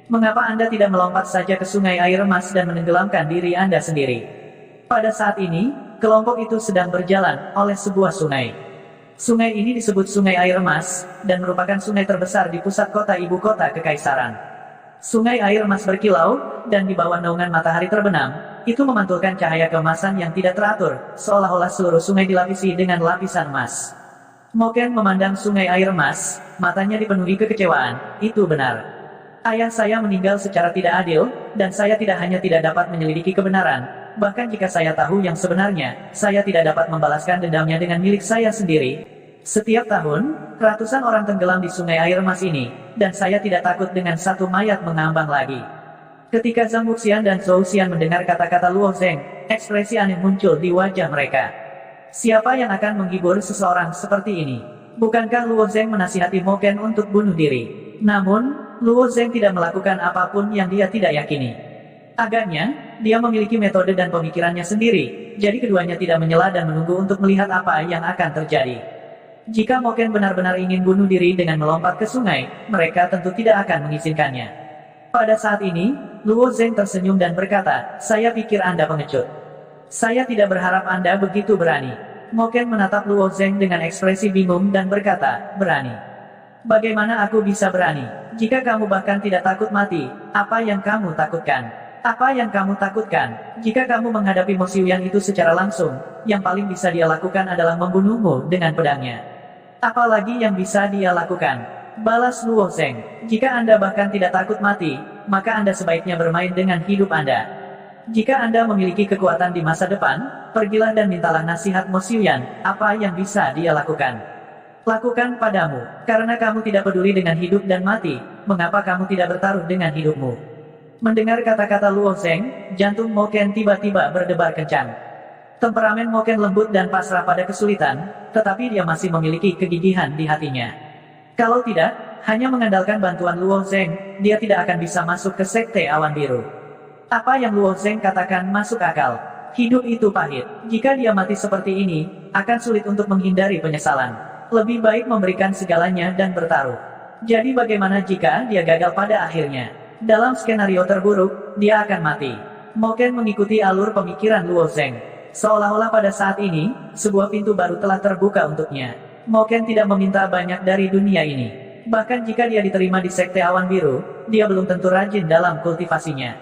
Mengapa Anda tidak melompat saja ke sungai air emas dan menenggelamkan diri Anda sendiri? Pada saat ini, kelompok itu sedang berjalan oleh sebuah sungai. Sungai ini disebut Sungai Air Emas, dan merupakan sungai terbesar di pusat kota ibu kota kekaisaran. Sungai air emas berkilau, dan di bawah naungan matahari terbenam, itu memantulkan cahaya keemasan yang tidak teratur, seolah-olah seluruh sungai dilapisi dengan lapisan emas. Moken memandang sungai air emas, matanya dipenuhi kekecewaan, itu benar. Ayah saya meninggal secara tidak adil, dan saya tidak hanya tidak dapat menyelidiki kebenaran, bahkan jika saya tahu yang sebenarnya, saya tidak dapat membalaskan dendamnya dengan milik saya sendiri. Setiap tahun, ratusan orang tenggelam di sungai air emas ini, dan saya tidak takut dengan satu mayat mengambang lagi. Ketika Zhang Wuxian dan Zhou Xian mendengar kata-kata Luo Zheng, ekspresi aneh muncul di wajah mereka. Siapa yang akan menghibur seseorang seperti ini? Bukankah Luo Zheng menasihati Moken untuk bunuh diri? Namun, Luo Zheng tidak melakukan apapun yang dia tidak yakini. Agaknya, dia memiliki metode dan pemikirannya sendiri, jadi keduanya tidak menyela dan menunggu untuk melihat apa yang akan terjadi. Jika Moken benar-benar ingin bunuh diri dengan melompat ke sungai, mereka tentu tidak akan mengizinkannya. Pada saat ini, Luo Zheng tersenyum dan berkata, saya pikir Anda pengecut. Saya tidak berharap Anda begitu berani. Moken menatap Luo Zheng dengan ekspresi bingung dan berkata, berani. Bagaimana aku bisa berani? Jika kamu bahkan tidak takut mati, apa yang kamu takutkan? Apa yang kamu takutkan? Jika kamu menghadapi Mo Xiuyan itu secara langsung, yang paling bisa dia lakukan adalah membunuhmu dengan pedangnya. Apalagi yang bisa dia lakukan? Balas Luo Zheng. Jika Anda bahkan tidak takut mati, maka Anda sebaiknya bermain dengan hidup Anda. Jika Anda memiliki kekuatan di masa depan, pergilah dan mintalah nasihat Mo Xiuyan, apa yang bisa dia lakukan. Lakukan padamu, karena kamu tidak peduli dengan hidup dan mati, mengapa kamu tidak bertaruh dengan hidupmu? Mendengar kata-kata Luo Zheng, jantung Moken tiba-tiba berdebar kencang. Temperamen Moken lembut dan pasrah pada kesulitan, tetapi dia masih memiliki kegigihan di hatinya. Kalau tidak, hanya mengandalkan bantuan Luo Zheng, dia tidak akan bisa masuk ke Sekte Awan Biru. Apa yang Luo Zheng katakan masuk akal. Hidup itu pahit. Jika dia mati seperti ini, akan sulit untuk menghindari penyesalan. Lebih baik memberikan segalanya dan bertaruh. Jadi bagaimana jika dia gagal pada akhirnya? Dalam skenario terburuk, dia akan mati. Moken mengikuti alur pemikiran Luo Zheng. Seolah-olah pada saat ini, sebuah pintu baru telah terbuka untuknya. Moken tidak meminta banyak dari dunia ini. Bahkan jika dia diterima di Sekte Awan Biru, dia belum tentu rajin dalam kultivasinya.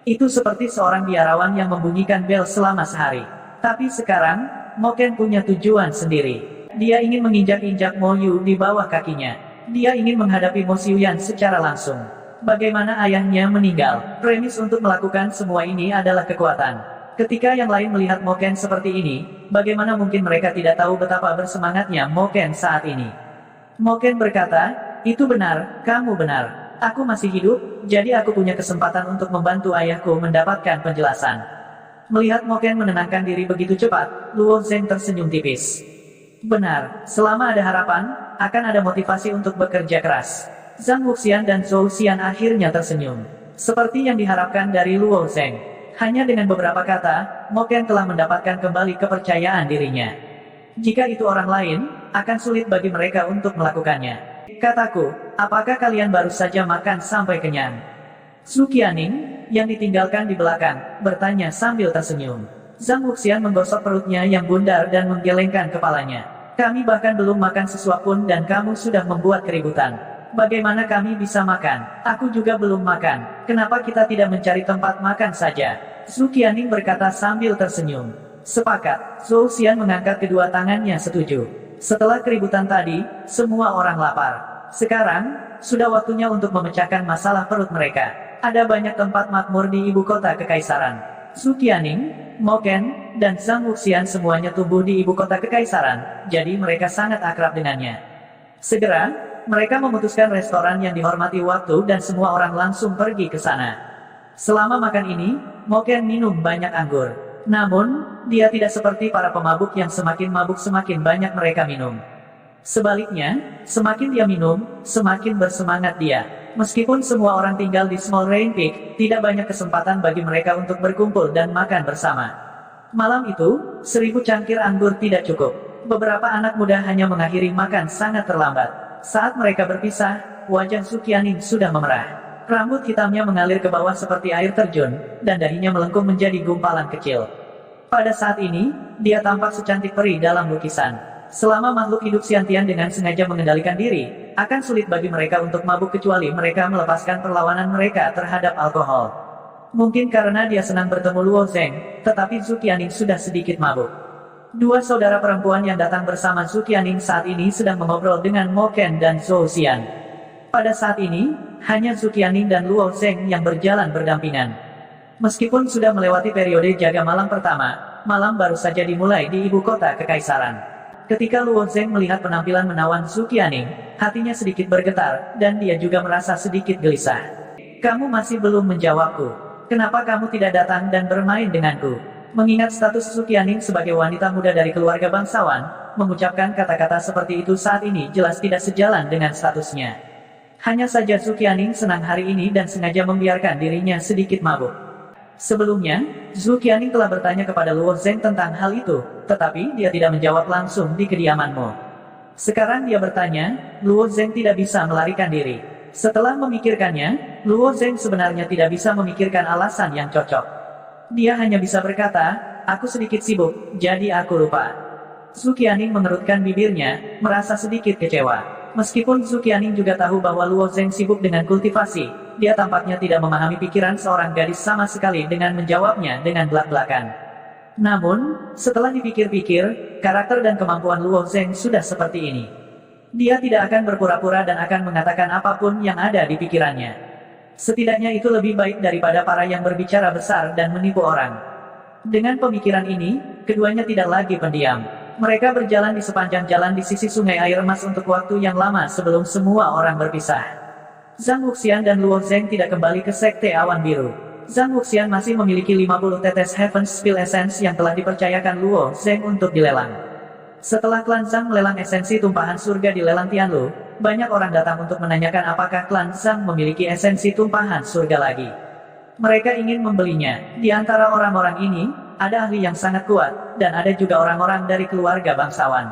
Itu seperti seorang biarawan yang membunyikan bel selama sehari. Tapi sekarang, Moken punya tujuan sendiri. Dia ingin menginjak-injak Mo Yu di bawah kakinya. Dia ingin menghadapi Mo Xiuyan secara langsung. Bagaimana ayahnya meninggal, premis untuk melakukan semua ini adalah kekuatan. Ketika yang lain melihat Moken seperti ini, bagaimana mungkin mereka tidak tahu betapa bersemangatnya Moken saat ini? Moken berkata, itu benar, kamu benar. Aku masih hidup, jadi aku punya kesempatan untuk membantu ayahku mendapatkan penjelasan. Melihat Moken menenangkan diri begitu cepat, Luo Zheng tersenyum tipis. Benar, selama ada harapan, akan ada motivasi untuk bekerja keras. Zhang Wuxian dan Zhou Xian akhirnya tersenyum. Seperti yang diharapkan dari Luo Zheng. Hanya dengan beberapa kata, Moken telah mendapatkan kembali kepercayaan dirinya. Jika itu orang lain, akan sulit bagi mereka untuk melakukannya. Kataku, apakah kalian baru saja makan sampai kenyang? Su Qianing, yang ditinggalkan di belakang, bertanya sambil tersenyum. Zhang Wuxian menggosok perutnya yang bundar dan menggelengkan kepalanya. Kami bahkan belum makan sesuap pun dan kamu sudah membuat keributan. Bagaimana kami bisa makan? Aku juga belum makan. Kenapa kita tidak mencari tempat makan saja? Zhu Qianing berkata sambil tersenyum. Sepakat, Zhou Xian mengangkat kedua tangannya setuju. Setelah keributan tadi, semua orang lapar. Sekarang, sudah waktunya untuk memecahkan masalah perut mereka. Ada banyak tempat makmur di ibu kota kekaisaran. Zhu Qianing, Mo Ken, dan Zhang Wuxian semuanya tumbuh di ibu kota kekaisaran, jadi mereka sangat akrab dengannya. Segera, mereka memutuskan restoran yang dihormati waktu dan semua orang langsung pergi ke sana. Selama makan ini, Mo Ken minum banyak anggur. Namun, dia tidak seperti para pemabuk yang semakin mabuk semakin banyak mereka minum. Sebaliknya, semakin dia minum, semakin bersemangat dia. Meskipun semua orang tinggal di Small Rain Peak, tidak banyak kesempatan bagi mereka untuk berkumpul dan makan bersama. Malam itu, 1000 cangkir anggur tidak cukup. Beberapa anak muda hanya mengakhiri makan sangat terlambat. Saat mereka berpisah, wajah Zhu Qianing sudah memerah. Rambut hitamnya mengalir ke bawah seperti air terjun, dan dahinya melengkung menjadi gumpalan kecil. Pada saat ini, dia tampak secantik peri dalam lukisan. Selama makhluk hidup Xiantian dengan sengaja mengendalikan diri, akan sulit bagi mereka untuk mabuk kecuali mereka melepaskan perlawanan mereka terhadap alkohol. Mungkin karena dia senang bertemu Luo Zheng, tetapi Zhu Qianing sudah sedikit mabuk. Dua saudara perempuan yang datang bersama Zhu Qianing saat ini sedang mengobrol dengan Mo Ken dan Zhou Xian. Pada saat ini, hanya Zhu Qianing dan Luo Zheng yang berjalan berdampingan. Meskipun sudah melewati periode jaga malam pertama, malam baru saja dimulai di ibu kota kekaisaran. Ketika Luo Zheng melihat penampilan menawan Zhu Qianing, hatinya sedikit bergetar, dan dia juga merasa sedikit gelisah. Kamu masih belum menjawabku. Kenapa kamu tidak datang dan bermain denganku? Mengingat status Zhu Qianing sebagai wanita muda dari keluarga bangsawan, mengucapkan kata-kata seperti itu saat ini jelas tidak sejalan dengan statusnya. Hanya saja Zhu Qianing senang hari ini dan sengaja membiarkan dirinya sedikit mabuk. Sebelumnya, Zhu Qianing telah bertanya kepada Luo Zheng tentang hal itu, tetapi dia tidak menjawab langsung di kediamanmu. Sekarang dia bertanya, Luo Zheng tidak bisa melarikan diri. Setelah memikirkannya, Luo Zheng sebenarnya tidak bisa memikirkan alasan yang cocok. Dia hanya bisa berkata, aku sedikit sibuk, jadi aku lupa. Zhu Qianing mengerutkan bibirnya, merasa sedikit kecewa. Meskipun Zhu Qianing juga tahu bahwa Luo Zheng sibuk dengan kultivasi, dia tampaknya tidak memahami pikiran seorang gadis sama sekali dengan menjawabnya dengan belak-belakan. Namun, setelah dipikir-pikir, karakter dan kemampuan Luo Zheng sudah seperti ini. Dia tidak akan berpura-pura dan akan mengatakan apapun yang ada di pikirannya. Setidaknya itu lebih baik daripada para yang berbicara besar dan menipu orang. Dengan pemikiran ini, keduanya tidak lagi pendiam. Mereka berjalan di sepanjang jalan di sisi sungai air emas untuk waktu yang lama sebelum semua orang berpisah. Zhang Wuxian dan Luo Zheng tidak kembali ke Sekte Awan Biru. Zhang Wuxian masih memiliki 50 tetes Heaven's Spill Essence yang telah dipercayakan Luo Zheng untuk dilelang. Setelah klan Zhang melelang esensi tumpahan surga di lelang Tianlu, banyak orang datang untuk menanyakan apakah klan Zhang memiliki esensi tumpahan surga lagi. Mereka ingin membelinya. Di antara orang-orang ini, ada ahli yang sangat kuat, dan ada juga orang-orang dari keluarga bangsawan.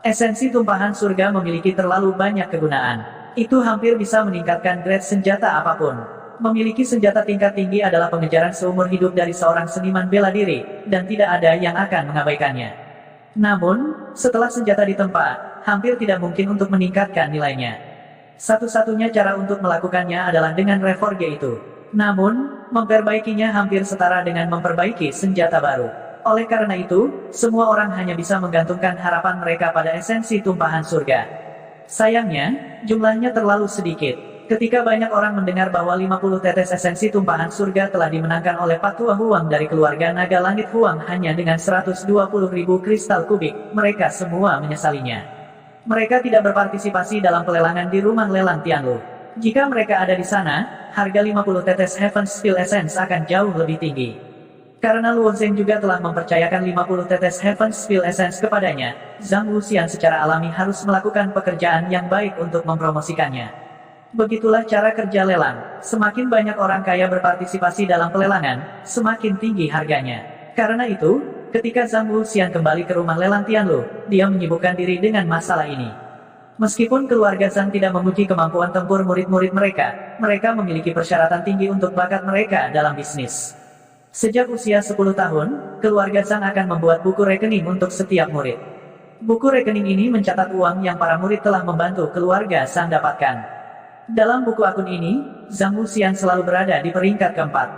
Esensi tumpahan surga memiliki terlalu banyak kegunaan. Itu hampir bisa meningkatkan grade senjata apapun. Memiliki senjata tingkat tinggi adalah pengejaran seumur hidup dari seorang seniman bela diri, dan tidak ada yang akan mengabaikannya. Namun, setelah senjata ditempa, hampir tidak mungkin untuk meningkatkan nilainya. Satu-satunya cara untuk melakukannya adalah dengan reforge itu. Namun, memperbaikinya hampir setara dengan memperbaiki senjata baru. Oleh karena itu, semua orang hanya bisa menggantungkan harapan mereka pada esensi tumpahan surga. Sayangnya, jumlahnya terlalu sedikit. Ketika banyak orang mendengar bahwa 50 tetes esensi tumpahan surga telah dimenangkan oleh Patua Huang dari keluarga Naga Langit Huang hanya dengan 120.000 kristal kubik, mereka semua menyesalinya. Mereka tidak berpartisipasi dalam pelelangan di rumah lelang Tianlu. Jika mereka ada di sana, harga 50 tetes Heaven's Spill Essence akan jauh lebih tinggi. Karena Luo Zheng juga telah mempercayakan 50 tetes Heaven's Spill Essence kepadanya, Zhang Wuxian secara alami harus melakukan pekerjaan yang baik untuk mempromosikannya. Begitulah cara kerja lelang. Semakin banyak orang kaya berpartisipasi dalam pelelangan, semakin tinggi harganya. Karena itu, ketika Zhang Wuxian kembali ke rumah lelang Tianlu, dia menyibukkan diri dengan masalah ini. Meskipun keluarga Zhang tidak memuji kemampuan tempur murid-murid mereka, mereka memiliki persyaratan tinggi untuk bakat mereka dalam bisnis. Sejak usia 10 tahun, keluarga Zhang akan membuat buku rekening untuk setiap murid. Buku rekening ini mencatat uang yang para murid telah membantu keluarga Zhang dapatkan. Dalam buku akun ini, Zhang Wuxian selalu berada di peringkat keempat.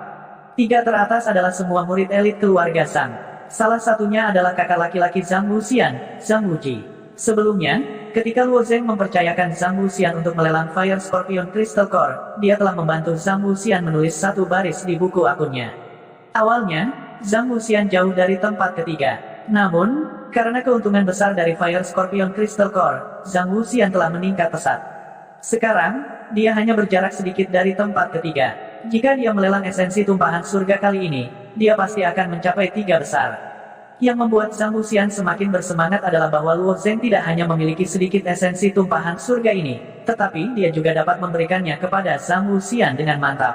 3 teratas adalah semua murid elit keluarga Zhang. Salah satunya adalah kakak laki-laki Zhang Wuxian, Zhang Wuji. Sebelumnya, ketika Luo Zheng mempercayakan Zhang Wuxian untuk melelang Fire Scorpion Crystal Core, dia telah membantu Zhang Wuxian menulis 1 baris di buku akunnya. Awalnya, Zhang Wuxian jauh dari tempat ketiga. Namun, karena keuntungan besar dari Fire Scorpion Crystal Core, Zhang Wuxian telah meningkat pesat. Sekarang, dia hanya berjarak sedikit dari tempat ketiga. Jika dia melelang esensi tumpahan surga kali ini, dia pasti akan mencapai 3 besar. Yang membuat Zhang Wuxian semakin bersemangat adalah bahwa Luo Zheng tidak hanya memiliki sedikit esensi tumpahan surga ini, tetapi dia juga dapat memberikannya kepada Zhang Wuxian dengan mantap.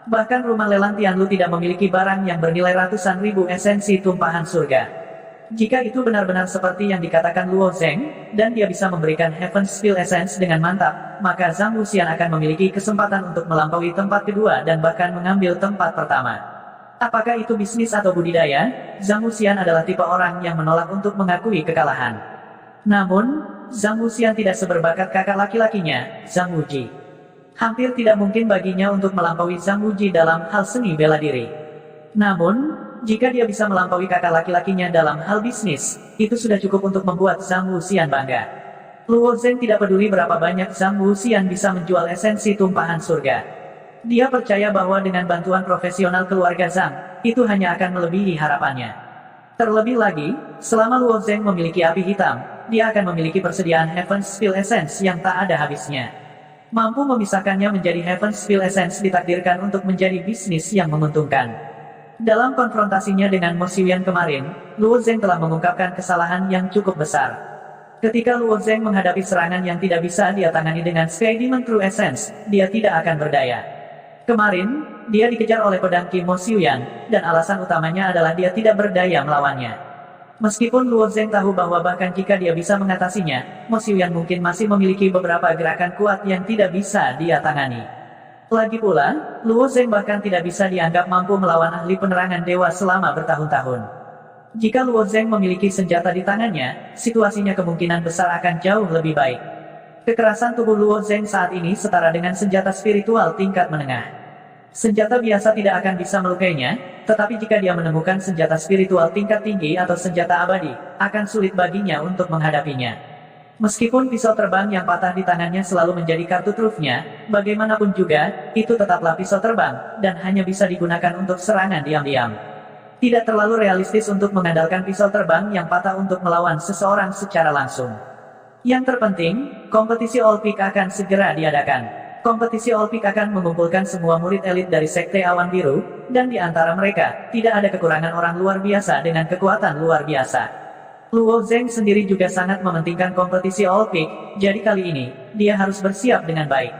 Bahkan rumah lelang Tianlu tidak memiliki barang yang bernilai ratusan ribu esensi tumpahan surga. Jika itu benar-benar seperti yang dikatakan Luo Zheng, dan dia bisa memberikan Heaven Spill Essence dengan mantap, maka Zhang Wuxian akan memiliki kesempatan untuk melampaui tempat kedua dan bahkan mengambil tempat pertama. Apakah itu bisnis atau budidaya? Zhang Wuxian adalah tipe orang yang menolak untuk mengakui kekalahan. Namun, Zhang Wuxian tidak seberbakat kakak laki-lakinya, Zhang Wuji. Hampir tidak mungkin baginya untuk melampaui Zhang Wuji dalam hal seni bela diri. Namun, jika dia bisa melampaui kakak laki-lakinya dalam hal bisnis, itu sudah cukup untuk membuat Zhang Wuxian bangga. Luo Zheng tidak peduli berapa banyak Zhang Wuxian bisa menjual esensi tumpahan surga. Dia percaya bahwa dengan bantuan profesional keluarga Zhang, itu hanya akan melebihi harapannya. Terlebih lagi, selama Luo Zheng memiliki api hitam, dia akan memiliki persediaan Heaven Spill Essence yang tak ada habisnya. Mampu memisahkannya menjadi Heaven Spill Essence ditakdirkan untuk menjadi bisnis yang menguntungkan. Dalam konfrontasinya dengan Mo Xiuyan kemarin, Luo Zheng telah mengungkapkan kesalahan yang cukup besar. Ketika Luo Zheng menghadapi serangan yang tidak bisa dia tangani dengan Sky Demon True Essence, dia tidak akan berdaya. Kemarin, dia dikejar oleh pedang Qi Mo Xiuyan, dan alasan utamanya adalah dia tidak berdaya melawannya. Meskipun Luo Zheng tahu bahwa bahkan jika dia bisa mengatasinya, Mo Xiuyan mungkin masih memiliki beberapa gerakan kuat yang tidak bisa dia tangani. Lagi pula, Luo Zheng bahkan tidak bisa dianggap mampu melawan ahli penerangan dewa selama bertahun-tahun. Jika Luo Zheng memiliki senjata di tangannya, situasinya kemungkinan besar akan jauh lebih baik. Kekerasan tubuh Luo Zheng saat ini setara dengan senjata spiritual tingkat menengah. Senjata biasa tidak akan bisa melukainya, tetapi jika dia menemukan senjata spiritual tingkat tinggi atau senjata abadi, akan sulit baginya untuk menghadapinya. Meskipun pisau terbang yang patah di tangannya selalu menjadi kartu trufnya, bagaimanapun juga, itu tetaplah pisau terbang, dan hanya bisa digunakan untuk serangan diam-diam. Tidak terlalu realistis untuk mengandalkan pisau terbang yang patah untuk melawan seseorang secara langsung. Yang terpenting, kompetisi All Peak akan segera diadakan. Kompetisi All Peak akan mengumpulkan semua murid elit dari Sekte Awan Biru, dan di antara mereka, tidak ada kekurangan orang luar biasa dengan kekuatan luar biasa. Luo Zheng sendiri juga sangat mementingkan kompetisi All Peak, jadi kali ini, dia harus bersiap dengan baik.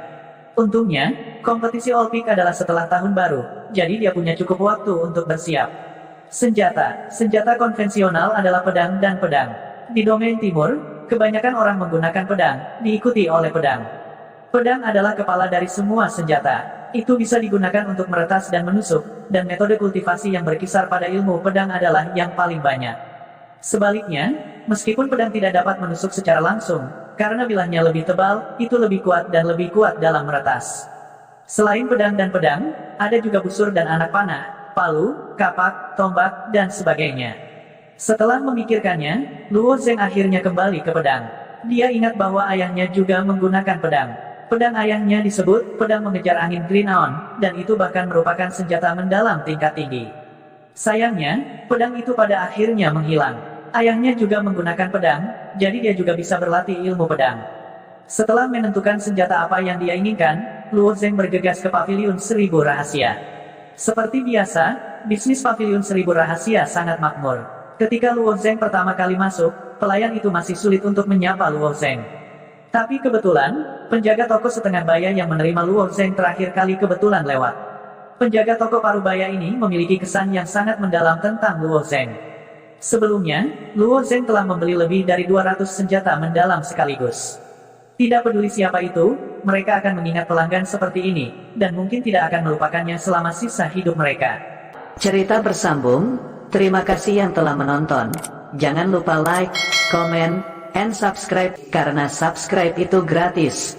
Untungnya, kompetisi All Peak adalah setelah tahun baru, jadi dia punya cukup waktu untuk bersiap. Senjata konvensional adalah pedang dan pedang. Di domain timur, kebanyakan orang menggunakan pedang, diikuti oleh pedang. Pedang adalah kepala dari semua senjata. Itu bisa digunakan untuk meretas dan menusuk, dan metode kultivasi yang berkisar pada ilmu pedang adalah yang paling banyak. Sebaliknya, meskipun pedang tidak dapat menusuk secara langsung, karena bilahnya lebih tebal, itu lebih kuat dan lebih kuat dalam meretas. Selain pedang dan pedang, ada juga busur dan anak panah, palu, kapak, tombak, dan sebagainya. Setelah memikirkannya, Luo Zheng akhirnya kembali ke pedang. Dia ingat bahwa ayahnya juga menggunakan pedang. Pedang ayahnya disebut pedang mengejar angin Green Aon, dan itu bahkan merupakan senjata mendalam tingkat tinggi. Sayangnya, pedang itu pada akhirnya menghilang. Ayahnya juga menggunakan pedang, jadi dia juga bisa berlatih ilmu pedang. Setelah menentukan senjata apa yang dia inginkan, Luo Zheng bergegas ke Paviliun Seribu Rahasia. Seperti biasa, bisnis Paviliun Seribu Rahasia sangat makmur. Ketika Luo Zheng pertama kali masuk, pelayan itu masih sulit untuk menyapa Luo Zheng. Tapi kebetulan, penjaga toko setengah baya yang menerima Luo Zheng terakhir kali kebetulan lewat. Penjaga toko parubaya ini memiliki kesan yang sangat mendalam tentang Luo Zheng. Sebelumnya, Luo Zheng telah membeli lebih dari 200 senjata mendalam sekaligus. Tidak peduli siapa itu, mereka akan mengingat pelanggan seperti ini, dan mungkin tidak akan melupakannya selama sisa hidup mereka. Cerita bersambung. Terima kasih yang telah menonton. Jangan lupa like, comment, and subscribe, karena subscribe itu gratis.